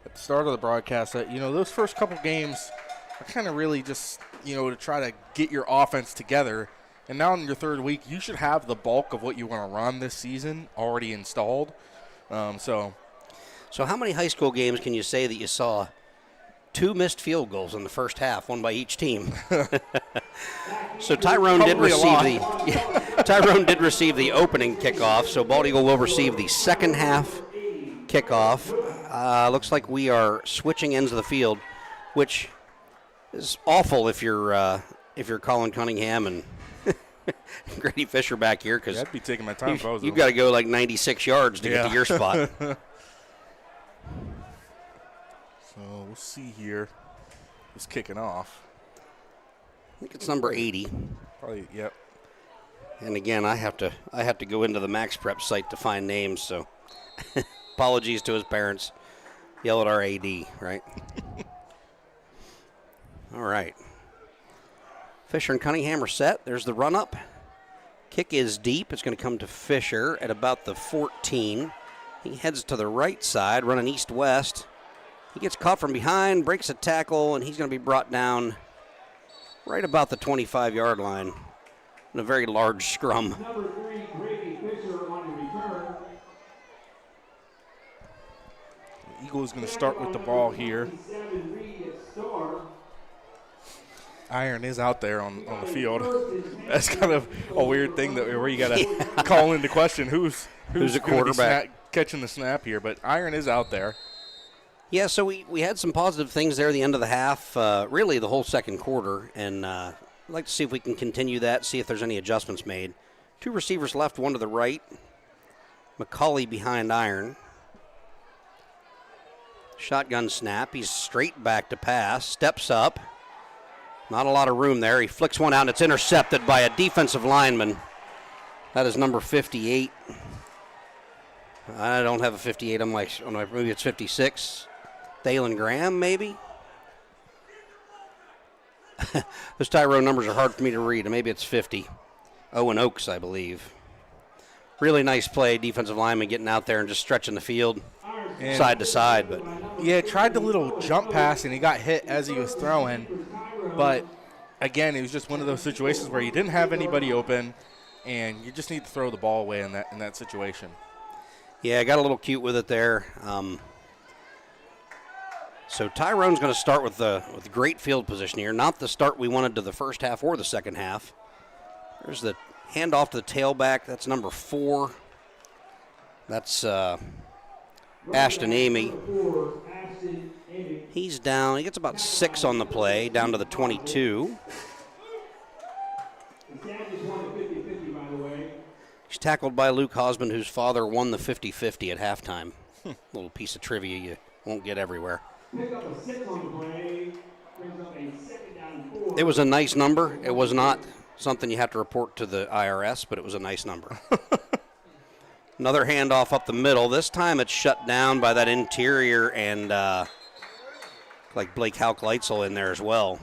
at the start of the broadcast, that, those first couple games are kind of really just, to try to get your offense together. And now in your third week, you should have the bulk of what you want to run this season already installed. So how many high school games can you say that you saw 2 missed field goals in the first half, one by each team? So Tyrone did receive the opening kickoff. So Bald Eagle will receive the second half kickoff. Looks like we are switching ends of the field, which is awful if you're Colin Cunningham and Grady Fisher back here, because I'd be taking my time. You've got to go like 96 yards to get to your spot. So we'll see here. It's kicking off. I think it's number 80. Probably, yep. And again, I have to go into the Max Prep site to find names, so apologies to his parents. Yell at our AD, right? All right. Fisher and Cunningham are set. There's the run-up. Kick is deep. It's going to come to Fisher at about the 14. He heads to the right side, running east-west. He gets caught from behind, breaks a tackle, and he's going to be brought down right about the 25-yard line in a very large scrum. Number 3, Grady Fisher on the return. The Eagles going to start with the ball here. Iron is out there on the field. That's kind of a weird thing where you got to call into question who's a quarterback catching the snap here. But Iron is out there. Yeah, so we had some positive things there at the end of the half, really the whole second quarter, and I'd like to see if we can continue that, see if there's any adjustments made. 2 receivers left, 1 to the right. McCauley behind Iron. Shotgun snap. He's straight back to pass. Steps up. Not a lot of room there. He flicks one out, and it's intercepted by a defensive lineman. That is number 58. I don't have a 58. I'm like, oh no, maybe it's 56. Dalen Graham, maybe? Those Tyrone numbers are hard for me to read. Maybe it's 50. Owen Oakes, I believe. Really nice play. Defensive lineman getting out there and just stretching the field side to side. But yeah, tried the little jump pass, and he got hit as he was throwing. But, again, it was just one of those situations where you didn't have anybody open, and you just need to throw the ball away in that situation. Yeah, I got a little cute with it there. So Tyrone's going to start with great field position here. Not the start we wanted to the first half or the second half. There's the handoff to the tailback. That's number 4. That's Ashton Amy. He's down. He gets about 6 on the play, down to the 22. He's tackled by Luke Hosman, whose father won the 50-50 at halftime. Little piece of trivia you won't get everywhere. It was a nice number. It was not something you have to report to the IRS, but it was a nice number. Another handoff up the middle. This time it's shut down by that interior and like Blake Hauk-Leitzel in there as well.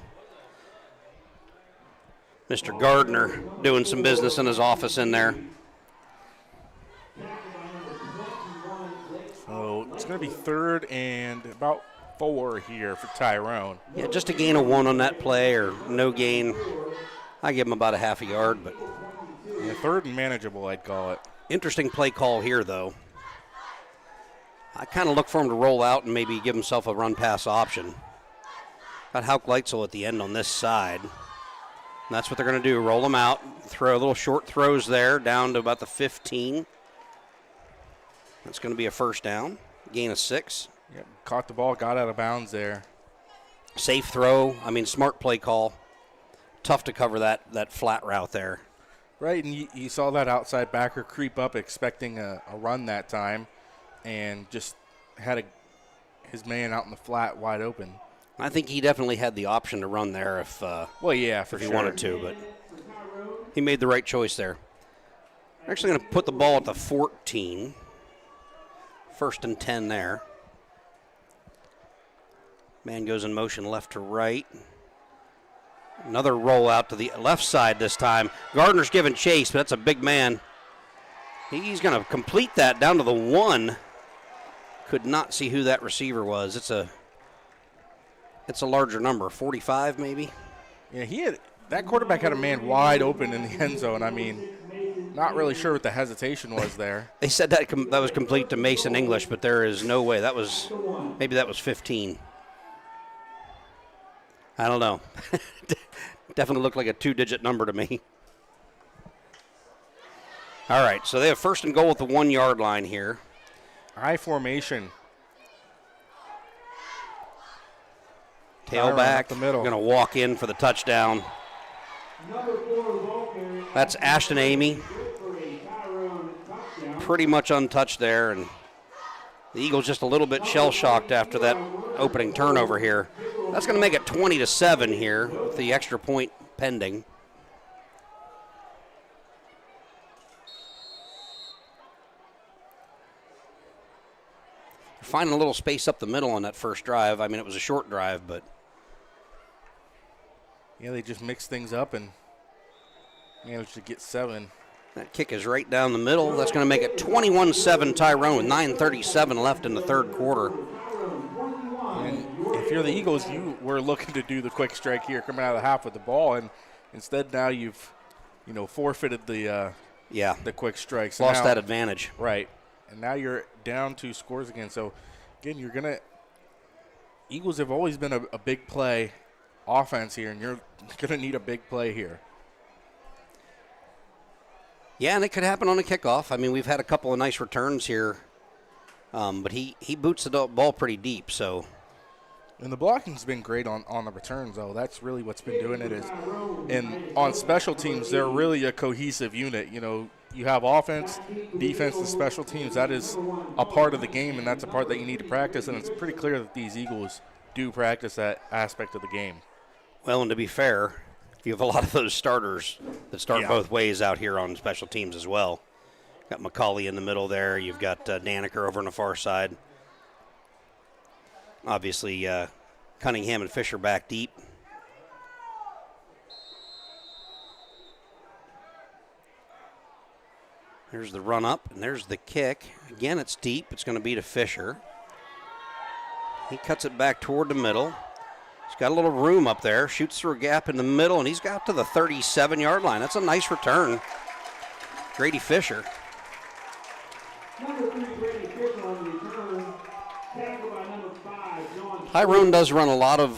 Mr. Gardner doing some business in his office in there. So it's going to be 3rd and about 4 here for Tyrone. Yeah, just a gain of 1 on that play or no gain. I give him about a half a yard, but yeah, 3rd and manageable, I'd call it. Interesting play call here, though. I kind of look for him to roll out and maybe give himself a run-pass option. Got Hauk-Leitzel at the end on this side. And that's what they're going to do, roll them out, throw little short throws there down to about the 15. That's going to be a first down, gain of 6. Yep, caught the ball, got out of bounds there. Safe throw, smart play call. Tough to cover that flat route there. Right, and you saw that outside backer creep up expecting a run that time and just had his man out in the flat wide open. I think he definitely had the option to run there if he wanted to, but he made the right choice there. They're actually going to put the ball at the 14. First and 10 there. Man goes in motion left to right. Another roll out to the left side this time. Gardner's giving chase, but that's a big man. He's going to complete that down to the 1. Could not see who that receiver was. It's a larger number, 45 maybe. Yeah, that quarterback had a man wide open in the end zone. Not really sure what the hesitation was there. They said that was complete to Mason English, but there is no way. Maybe that was 15. I don't know. Definitely looked like a 2-digit number to me. All right, so they have first and goal at the 1 yard line here. I formation. Tailback, going to walk in for the touchdown. That's Ashton Amy. Pretty much untouched there, and the Eagles just a little bit shell-shocked after that opening turnover here. That's going to make it 20-7 here with the extra point pending. Finding a little space up the middle on that first drive. It was a short drive, but yeah, they just mixed things up and managed to get 7. That kick is right down the middle. That's going to make it 21-7 Tyrone with 9:37 left in the third quarter. And if you're the Eagles, you were looking to do the quick strike here coming out of the half with the ball, and instead now you've forfeited the quick strike. So lost that advantage. Right. And now you're down 2 scores again. So, again, Eagles have always been a big play offense here, and you're going to need a big play here. Yeah, and it could happen on a kickoff. We've had a couple of nice returns here, but he boots the ball pretty deep. So, and the blocking's been great on the returns, though. That's really what's been doing it. And on special teams, they're really a cohesive unit. You have offense, defense, and special teams. That is a part of the game, and that's a part that you need to practice. And it's pretty clear that these Eagles do practice that aspect of the game. Well, and to be fair, you have a lot of those starters that start both ways out here on special teams as well. Got McCauley in the middle there. You've got Daneker over on the far side. Obviously, Cunningham and Fisher back deep. There's the run up, and there's the kick. Again, it's deep. It's going to be to Fisher. He cuts it back toward the middle. He's got a little room up there, shoots through a gap in the middle, and he's got to the 37-yard line. That's a nice return. Grady Fisher. Number 3, Grady Fisher on the return. Tackled by number 5, John. Tyrone does run a lot of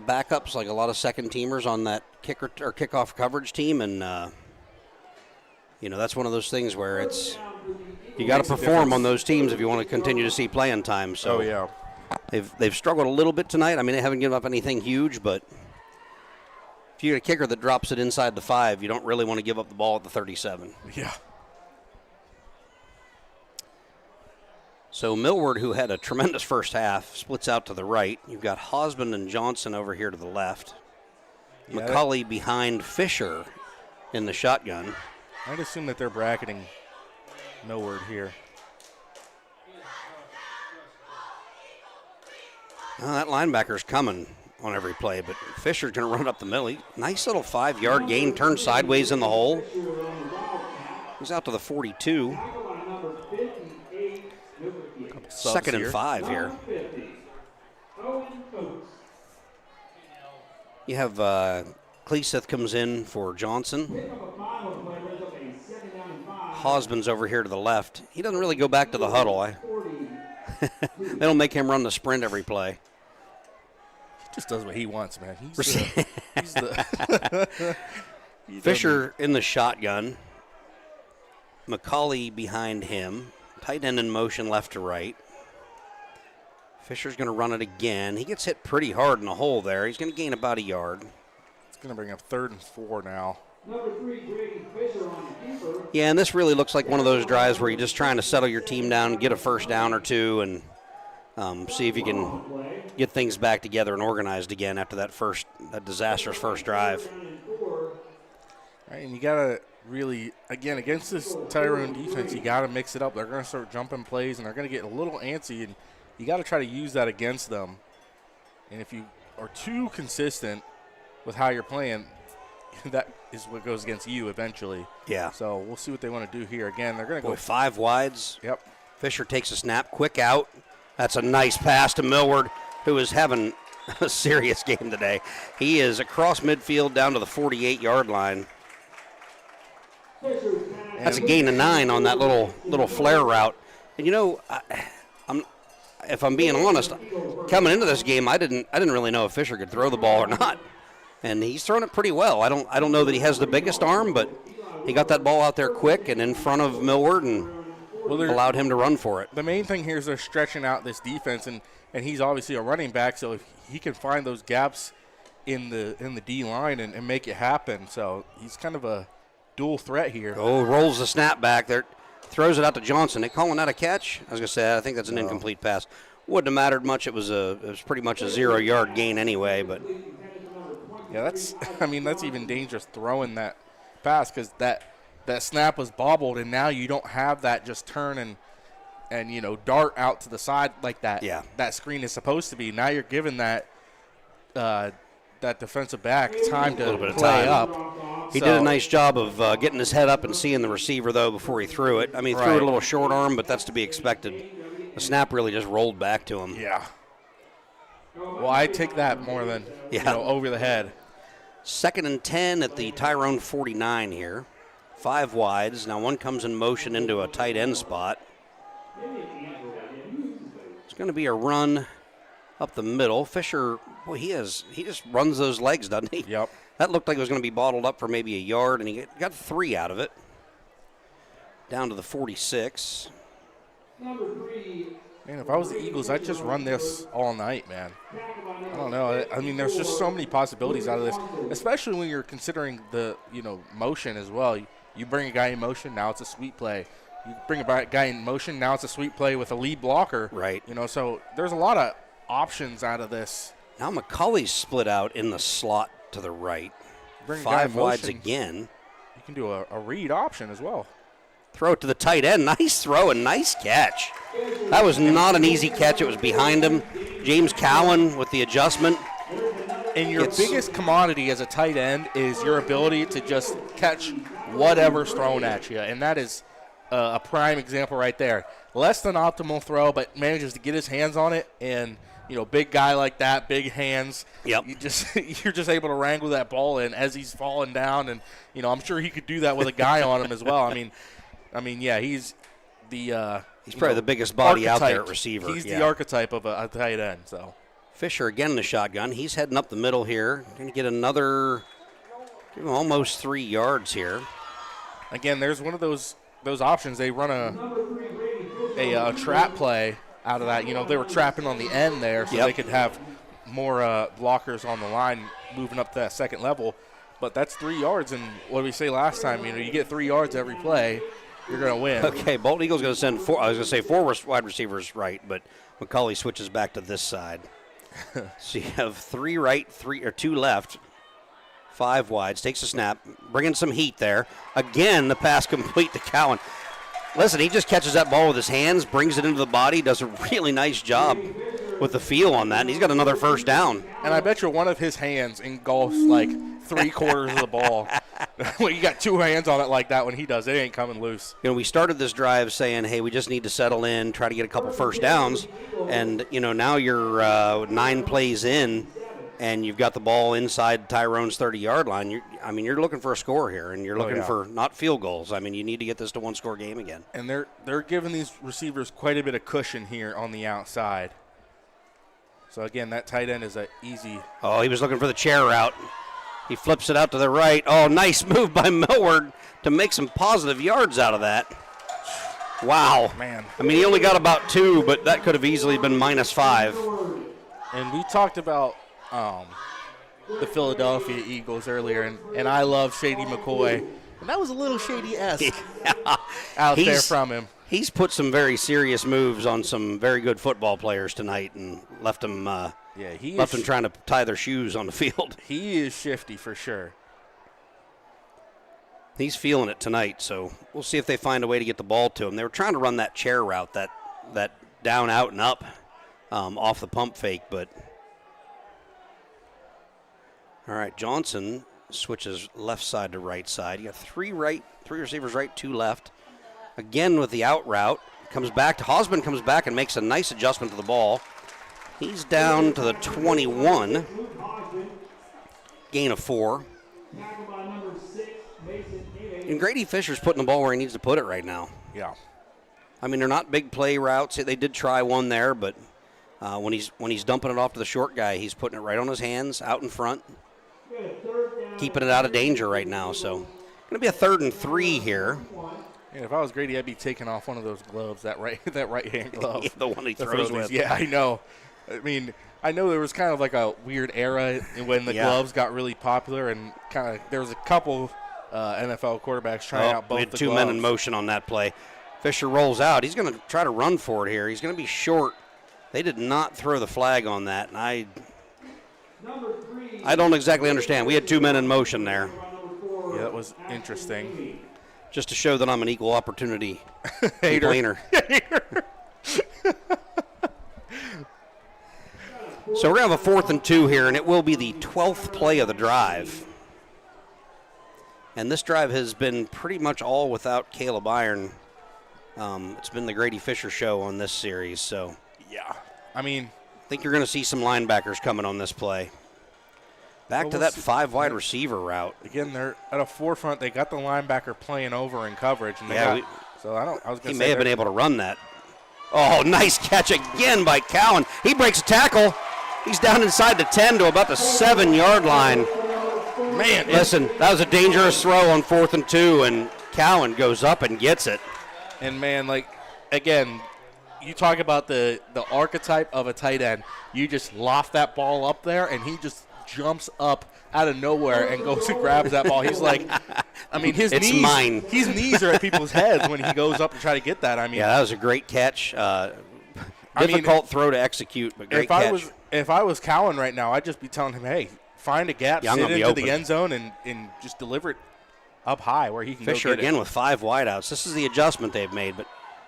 backups, like a lot of second teamers on that kicker or kickoff coverage team, and that's one of those things where you got to perform on those teams if you want to continue to see playing time. So they've struggled a little bit tonight. They haven't given up anything huge, but if you get a kicker that drops it inside the 5, you don't really want to give up the ball at the 37. Yeah. So Millward, who had a tremendous first half, splits out to the right. You've got Hosband and Johnson over here to the left. McCauley behind Fisher in the shotgun. I'd assume that they're bracketing Millward here. Well, that linebacker's coming on every play, but Fisher's going to run up the middle. Nice little 5-yard gain, turn sideways in the hole. He's out to the 42. Second and 5 here. You have Cleeseth comes in for Johnson. Hosband's over here to the left. He doesn't really go back to the huddle. They don't make him run the sprint every play. just does what he wants, man. He's the Fisher in the shotgun. McCauley behind him. Tight end in motion left to right. Fisher's going to run it again. He gets hit pretty hard in the hole there. He's going to gain about a yard. It's going to bring up 3rd and 4 now. Number 3, Grady Fisher on the keeper. Yeah, and this really looks like one of those drives where you're just trying to settle your team down, get a first down or two, and see if you can get things back together and organized again after that disastrous first drive. Right, and you got to really, again, against this Tyrone defense, you got to mix it up. They're going to start jumping plays, and they're going to get a little antsy, and you got to try to use that against them. And if you are too consistent with how you're playing, that is what goes against you eventually. Yeah. So we'll see what they want to do here. Again, they're going to go 5 wides. Yep. Fisher takes a snap, quick out. That's a nice pass to Millward, who is having a serious game today. He is across midfield down to the 48-yard line. That's a gain of 9 on that little flare route. And if I'm being honest, coming into this game, I didn't really know if Fisher could throw the ball or not. And he's thrown it pretty well. I don't know that he has the biggest arm, but he got that ball out there quick and in front of Millward and allowed him to run for it. The main thing here is they're stretching out this defense, and he's obviously a running back, so if he can find those gaps in the D line and make it happen. So he's kind of a dual threat here. Oh, rolls the snap back there, throws it out to Johnson. They calling that a catch? I was gonna say I think that's an incomplete pass. Wouldn't have mattered much. It was pretty much a 0-yard gain anyway. But yeah, that's even dangerous throwing that pass because that snap was bobbled, and now you don't have that just turn and dart out to the side like that. Yeah. That screen is supposed to be. Now you're giving that defensive back time to play up. He did a nice job of getting his head up and seeing the receiver, though, before he threw it. I mean, he threw it a little short arm, but that's to be expected. The snap really just rolled back to him. Yeah. Well, I take that more than over the head. 2nd and 10 at the Tyrone 49 here. 5 wides. Now one comes in motion into a tight end spot. It's going to be a run up the middle. Fisher, boy, he just runs those legs, doesn't he? Yep. That looked like it was going to be bottled up for maybe a yard, and he got 3 out of it. Down to the 46. Number 3. Man, if I was the Eagles, I'd just run this all night, man. I don't know. I mean, there's just so many possibilities out of this, especially when you're considering the, motion as well. You bring a guy in motion, now it's a sweep play. You bring a guy in motion, now it's a sweep play with a lead blocker. Right. So there's a lot of options out of this. Now McCauley's split out in the slot to the right. Bring a guy in 5 wides motion, again. You can do a read option as well. Throw it to the tight end. Nice throw and nice catch. That was not an easy catch. It was behind him. James Cowan with the adjustment. And your biggest commodity as a tight end is your ability to just catch whatever's thrown at you. And that is a prime example right there. Less than optimal throw, but manages to get his hands on it. And, big guy like that, big hands. Yep. You're just able to wrangle that ball in as he's falling down. And, I'm sure he could do that with a guy on him as well. I mean, yeah, he's the he's probably the biggest body archetype. out there at receiver. He's the archetype of a tight end. So Fisher again in the shotgun. He's heading up the middle here. Going to get another, give him almost 3 yards here. Again, there's one of those options. They run a trap play out of that. They were trapping on the end there, so they could have more blockers on the line moving up to that second level. But that's 3 yards, and what did we say last time? You get 3 yards every play, you're going to win. Okay, Bolton Eagles going to send 4. I was going to say 4 wide receivers right, but McCauley switches back to this side. So you have 3 right, 2 left. 5 wides, takes a snap, bringing some heat there. Again, the pass complete to Cowan. Listen, he just catches that ball with his hands, brings it into the body, does a really nice job with the feel on that, and he's got another first down. And I bet you one of his hands engulfs like 3/4 of the ball. When you got 2 hands on it like that, when he does, it ain't coming loose. We started this drive saying, hey, we just need to settle in, try to get a couple first downs, and, now you're 9 plays in, and you've got the ball inside Tyrone's 30-yard line. You're looking for a score here, and you're looking for not field goals. You need to get this to 1-score game again. And they're giving these receivers quite a bit of cushion here on the outside. So, again, that tight end is an easy. Oh, he was looking for the chair route. He flips it out to the right. Oh, nice move by Millward to make some positive yards out of that. Wow. Man. I mean, he only got about 2, but that could have easily been -5. And we talked about the Philadelphia Eagles earlier, and I love Shady McCoy. And that was a little Shady-esque out there from him. He's put some very serious moves on some very good football players tonight and left them trying to tie their shoes on the field. He is shifty for sure. He's feeling it tonight, so we'll see if they find a way to get the ball to him. They were trying to run that chair route, that down, out, and up off the pump fake, but all right, Johnson switches left side to right side. You got three receivers right, 2 left. Again with the out route, Hosman comes back and makes a nice adjustment to the ball. He's down to the 21, gain of 4. And Grady Fisher's putting the ball where he needs to put it right now. Yeah. I mean, they're not big play routes. They did try one there, but when he's dumping it off to the short guy, he's putting it right on his hands, out in front, keeping it out of danger right now. So, going to be a 3rd and 3 here. Yeah, if I was Grady, I'd be taking off one of those gloves, that right hand glove. Yeah, the one he throws with. Yeah, I know. I mean, I know there was kind of like a weird era when the gloves got really popular, and kind of there was a couple NFL quarterbacks trying out both we had the 2 gloves. men in motion on that play. Fisher rolls out. He's going to try to run for it here. He's going to be short. They did not throw the flag on that, and I don't exactly understand. We had 2 men in motion there. Yeah, that was interesting. Just to show that I'm an equal opportunity Hater. complainer. So we're going to have a 4th and 2 here, and it will be the 12th play of the drive. And this drive has been pretty much all without Caleb Iron. It's been the Grady Fisher show on this series. So Yeah. I mean, I think you're going to see some linebackers coming on this play. Back to that 5 wide receiver route. again, they're at a forefront. They got the linebacker playing over in coverage. And He may have been able to run that. Oh, nice catch again by Cowan. He breaks a tackle. He's down inside the 10 to about the 7-yard line. Man, Listen, that was a dangerous throw on 4th and 2, and Cowan goes up and gets it. And, man, again, you talk about the archetype of a tight end. You just loft that ball up there, and he just jumps up out of nowhere and goes and grabs that ball. He's like, I mean, his knees are at people's heads when he goes up to try to get that. I mean, yeah, that was a great catch. Difficult throw to execute, but great catch. If I was Cowan right now, I'd just be telling him, hey, find a gap, sit into the end zone, and just deliver it up high where he can Fisher go get again it. with 5 wideouts. This is the adjustment they've made, but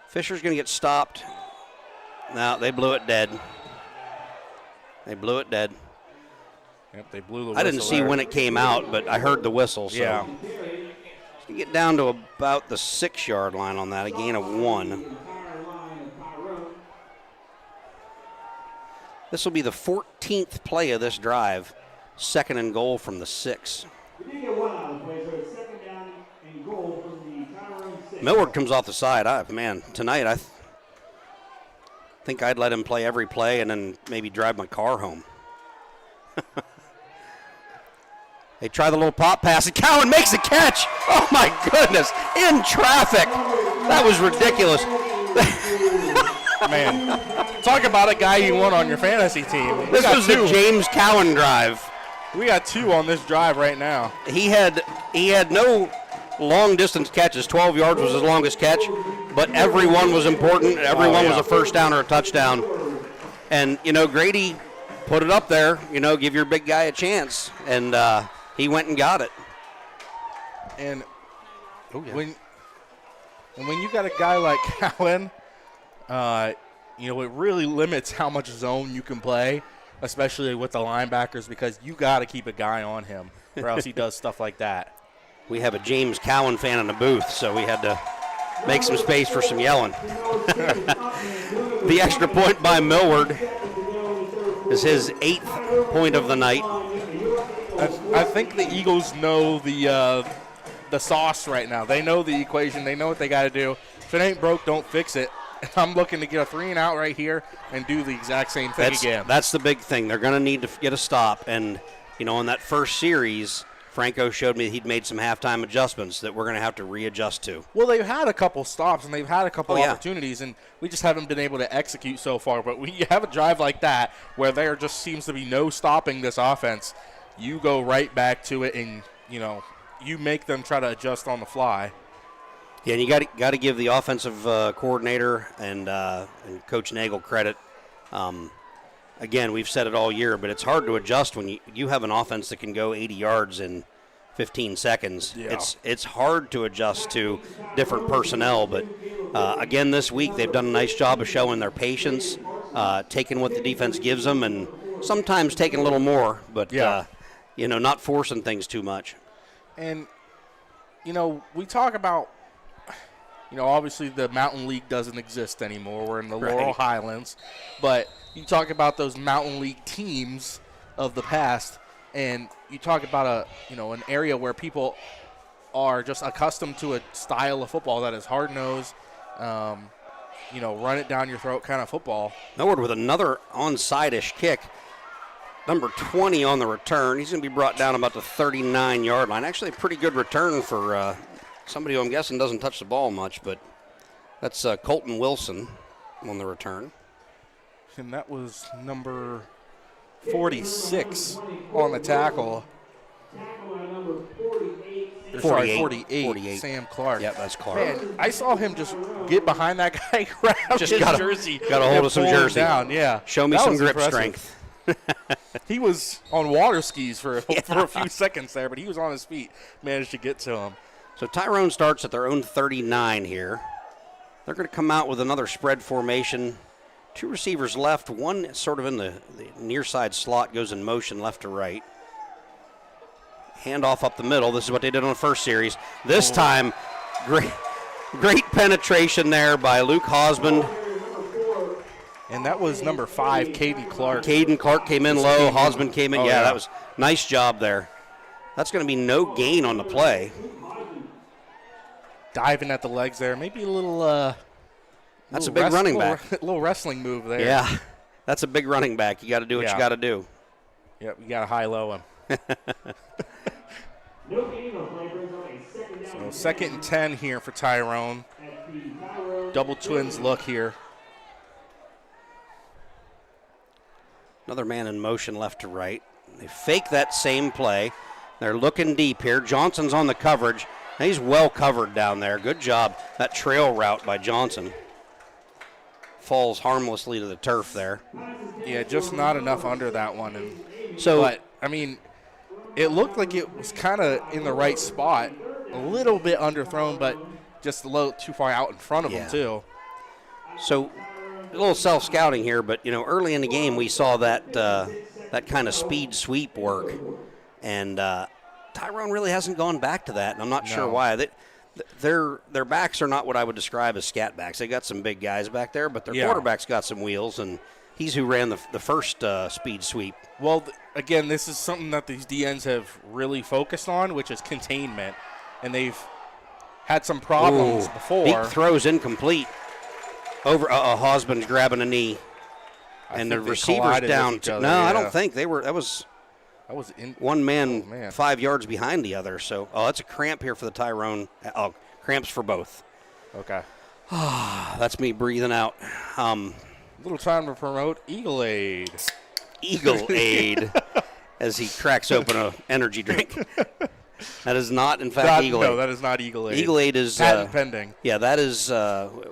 Fisher's going to get stopped. No, they blew it dead. Yep, they blew the whistle. I didn't see when it came out, but I heard the whistle. So. Yeah. You get down to about the 6-yard line on that, a gain of 1. This will be the 14th play of this drive, 2nd and goal from the 6. Millward comes off the side. Tonight I think I'd let him play every play and then maybe drive my car home. They try the little pop pass, and Cowan makes a catch. Oh, my goodness, in traffic. That was ridiculous. Man, talk about a guy you want on your fantasy team. This was the James Cowan drive. We got 2 on this drive right now. He had no long-distance catches. 12 yards was his longest catch, but every one was important. Every one was a first down or a touchdown. And, Grady put it up there, give your big guy a chance, and he went and got it. And when you got a guy like Cowan, it really limits how much zone you can play, especially with the linebackers, because you got to keep a guy on him or else he does stuff like that. We have a James Cowan fan in the booth, so we had to make some space for some yelling. The extra point by Millward is his 8th point of the night. I think the Eagles know the sauce right now. They know the equation. They know what they got to do. If it ain't broke, don't fix it. I'm looking to get a 3 and out right here and do the exact same thing again. That's the big thing. They're going to need to get a stop. And, in that first series, Franco showed me he'd made some halftime adjustments that we're going to have to readjust to. Well, they've had a couple stops and they've had a couple yeah. opportunities, and we just haven't been able to execute so far. But when you have a drive like that where there just seems to be no stopping this offense, you go right back to it and, you make them try to adjust on the fly. Yeah, and you got to give the offensive coordinator and Coach Nagel credit. Again, we've said it all year, but it's hard to adjust when you have an offense that can go 80 yards in 15 seconds. Yeah. It's hard to adjust to different personnel, but again this week they've done a nice job of showing their patience, taking what the defense gives them, and sometimes taking a little more, but not forcing things too much. And we talk about. Obviously the Mountain League doesn't exist anymore. We're in the Laurel Highlands. But you talk about those Mountain League teams of the past, and you talk about an area where people are just accustomed to a style of football that is hard-nosed, run it down your throat kind of football. Millward with another onside-ish kick. Number 20 on the return. He's going to be brought down about the 39-yard line. Actually a pretty good return for somebody who I'm guessing doesn't touch the ball much, but that's Colton Wilson on the return. And that was number 46 on the tackle. 48. Sam Clark. Yep, that's Clark. Man, I saw him just get behind that guy, grab his jersey. Got a hold of some jersey. Down. Yeah. Show me that some was grip impressive. strength. He was on water skis for a few seconds there, but he was on his feet, managed to get to him. So Tyrone starts at their own 39 here. They're going to come out with another spread formation. 2 receivers left, one sort of in the near side slot, goes in motion left to right. Handoff up the middle. This is what they did on the first series. This time, great penetration there by Luke Hosband. And that was number 5, Caden Clark. Caden Clark came in low. Hosband came in. Yeah, that was nice job there. That's going to be no gain on the play. Diving at the legs there. Maybe a little that's a big running back. Little wrestling move there. Yeah, that's a big running back. You got to do what you got to do. Yep, you got to high-low him. So 2nd and 10 here for Tyrone. Double twins look here. Another man in motion left to right. They fake that same play. They're looking deep here. Johnson's on the coverage. He's well covered down there. Good job. That trail route by Johnson falls harmlessly to the turf there. Yeah, just not enough under that one. But it looked like it was kind of in the right spot. A little bit underthrown, but just a little too far out in front of him, too. So a little self-scouting here, but, early in the game we saw that kind of speed sweep work. And Tyrone really hasn't gone back to that, and I'm not sure why. Their backs are not what I would describe as scat backs. They got some big guys back there, but their quarterback's got some wheels, and he's who ran the first speed sweep. Well, again, this is something that these DNs have really focused on, which is containment, and they've had some problems before. Deep throws incomplete. Over Hosband's grabbing a knee, and the receiver's down. I don't think they were. That was one man 5 yards behind the other. So, that's a cramp here for the Tyrone. Cramps for both. Okay. That's me breathing out. Little time to promote Eagle Aid. Eagle Aid, as he cracks open an energy drink. That is not, in fact, Eagle Aid. No, that is not Eagle Aid. Eagle Aid is patent pending. Yeah, that is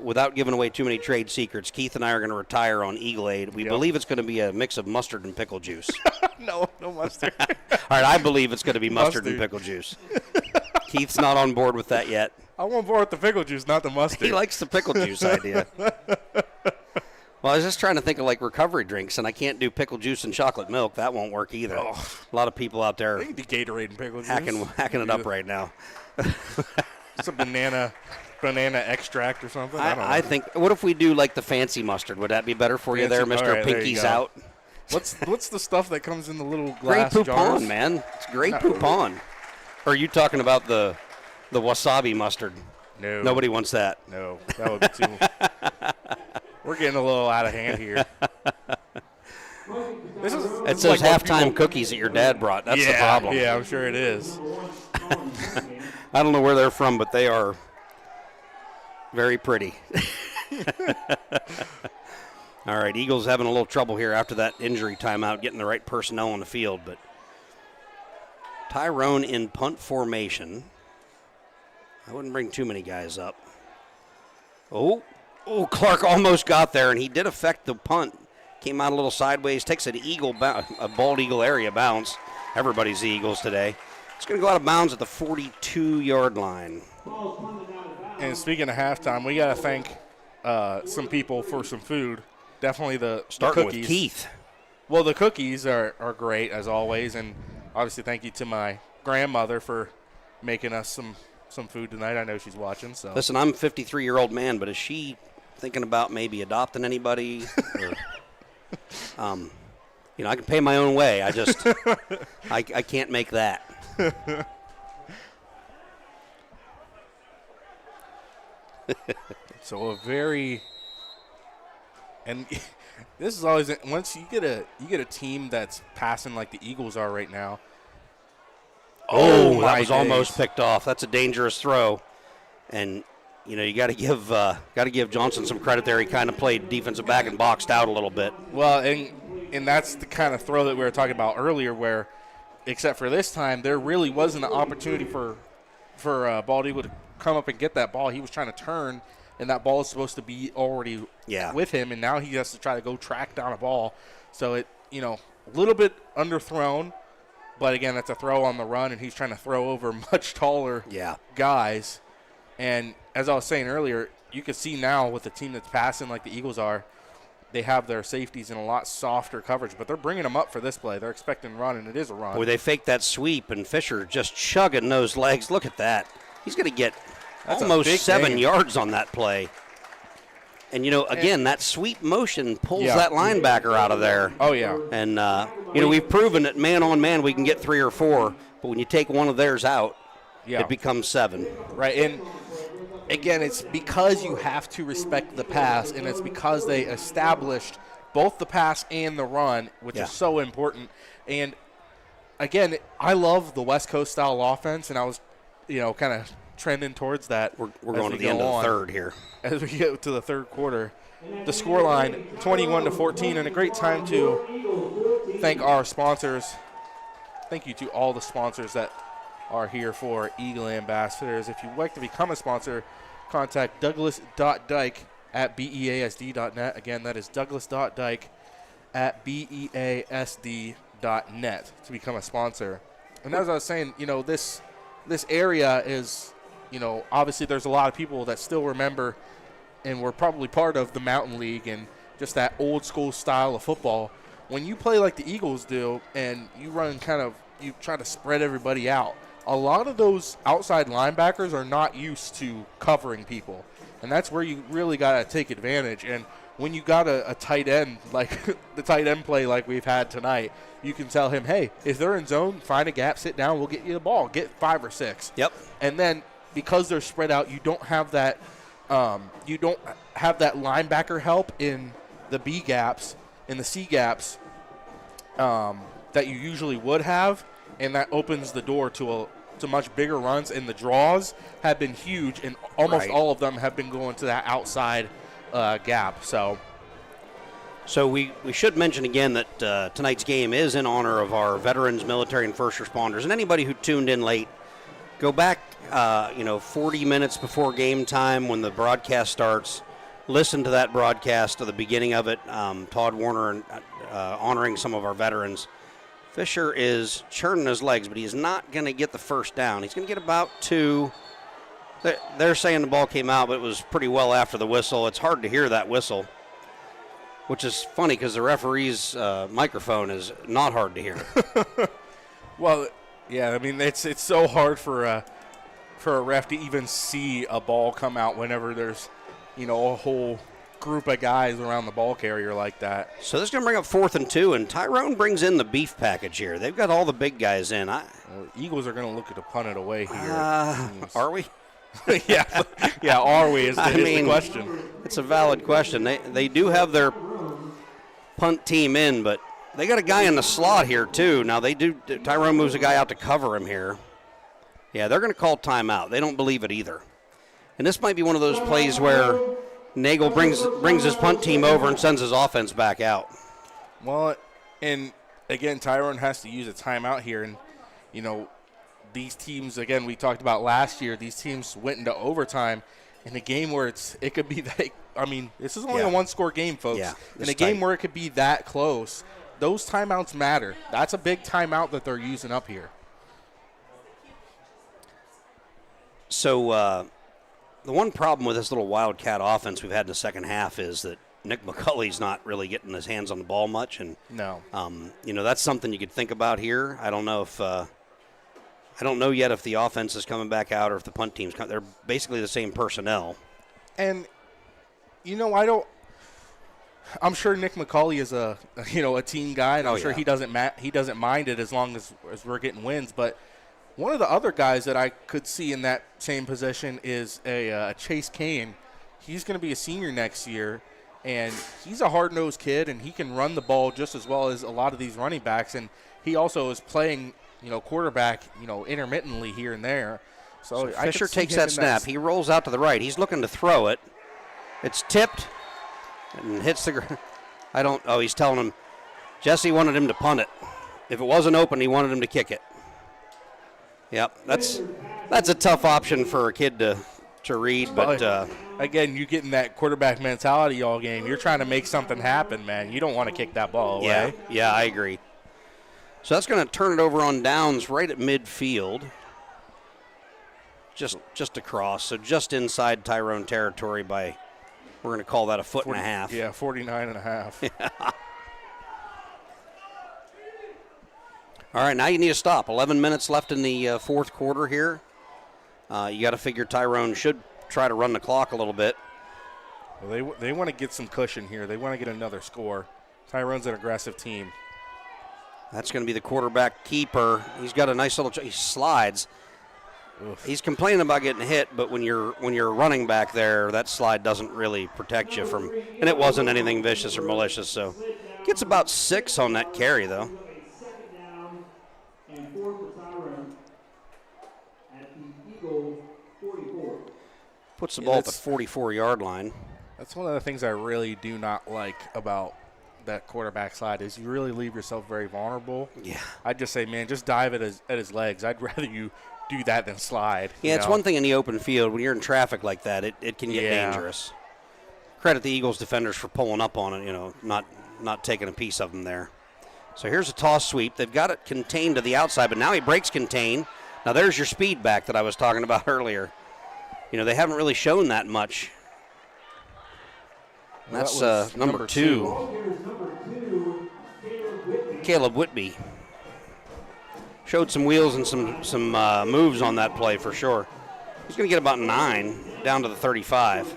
without giving away too many trade secrets. Keith and I are going to retire on Eagle Aid. We believe it's going to be a mix of mustard and pickle juice. No mustard. All right, I believe it's going to be mustard and pickle juice. Keith's not on board with that yet. I'm on board with the pickle juice, not the mustard. He likes the pickle juice idea. Well, I was just trying to think of recovery drinks, and I can't do pickle juice and chocolate milk. That won't work either. A lot of people out there Gatorade and pickle juice. hacking it up right now. Some banana extract or something. I don't know. I think. What if we do the fancy mustard? Would that be better for you there, Mr. Right, Pinky's out? What's the stuff that comes in the little glass Grey jars? Poupon, man. It's Grey Poupon. Or are you talking about the wasabi mustard? No. Nobody wants that. No, that would be too. We're getting a little out of hand here. It's those halftime cookies that your dad brought. That's the problem. Yeah, I'm sure it is. I don't know where they're from, but they are very pretty. All right, Eagles having a little trouble here after that injury timeout, getting the right personnel on the field. But Tyrone in punt formation. I wouldn't bring too many guys up. Oh, Clark almost got there, and he did affect the punt. Came out a little sideways, takes an a bald eagle area bounce. Everybody's the Eagles today. It's going to go out of bounds at the 42-yard line. And speaking of halftime, we got to thank some people for some food. Definitely the Starting cookies. with Keith. Well, the cookies are great, as always. And obviously thank you to my grandmother for making us some food tonight. I know she's watching. So Listen, I'm a 53-year-old man, but is she thinking about maybe adopting anybody? Or, I can pay my own way. I just I can't make that. So and this is always once you get a team that's passing like the Eagles are right now. Oh, that was almost picked off. That's a dangerous throw, and you got to give Johnson some credit there. He kind of played defensive back and boxed out a little bit. Well, and that's the kind of throw that we were talking about earlier, where except for this time, there really wasn't an opportunity for Bald Eagle to come up and get that ball. He was trying to turn, and that ball is supposed to be already with him, and now he has to try to go track down a ball. So it, a little bit underthrown, but again, that's a throw on the run, and he's trying to throw over much taller guys. And as I was saying earlier, you can see now with the team that's passing like the Eagles are, they have their safeties in a lot softer coverage, but they're bringing them up for this play. They're expecting run, and it is a run. Boy, they faked that sweep, and Fisher just chugging those legs. Look at that. He's going to get almost 7 yards on that play. And, again, that sweep motion pulls that linebacker out of there. Oh, yeah. And, we've proven that man-on-man we can get 3 or 4, but when you take one of theirs out, it becomes 7. Right, and again, it's because you have to respect the pass, and it's because they established both the pass and the run, which is so important. And, again, I love the West Coast style offense, and I was, kind of trending towards that. We're going to the end of the third here. As we get to the third quarter. The scoreline, 21-14, and a great time to thank our sponsors. Thank you to all the sponsors that are here for Eagle Ambassadors. If you'd like to become a sponsor, contact douglas.dyke@beasd.net. Again, that is douglas.dyke@beasd.net to become a sponsor. And as I was saying, this area is, obviously there's a lot of people that still remember and were probably part of the Mountain League and just that old school style of football. When you play like the Eagles do and you run you try to spread everybody out, a lot of those outside linebackers are not used to covering people. And that's where you really got to take advantage. And when you got a tight end, like the tight end play like we've had tonight, you can tell him, hey, if they're in zone, find a gap, sit down, we'll get you the ball. Get 5 or 6. Yep. And then because they're spread out, you don't have that linebacker help in the B gaps, in the C gaps that you usually would have, and that opens the door to much bigger runs, and the draws have been huge, and almost all of them have been going to that outside gap. So we should mention again that tonight's game is in honor of our veterans, military, and first responders. And anybody who tuned in late, go back 40 minutes before game time when the broadcast starts. Listen to that broadcast at the beginning of it. Todd Warner honoring some of our veterans. Fisher is churning his legs, but he's not going to get the first down. He's going to get about 2. They're saying the ball came out, but it was pretty well after the whistle. It's hard to hear that whistle, which is funny because the referee's microphone is not hard to hear. Well, yeah, I mean, it's so hard for a ref to even see a ball come out whenever there's, a whole group of guys around the ball carrier like that. So this is going to bring up 4th and 2, and Tyrone brings in the beef package here. They've got all the big guys in. Eagles are going to look to punt it away here. Are we? yeah, are we is the question. It's a valid question. They do have their punt team in, but they got a guy in the slot here too. Now Tyrone moves a guy out to cover him here. Yeah, they're going to call timeout. They don't believe it either. And this might be one of those plays where Nagel brings his punt team over and sends his offense back out. Well, and again, Tyrone has to use a timeout here. And, you know, these teams, again, we talked about last year, these teams went into overtime in a game where it could be that, I mean, this is only a one-score game, folks. Yeah, in a game where it could be that close, those timeouts matter. That's a big timeout that they're using up here. So the one problem with this little Wildcat offense we've had in the second half is that Nick McCulley's not really getting his hands on the ball much. And, no. You know, that's something you could think about here. I don't know yet if the offense is coming back out or if the punt team's coming. They're basically the same personnel. And, you know, I'm sure Nick McCulley is a team guy, and I'm sure he doesn't mind it as long as we're getting wins. But one of the other guys that I could see in that same position is a Chase Kane. He's going to be a senior next year, and he's a hard-nosed kid, and he can run the ball just as well as a lot of these running backs. And he also is playing, quarterback, intermittently here and there. So Fisher takes that snap. He rolls out to the right. He's looking to throw it. It's tipped and hits the ground. He's telling him, Jesse wanted him to punt it. If it wasn't open, he wanted him to kick it. Yep, that's a tough option for a kid to read, but again, you get in that quarterback mentality all game. You're trying to make something happen, man. You don't want to kick that ball away. Yeah, I agree. So that's going to turn it over on downs right at midfield, just across, so just inside Tyrone territory by, we're going to call that a foot and a half. Yeah, 49 and a half. All right, now you need to stop. 11 minutes left in the fourth quarter here. You got to figure Tyrone should try to run the clock a little bit. Well, they want to get some cushion here. They want to get another score. Tyrone's an aggressive team. That's going to be the quarterback keeper. He's got a nice little he slides. Oof. He's complaining about getting hit, but when you're running back there, that slide doesn't really protect you from, and it wasn't anything vicious or malicious. So gets about 6 on that carry though. Puts the ball at the 44-yard line. That's one of the things I really do not like about that quarterback slide is you really leave yourself very vulnerable. Yeah. I'd just say, man, just dive at his legs. I'd rather you do that than slide. Yeah, it's one thing in the open field. When you're in traffic like that, it can get dangerous. Credit the Eagles defenders for pulling up on it, not taking a piece of them there. So here's a toss sweep. They've got it contained to the outside, but now he breaks contain. Now there's your speed back that I was talking about earlier. They haven't really shown that much. Well, that's number 2. Caleb Whitby. Showed some wheels and some moves on that play for sure. He's going to get about 9 down to the 35.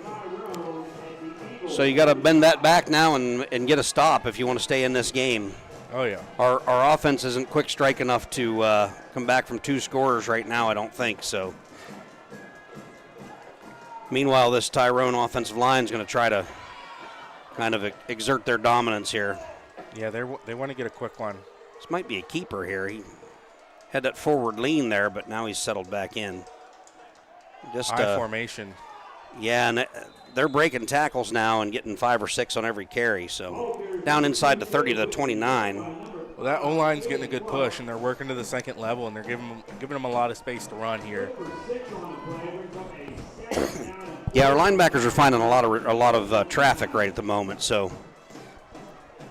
So you got to bend that back now and get a stop if you want to stay in this game. Oh, yeah. Our offense isn't quick strike enough to come back from 2 scorers right now, I don't think. So, meanwhile, this Tyrone offensive line is going to try to kind of exert their dominance here. Yeah, they want to get a quick one. This might be a keeper here. He had that forward lean there, but now he's settled back in. Just I formation. Yeah, and they're breaking tackles now and getting 5 or 6 on every carry. So down inside the 30 to the 29. Well, that O-line's getting a good push, and they're working to the second level, and they're giving them a lot of space to run here. Yeah, our linebackers are finding a lot of traffic right at the moment. So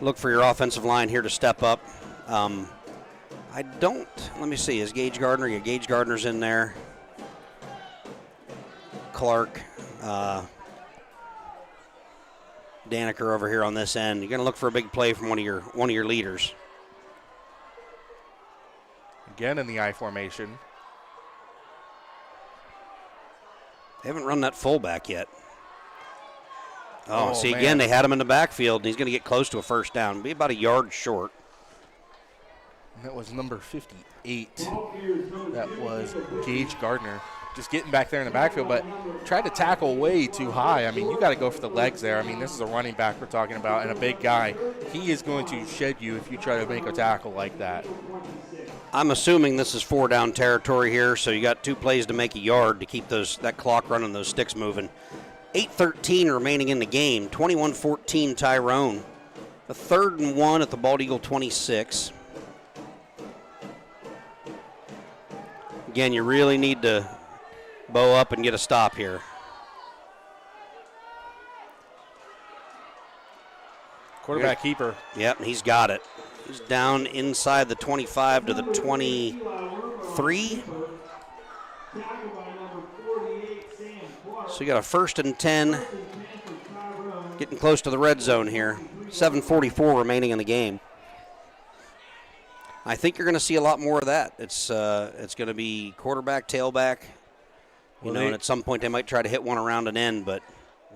look for your offensive line here to step up. Let me see, is Gage Gardner? Yeah, Gage Gardner's in there. Clark, Daniker over here on this end. You're going to look for a big play from one of your leaders. Again in the I formation. They haven't run that fullback yet. Oh, see, man. again, they had him in the backfield, and he's going to get close to a first down. Be about a yard short. And that was number 58. That was Gage Gardner. just getting back there in the backfield, but tried to tackle way too high. I mean, you got to go for the legs there. I mean, this is a running back we're talking about and a big guy. He is going to shed you if you try to make a tackle like that. I'm assuming this is 4-down territory here, so you got 2 plays to make a yard to keep that clock running, those sticks moving. 8:13 remaining in the game, 21-14 Tyrone. A 3rd and 1 at the Bald Eagle 26. Again, you really need to bow up and get a stop here. Quarterback keeper. Yep, he's got it. He's down inside the 25 to the 23. So you got a 1st and 10. Getting close to the red zone here. 7:44 remaining in the game. I think you're going to see a lot more of that. It's going to be quarterback, tailback. And at some point they might try to hit one around an end, but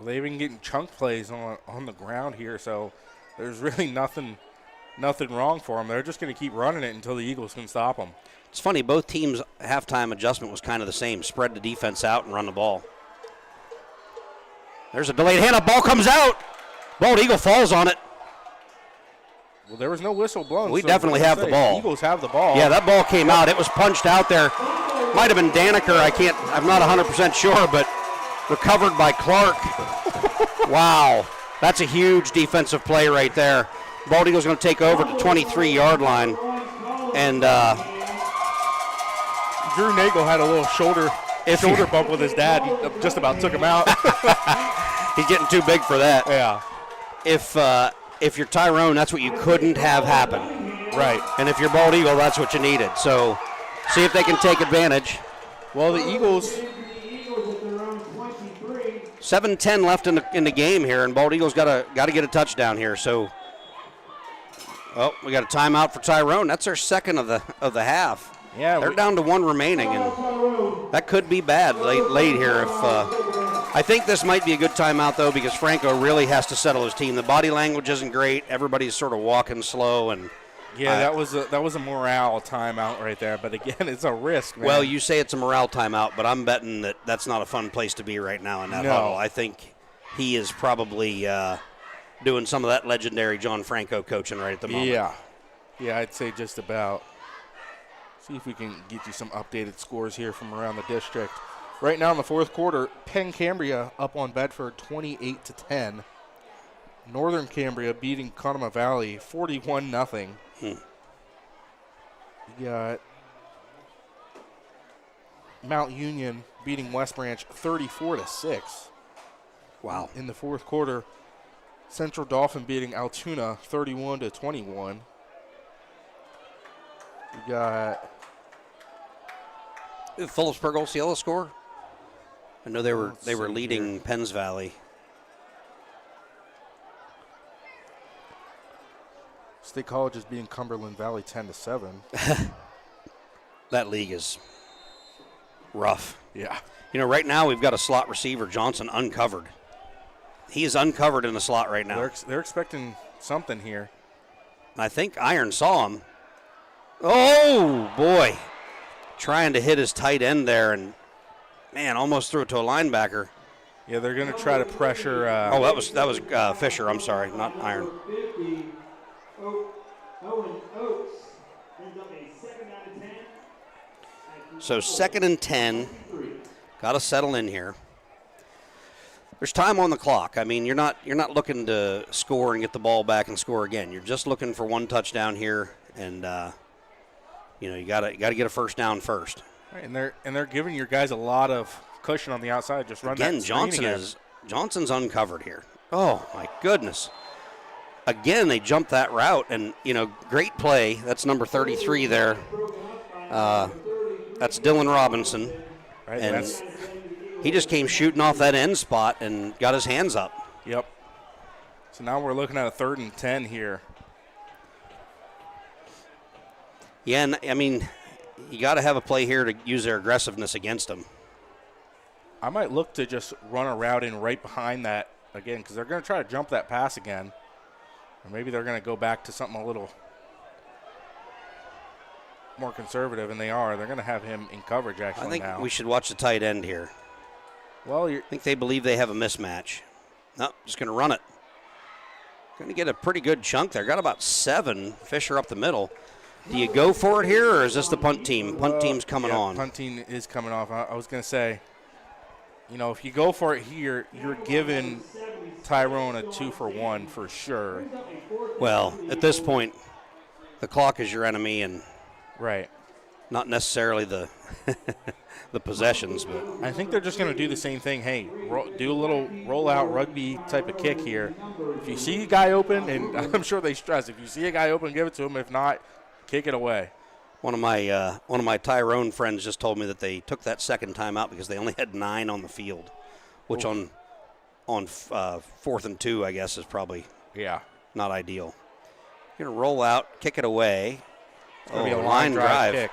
they've been getting chunk plays on the ground here, so there's really nothing wrong for them. They're just going to keep running it until the Eagles can stop them. It's funny, both teams' halftime adjustment was kind of the same. Spread the defense out and run the ball. There's a delayed handoff. Ball comes out. Bald Eagle falls on it. Well, there was no whistle blown. We definitely have the ball. Eagles have the ball. Yeah, that ball came out. It was punched out there. Might have been Daniker. I'm not 100% sure, but recovered by Clark. Wow. That's a huge defensive play right there. Bald Eagle's going to take over the 23-yard line. And Drew Nagel had a little shoulder bump with his dad. He just about took him out. He's getting too big for that. Yeah. If you're Tyrone, that's what you couldn't have happen. Right. And if you're Bald Eagle, that's what you needed. So see if they can take advantage. Well, the Eagles. 7:10 left in the game here, and Bald Eagles got to get a touchdown here. So, we got a timeout for Tyrone. That's their second of the half. Yeah, they're down to 1 remaining, and that could be bad late here. I think this might be a good timeout though, because Franco really has to settle his team. The body language isn't great. Everybody's sort of walking slow, and yeah, that was a morale timeout right there. But again, it's a risk, man. Well, you say it's a morale timeout, but I'm betting that's not a fun place to be right now in that huddle. I think he is probably doing some of that legendary John Franco coaching right at the moment. Yeah, I'd say just about. See if we can get you some updated scores here from around the district. Right now in the 4th quarter, Penn Cambria up on Bedford 28-10. Northern Cambria beating Conemaugh Valley 41-0. You got Mount Union beating West Branch 34-6. Wow. In the 4th quarter, Central Dauphin beating Altoona 31-21. You got Phillipsburg Osceola score? I know they were leading here. Penns Valley. State College is beating Cumberland Valley 10-7. That league is rough. Yeah. Right now we've got a slot receiver, Johnson, uncovered. He is uncovered in the slot right now. They're expecting something here. I think Iron saw him. Oh, boy. Trying to hit his tight end there, and, man, almost threw it to a linebacker. Yeah, they're going to try to pressure. That was Fisher. I'm sorry, not Iron. So 2nd and 10. Got to settle in here. There's time on the clock. I mean, you're not looking to score and get the ball back and score again. You're just looking for 1 touchdown here, and you got to get a first down first. Right, and they're giving your guys a lot of cushion on the outside. Just run again. that Johnson's uncovered here. Oh my goodness! Again, they jumped that route, and great play. That's number 33 there. That's Dylan Robinson, right, and he just came shooting off that end spot and got his hands up. Yep. So now we're looking at a 3rd and 10 here. Yeah, and I mean, you got to have a play here to use their aggressiveness against them. I might look to just run a route in right behind that again, because they're going to try to jump that pass again. Or maybe they're going to go back to something a little. more conservative, and they are. They're going to have him in coverage actually I think now. we should watch the tight end here. Well, I think they believe they have a mismatch. No, just going to run it. Going to get a pretty good chunk there. Got about 7. Fisher up the middle. Do you go for it here, or is this the punt team? Punt team's coming on. Punt team is coming off. I was going to say, if you go for it here, you're giving Tyrone a 2-for-1 for sure. Well, at this point, the clock is your enemy, and right, not necessarily the the possessions. But I think they're just going to do the same thing. Hey, do a little roll-out rugby type of kick here. If you see a guy open, and I'm sure they stress, if you see a guy open, give it to him. If not, kick it away. One of my Tyrone friends just told me that they took that second time out because they only had 9 on the field, which on 4th and 2, I guess, is probably not ideal. You're gonna roll out, kick it away. Be a line drive kick.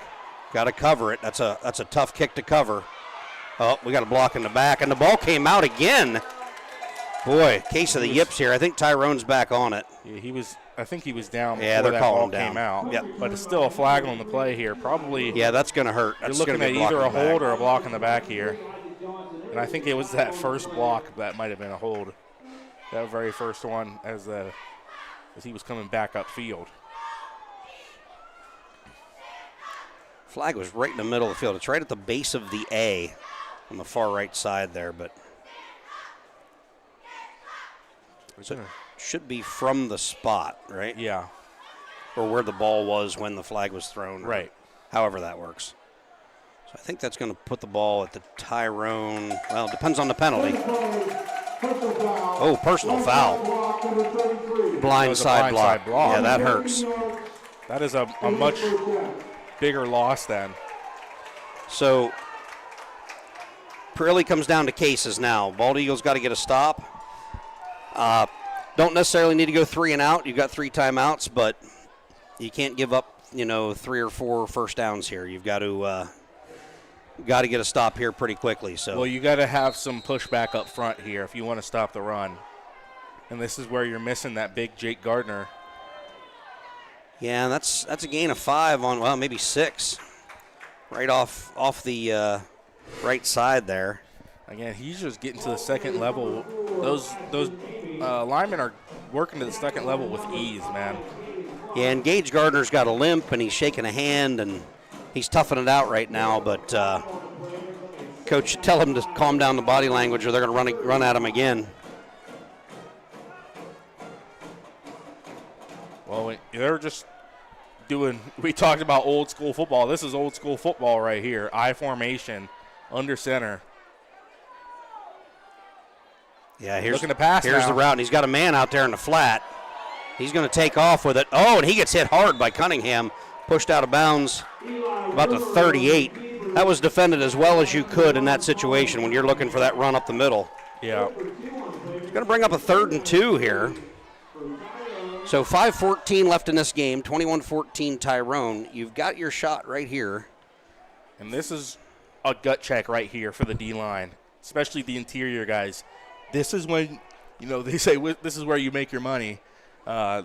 Got to cover it. That's a tough kick to cover. Oh, we got a block in the back, and the ball came out again. Boy, case of the yips here. I think Tyrone's back on it. Yeah, I think he was down Yeah, before they're that calling ball him down. came out. Yep. But it's still a flag on the play here. Probably. Yeah, that's going to hurt. That's you're looking gonna at be a block either a in the back. hold or a block in the back here. And I think it was that first block that might have been a hold. That very first one as he was coming back upfield. Flag was right in the middle of the field. It's right at the base of the A on the far right side there, but so it should be from the spot, right? Yeah. Or where the ball was when the flag was thrown. Right. However that works. So I think that's going to put the ball at the Tyrone. Well, it depends on the penalty. Oh, personal foul. Blindside block. Yeah, that hurts. That is a much bigger loss then. So really comes down to cases now. Bald Eagles got to get a stop. Don't necessarily need to go 3 and out. You've got 3 timeouts, but you can't give up, 3 or 4 first downs here. You've got to get a stop here pretty quickly. So well, you got to have some pushback up front here if you want to stop the run. And this is where you're missing that big Jake Gardner. Yeah, that's a gain of 5 on, well, maybe 6. Right off the right side there. Again, he's just getting to the second level. Those linemen are working to the second level with ease, man. Yeah, and Gage Gardner's got a limp, and he's shaking a hand, and he's toughing it out right now. But coach, tell him to calm down the body language, or they're going to run at him again. Well, they're just doing. We talked about old school football. This is old school football right here. I formation, under center. Yeah, here's looking to pass. Here's now. the route, and he's got a man out there in the flat. He's going to take off with it. Oh, and he gets hit hard by Cunningham. Pushed out of bounds about the 38. That was defended as well as you could in that situation when you're looking for that run up the middle. Yeah. He's going to bring up a 3rd and 2 here. So 5:14 left in this game, 21-14 Tyrone. You've got your shot right here. And this is a gut check right here for the D-line, especially the interior guys. This is when, they say this is where you make your money.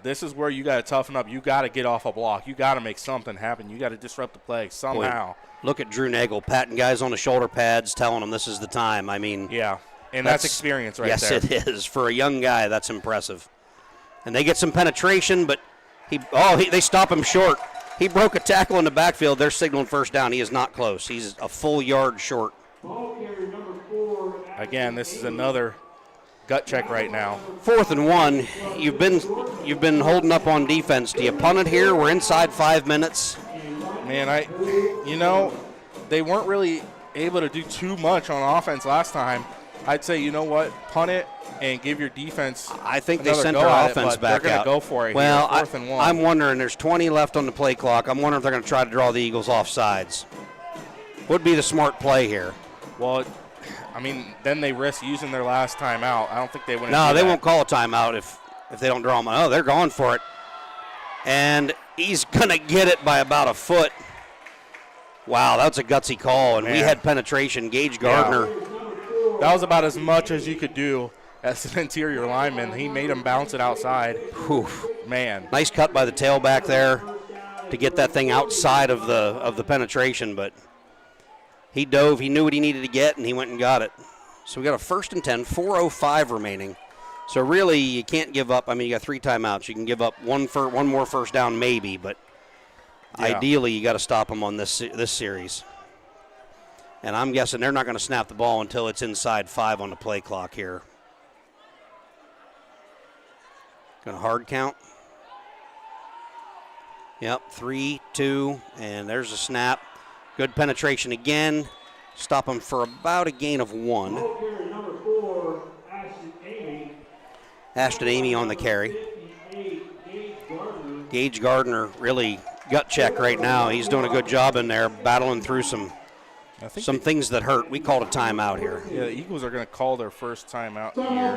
This is where you got to toughen up. You got to get off a block. You got to make something happen. You got to disrupt the play somehow. Boy, look at Drew Nagel patting guys on the shoulder pads, telling them this is the time. I mean, yeah, and that's experience right yes, there. Yes, it is. For a young guy, that's impressive. And they get some penetration, but they stop him short. He broke a tackle in the backfield. They're signaling first down. He is not close. He's a full yard short. Again, this is another gut check right now. 4th and 1. You've been holding up on defense. Do you punt it here? We're inside 5 minutes. Man, they weren't really able to do too much on offense last time. I'd say, you know what, punt it and give your defense. I think they sent their offense back out. They're going to go for it. Well, here, 4th and 1. I'm wondering. There's 20 left on the play clock. I'm wondering if they're going to try to draw the Eagles off sides. Would be the smart play here. Well, then they risk using their last timeout. I don't think they would. No, they won't call a timeout if they don't draw them. Oh, they're going for it. And he's going to get it by about a foot. Wow, that's a gutsy call. And we had penetration. Gage Gardner. Yeah. That was about as much as you could do as an interior lineman. He made him bounce it outside. Whew. Man. Nice cut by the tailback there. to get that thing outside of the penetration, but he dove. He knew what he needed to get, and he went and got it. So we got a 1st and 10, 4:05 remaining. So really, you can't give up. I mean, you got 3 timeouts. You can give up one more first down maybe, but ideally you got to stop them on this series. And I'm guessing they're not going to snap the ball until it's inside 5 on the play clock here. Going to hard count. Yep, 3, 2, and there's a snap. Good penetration again. Stop them for about a gain of 1. Number 4, Ashton Amy on the carry. Gage Gardner really gut check right now. He's doing a good job in there, battling through some things that hurt. We called a timeout here. Yeah, the Eagles are going to call their first timeout here.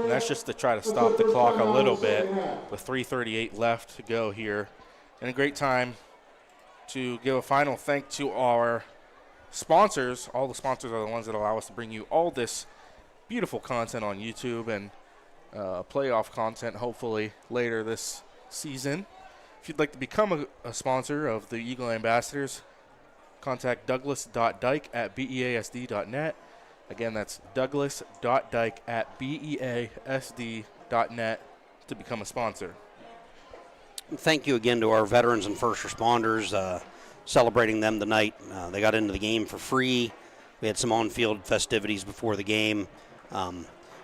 And that's just to try to stop the clock a little bit with 3:38 left to go here. And a great time to give a final thank to our sponsors. All the sponsors are the ones that allow us to bring you all this beautiful content on YouTube and playoff content hopefully later this season. If you'd like to become a sponsor of the Eagle Ambassadors, contact douglas.dyke@beasd.net. Again, that's douglas.dyke@beasd.net to become a sponsor. Thank you again to our veterans and first responders, celebrating them tonight. They got into the game for free. We had some on-field festivities before the game.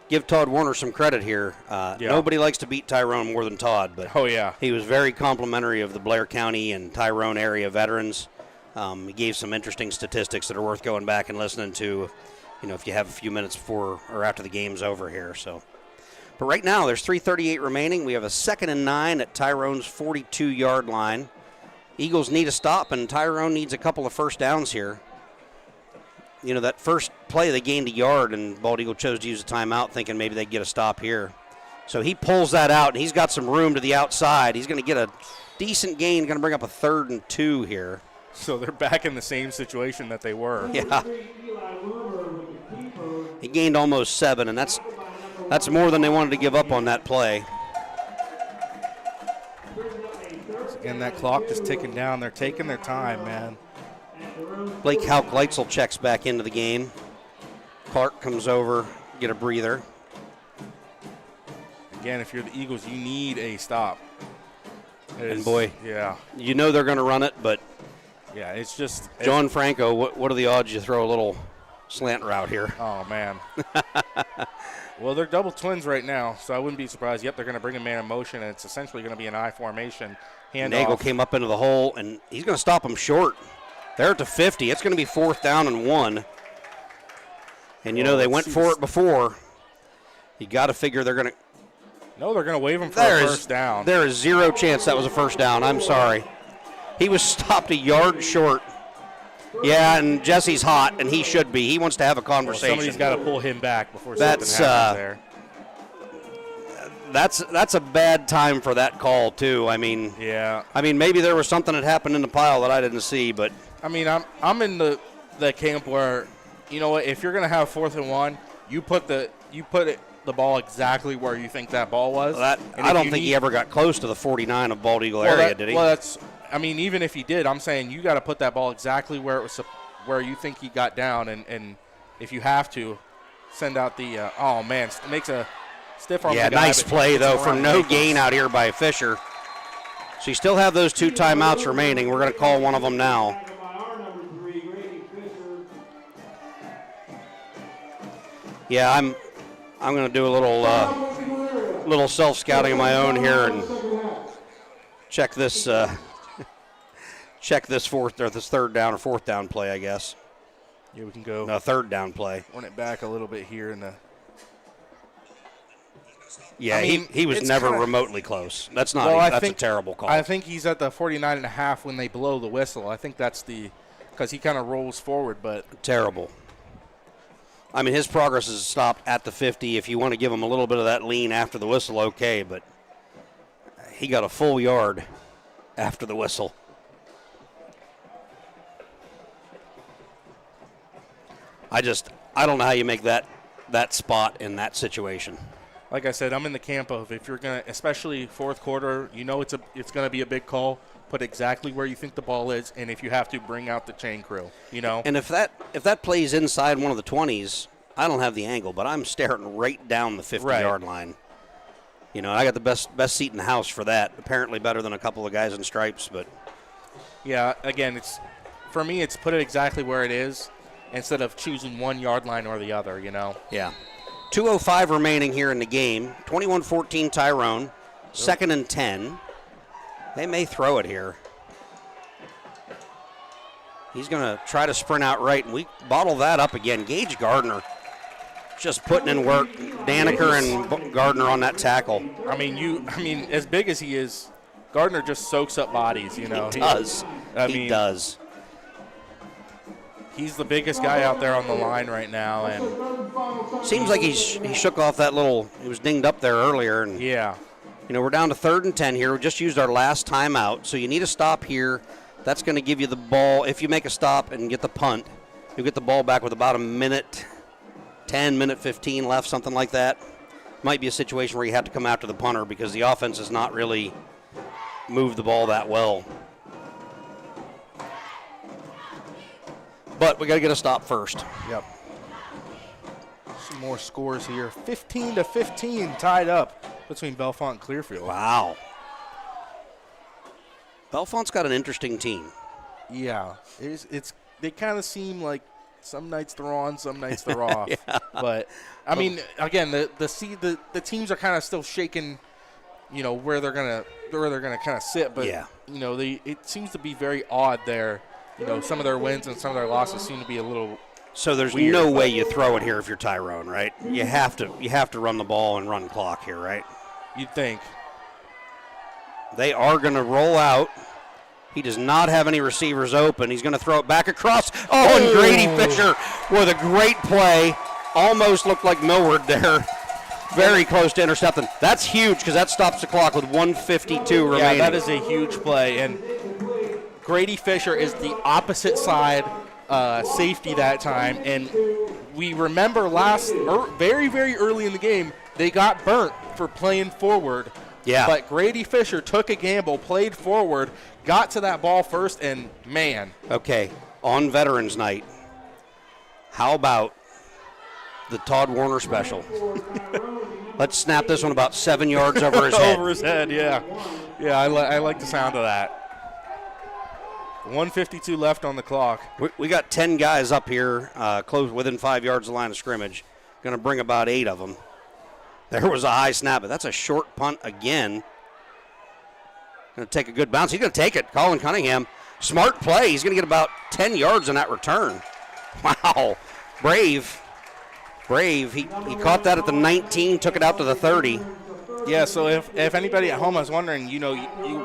Give Todd Warner some credit here. Nobody likes to beat Tyrone more than Todd, but he was very complimentary of the Blair County and Tyrone area veterans. He gave some interesting statistics that are worth going back and listening to, if you have a few minutes before or after the game's over here. So, but right now there's 3:38 remaining. We have a 2nd and 9 at Tyrone's 42-yard line. Eagles need a stop, and Tyrone needs a couple of first downs here. That first play they gained a yard, and Bald Eagle chose to use a timeout, thinking maybe they'd get a stop here. So he pulls that out, and he's got some room to the outside. He's going to get a decent gain, going to bring up a 3rd and 2 here. So they're back in the same situation that they were. Yeah. He gained almost 7, and that's more than they wanted to give up on that play. Again, that clock just ticking down. They're taking their time, man. Blake Hauk Leitzel checks back into the game. Clark comes over, get a breather. Again, if you're the Eagles, you need a stop. And boy, yeah, they're going to run it, but yeah, it's just John Franco. What are the odds you throw a little slant route here? Oh man. Well, they're double twins right now, so I wouldn't be surprised. Yep, they're going to bring a man in motion, and it's essentially going to be an I formation handoff. Nagel came up into the hole, and he's going to stop him short. They're at the 50. It's going to be 4th down and 1. And, they went for it before. You got to figure they're going to. No, they're going to wave him for a first down. There is zero chance that was a first down. I'm sorry. He was stopped a yard short. Yeah, and Jesse's hot, and he should be. He wants to have a conversation. Well, somebody's got to pull him back before something happens there. That's a bad time for that call, too. Yeah. Maybe there was something that happened in the pile that I didn't see, but. I'm in the camp where, if you're going to have 4th and 1, you put the ball exactly where you think that ball was. I don't think he ever got close to the 49 of Bald Eagle area, did he? Well, even if he did, I'm saying you got to put that ball exactly where you think he got down, and if you have to, send out the makes a stiff arm. Yeah, nice play though for no gain out here by Fisher. So you still have those 2 timeouts remaining. We're going to call one of them now. Yeah, I'm going to do a little self-scouting of my own here and check this 3rd down or 4th down play, I guess. Yeah, we can go. No, 3rd down play. Run it back a little bit here in the. Yeah, he was never remotely close. That's a terrible call. I think he's at the 49.5 when they blow the whistle. I think that's because he kind of rolls forward, but. Terrible. His progress is stopped at the 50. If you want to give him a little bit of that lean after the whistle, okay, but he got a full yard after the whistle. I don't know how you make that spot in that situation. Like I said, I'm in the camp of if you're going to, especially 4th quarter, it's going to be a big call, put exactly where you think the ball is, and if you have to, bring out the chain crew, And if that plays inside one of the 20s, I don't have the angle, but I'm staring right down the 50-yard line. I got the best seat in the house for that. Apparently better than a couple of guys in stripes, but yeah, again, for me, it's put it exactly where it is instead of choosing 1 yard line or the other, Yeah. 2:05 remaining here in the game. 21-14 Tyrone. 2nd and 10. They may throw it here. He's going to try to sprint out right, and we bottle that up again. Gage Gardner just putting in work. Daneker and Gardner on that tackle. I mean, as big as he is, Gardner just soaks up bodies, He does. He does. He's the biggest guy out there on the line right now, and seems like he shook off that little. He was dinged up there earlier, and yeah. We're down to 3rd and 10 here. We just used our last timeout, so you need a stop here. That's going to give you the ball. If you make a stop and get the punt, you'll get the ball back with about a minute 10, minute 15 left, something like that. Might be a situation where you have to come after the punter because the offense has not really moved the ball that well. But we got to get a stop first. Yep. Some more scores here. 15-15 tied up between Bellefonte and Clearfield. Wow. Bellefonte's got an interesting team. Yeah. They kind of seem like some nights they're on, some nights they're off. Yeah. But I mean, again, the teams are kind of still shaking, where they're gonna kind of sit. But yeah. It seems to be very odd there. Some of their wins and some of their losses seem to be a little. So there's weird. No way you throw it here if you're Tyrone, right? You have to run the ball and run clock here, right? You'd think. They are going to roll out. He does not have any receivers open. He's going to throw it back across. Oh, and Grady Fisher with a great play. Almost looked like Millward there. Very close to intercepting. That's huge because that stops the clock with 1:52 remaining. Yeah, that is a huge play. And Grady Fisher is the opposite side safety that time. And we remember very, very early in the game, they got burnt for playing forward. Yeah. But Grady Fisher took a gamble, played forward, got to that ball first, and man. Okay, on Veterans Night, how about the Todd Warner special? Let's snap this one about 7 yards over his head. Over his head, yeah. Yeah, I like the sound of that. 1:52 left on the clock. We got 10 guys up here, close within 5 yards of the line of scrimmage. Going to bring about 8 of them. There was a high snap, but that's a short punt again. Going to take a good bounce. He's going to take it. Colin Cunningham, smart play. He's going to get about 10 yards on that return. Wow, brave. He caught that at the 19, took it out to the 30. Yeah, so if anybody at home is wondering, you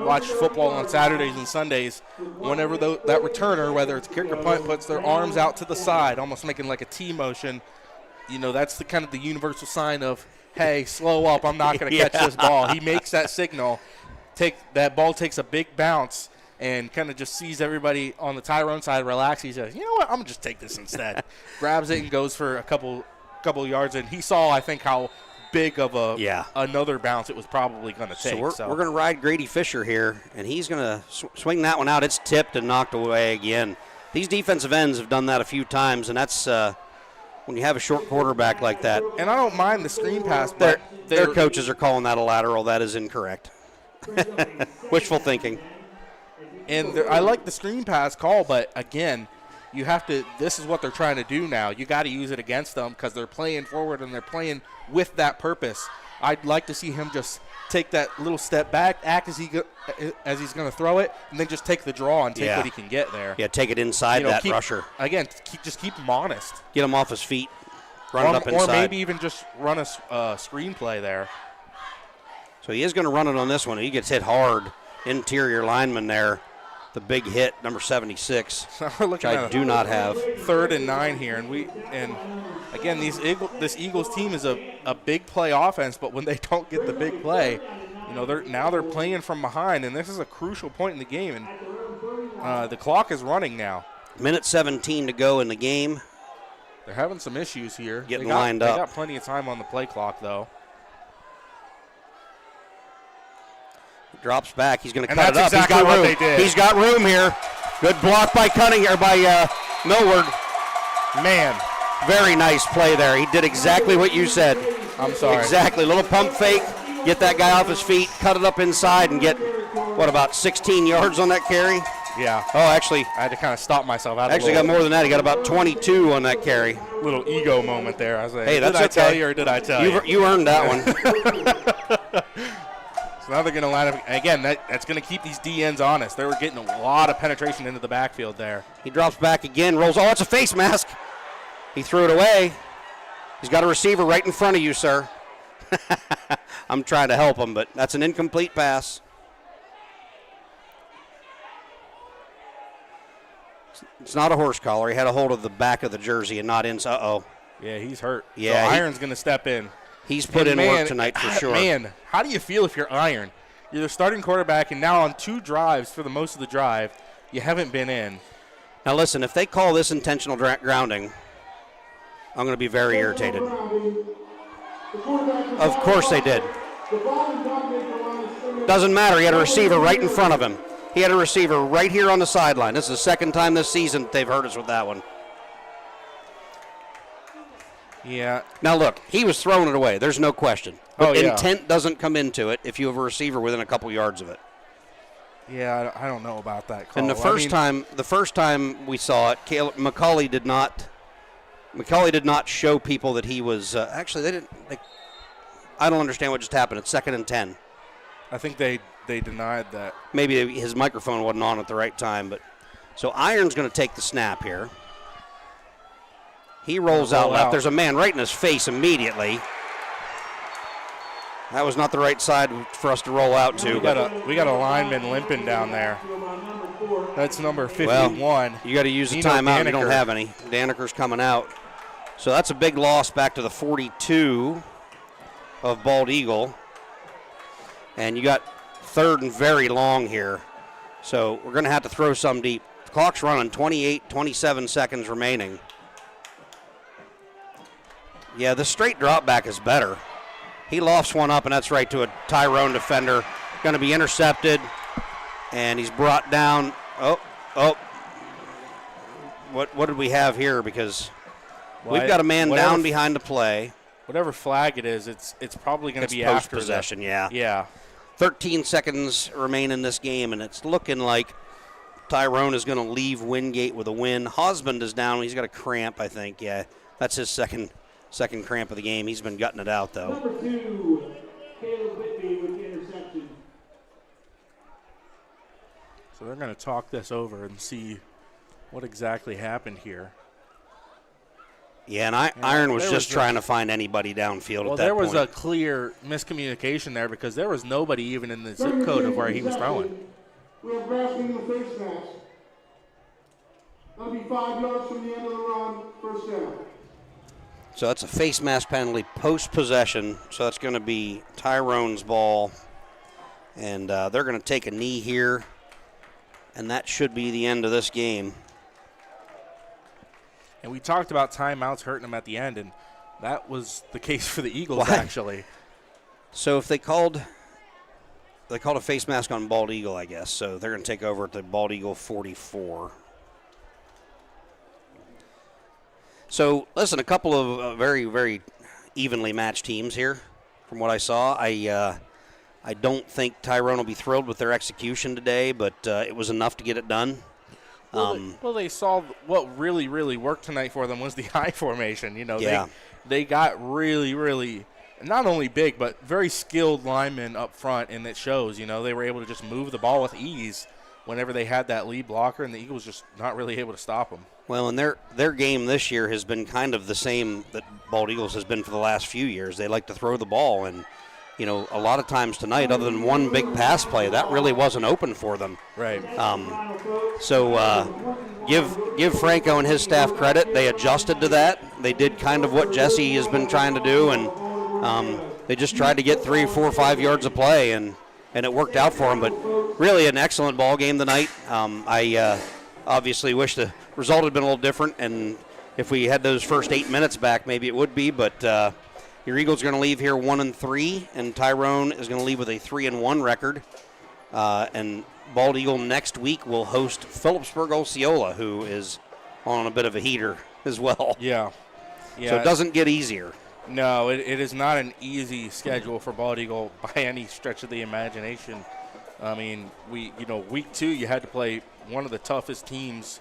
watch football on Saturdays and Sundays, whenever that returner, whether it's kick or punt, puts their arms out to the side, almost making like a T motion, that's the kind of the universal sign of, hey, slow up, I'm not going to catch this ball. He makes that signal. That ball takes a big bounce and kind of just sees everybody on the Tyrone side relax. He says, you know what, I'm going to just take this instead. Grabs it and goes for a couple yards, and he saw, I think, how big of another bounce it was probably going to take. So we're going to ride Grady Fisher here, and he's going to swing that one out. It's tipped and knocked away again. These defensive ends have done that a few times, and that's when you have a short quarterback like that. And I don't mind the screen pass, but their coaches are calling that a lateral. That is incorrect. Wishful thinking. And I like the screen pass call, but again, you have to. This is what they're trying to do now. You got to use it against them because they're playing forward and they're playing with that purpose. I'd like to see him just take that little step back, act as he's going to throw it, and then just take the draw and take what he can get there. Yeah, take it inside that rusher. Again, just keep him honest. Get him off his feet. Run it up inside. Or maybe even just run a screenplay there. So he is going to run it on this one. He gets hit hard. Interior lineman there. The big hit, number 76, which I do not have. 3rd and 9 here, and again, this Eagles team is a big play offense, but when they don't get the big play, they're playing from behind, and this is a crucial point in the game, and the clock is running now. Minute 17 to go in the game. They're having some issues here. Getting lined up. They got plenty of time on the play clock, though. Drops back. He's going to And cut it up. that's exactly He's got what room. they did. He's got room here. Good block by Millward. Man, Very nice play there. He did exactly what you said. I'm sorry. Exactly. Little pump fake. Get that guy off his feet. Cut it up inside and get, about 16 yards on that carry? Yeah. Oh, actually, I had to kind of stop myself. got more than that. He got about 22 on that carry. Little ego moment there. I was like, Hey, that's did I okay. tell you or did I tell you? You earned that one. So now they're going to line up. Again, that's going to keep these DNs honest. They were getting a lot of penetration into the backfield there. He drops back again, rolls. Oh, it's a face mask. He threw it away. He's got a receiver right in front of you, sir. I'm trying to help him, but that's an incomplete pass. It's not a horse collar. He had a hold of the back of the jersey and not inside. Uh-oh. Yeah, he's hurt. Yeah, so Iron's going to step in. He's put in work tonight for sure. Man, how do you feel if you're Iron? You're the starting quarterback, and now on 2 drives for the most of the drive, you haven't been in. Now listen, if they call this intentional grounding, I'm going to be very irritated. Of course they did. Doesn't matter. He had a receiver right in front of him. He had a receiver right here on the sideline. This is the second time this season that they've hurt us with that one. Yeah. Now look, he was throwing it away. There's no question. But yeah. intent doesn't come into it if you have a receiver within a couple yards of it. Yeah, I don't know about that call. And the first time we saw it, Macaulay did not show people that he was. Actually, they didn't. I don't understand what just happened. It's 2nd and 10. I think they denied that. Maybe his microphone wasn't on at the right time. But so Iron's going to take the snap here. He rolls out left. There's a man right in his face immediately. That was not the right side for us to roll out to. We got a lineman limping down there. That's number 51. Well, you got to use the timeout. You don't have any. Daniker's coming out. So that's a big loss back to the 42 of Bald Eagle. And you got 3rd and very long here. So we're going to have to throw some deep. The clock's running, 27 seconds remaining. Yeah, the straight drop back is better. He lofts one up, and that's right to a Tyrone defender. Going to be intercepted, and he's brought down. Oh. What did we have here? Because we've got a man down behind the play. Whatever flag it is, it's probably going to be post after possession. that. Yeah. 13 seconds remain in this game, and it's looking like Tyrone is going to leave Wingate with a win. Hosband is down. He's got a cramp, I think. Yeah, that's his second cramp of the game. He's been gutting it out, though. Number 2, Caleb Whitby with the interception. So they're going to talk this over and see what exactly happened here. Yeah, and Iron was just trying to find anybody downfield at that point. Well, there was a clear miscommunication there because there was nobody even in the zip code of where he was throwing. We have grasping the face mask. That'll be 5 yards from the end of the run, first down. So that's a face mask penalty post-possession. So that's going to be Tyrone's ball. And they're going to take a knee here. And that should be the end of this game. And we talked about timeouts hurting them at the end, and that was the case for the Eagles, actually. So if they called a face mask on Bald Eagle, I guess. So they're going to take over at the Bald Eagle 44. So, listen, a couple of very, very evenly matched teams here from what I saw. I don't think Tyrone will be thrilled with their execution today, but it was enough to get it done. Well, they saw what really, really worked tonight for them was the I formation. You know, they got really, really not only big, but very skilled linemen up front, and it shows. You know, they were able to just move the ball with ease whenever they had that lead blocker, and the Eagles just not really able to stop them. Well, and their game this year has been kind of the same that Bald Eagles has been for the last few years. They like to throw the ball, and you know, a lot of times tonight, other than one big pass play, that really wasn't open for them. Right. So give Franco and his staff credit. They adjusted to that. They did kind of what Jesse has been trying to do, and they just tried to get 3, 4, 5 yards of play, and it worked out for them. But really an excellent ball game tonight. I obviously wish the result had been a little different, and if we had those first 8 minutes back, maybe it would be, but your Eagles are going to leave here 1-3, and Tyrone is going to leave with a 3-1 record. And Bald Eagle next week will host Phillipsburg Osceola, who is on a bit of a heater as well. Yeah. So it doesn't get easier. No, it is not an easy schedule for Bald Eagle by any stretch of the imagination. I mean, week 2 you had to play one of the toughest teams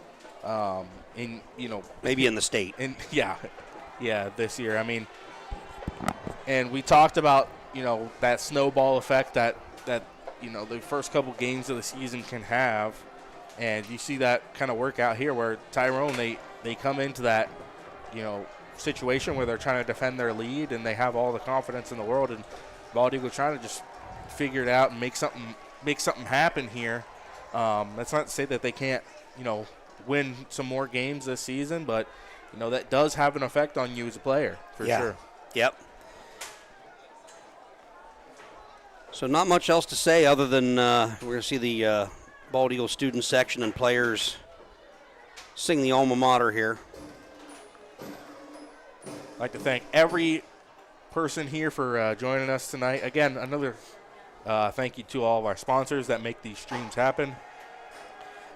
maybe in the state. This year. I mean, and we talked about, that snowball effect that the first couple games of the season can have, and you see that kind of work out here where Tyrone, they come into that, situation where they're trying to defend their lead and they have all the confidence in the world, and Bald Eagle trying to just figure it out and make something happen here. That's not to say that they can't, win some more games this season, but that does have an effect on you as a player for sure. Yep. So not much else to say other than we're going to see the Bald Eagle student section and players sing the alma mater here. I'd like to thank every person here for joining us tonight. Again, another thank you to all of our sponsors that make these streams happen.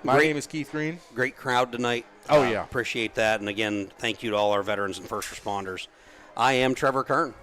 My name is Keith Green. Great crowd tonight. Oh, yeah. Appreciate that. And again, thank you to all our veterans and first responders. I am Trevor Kern.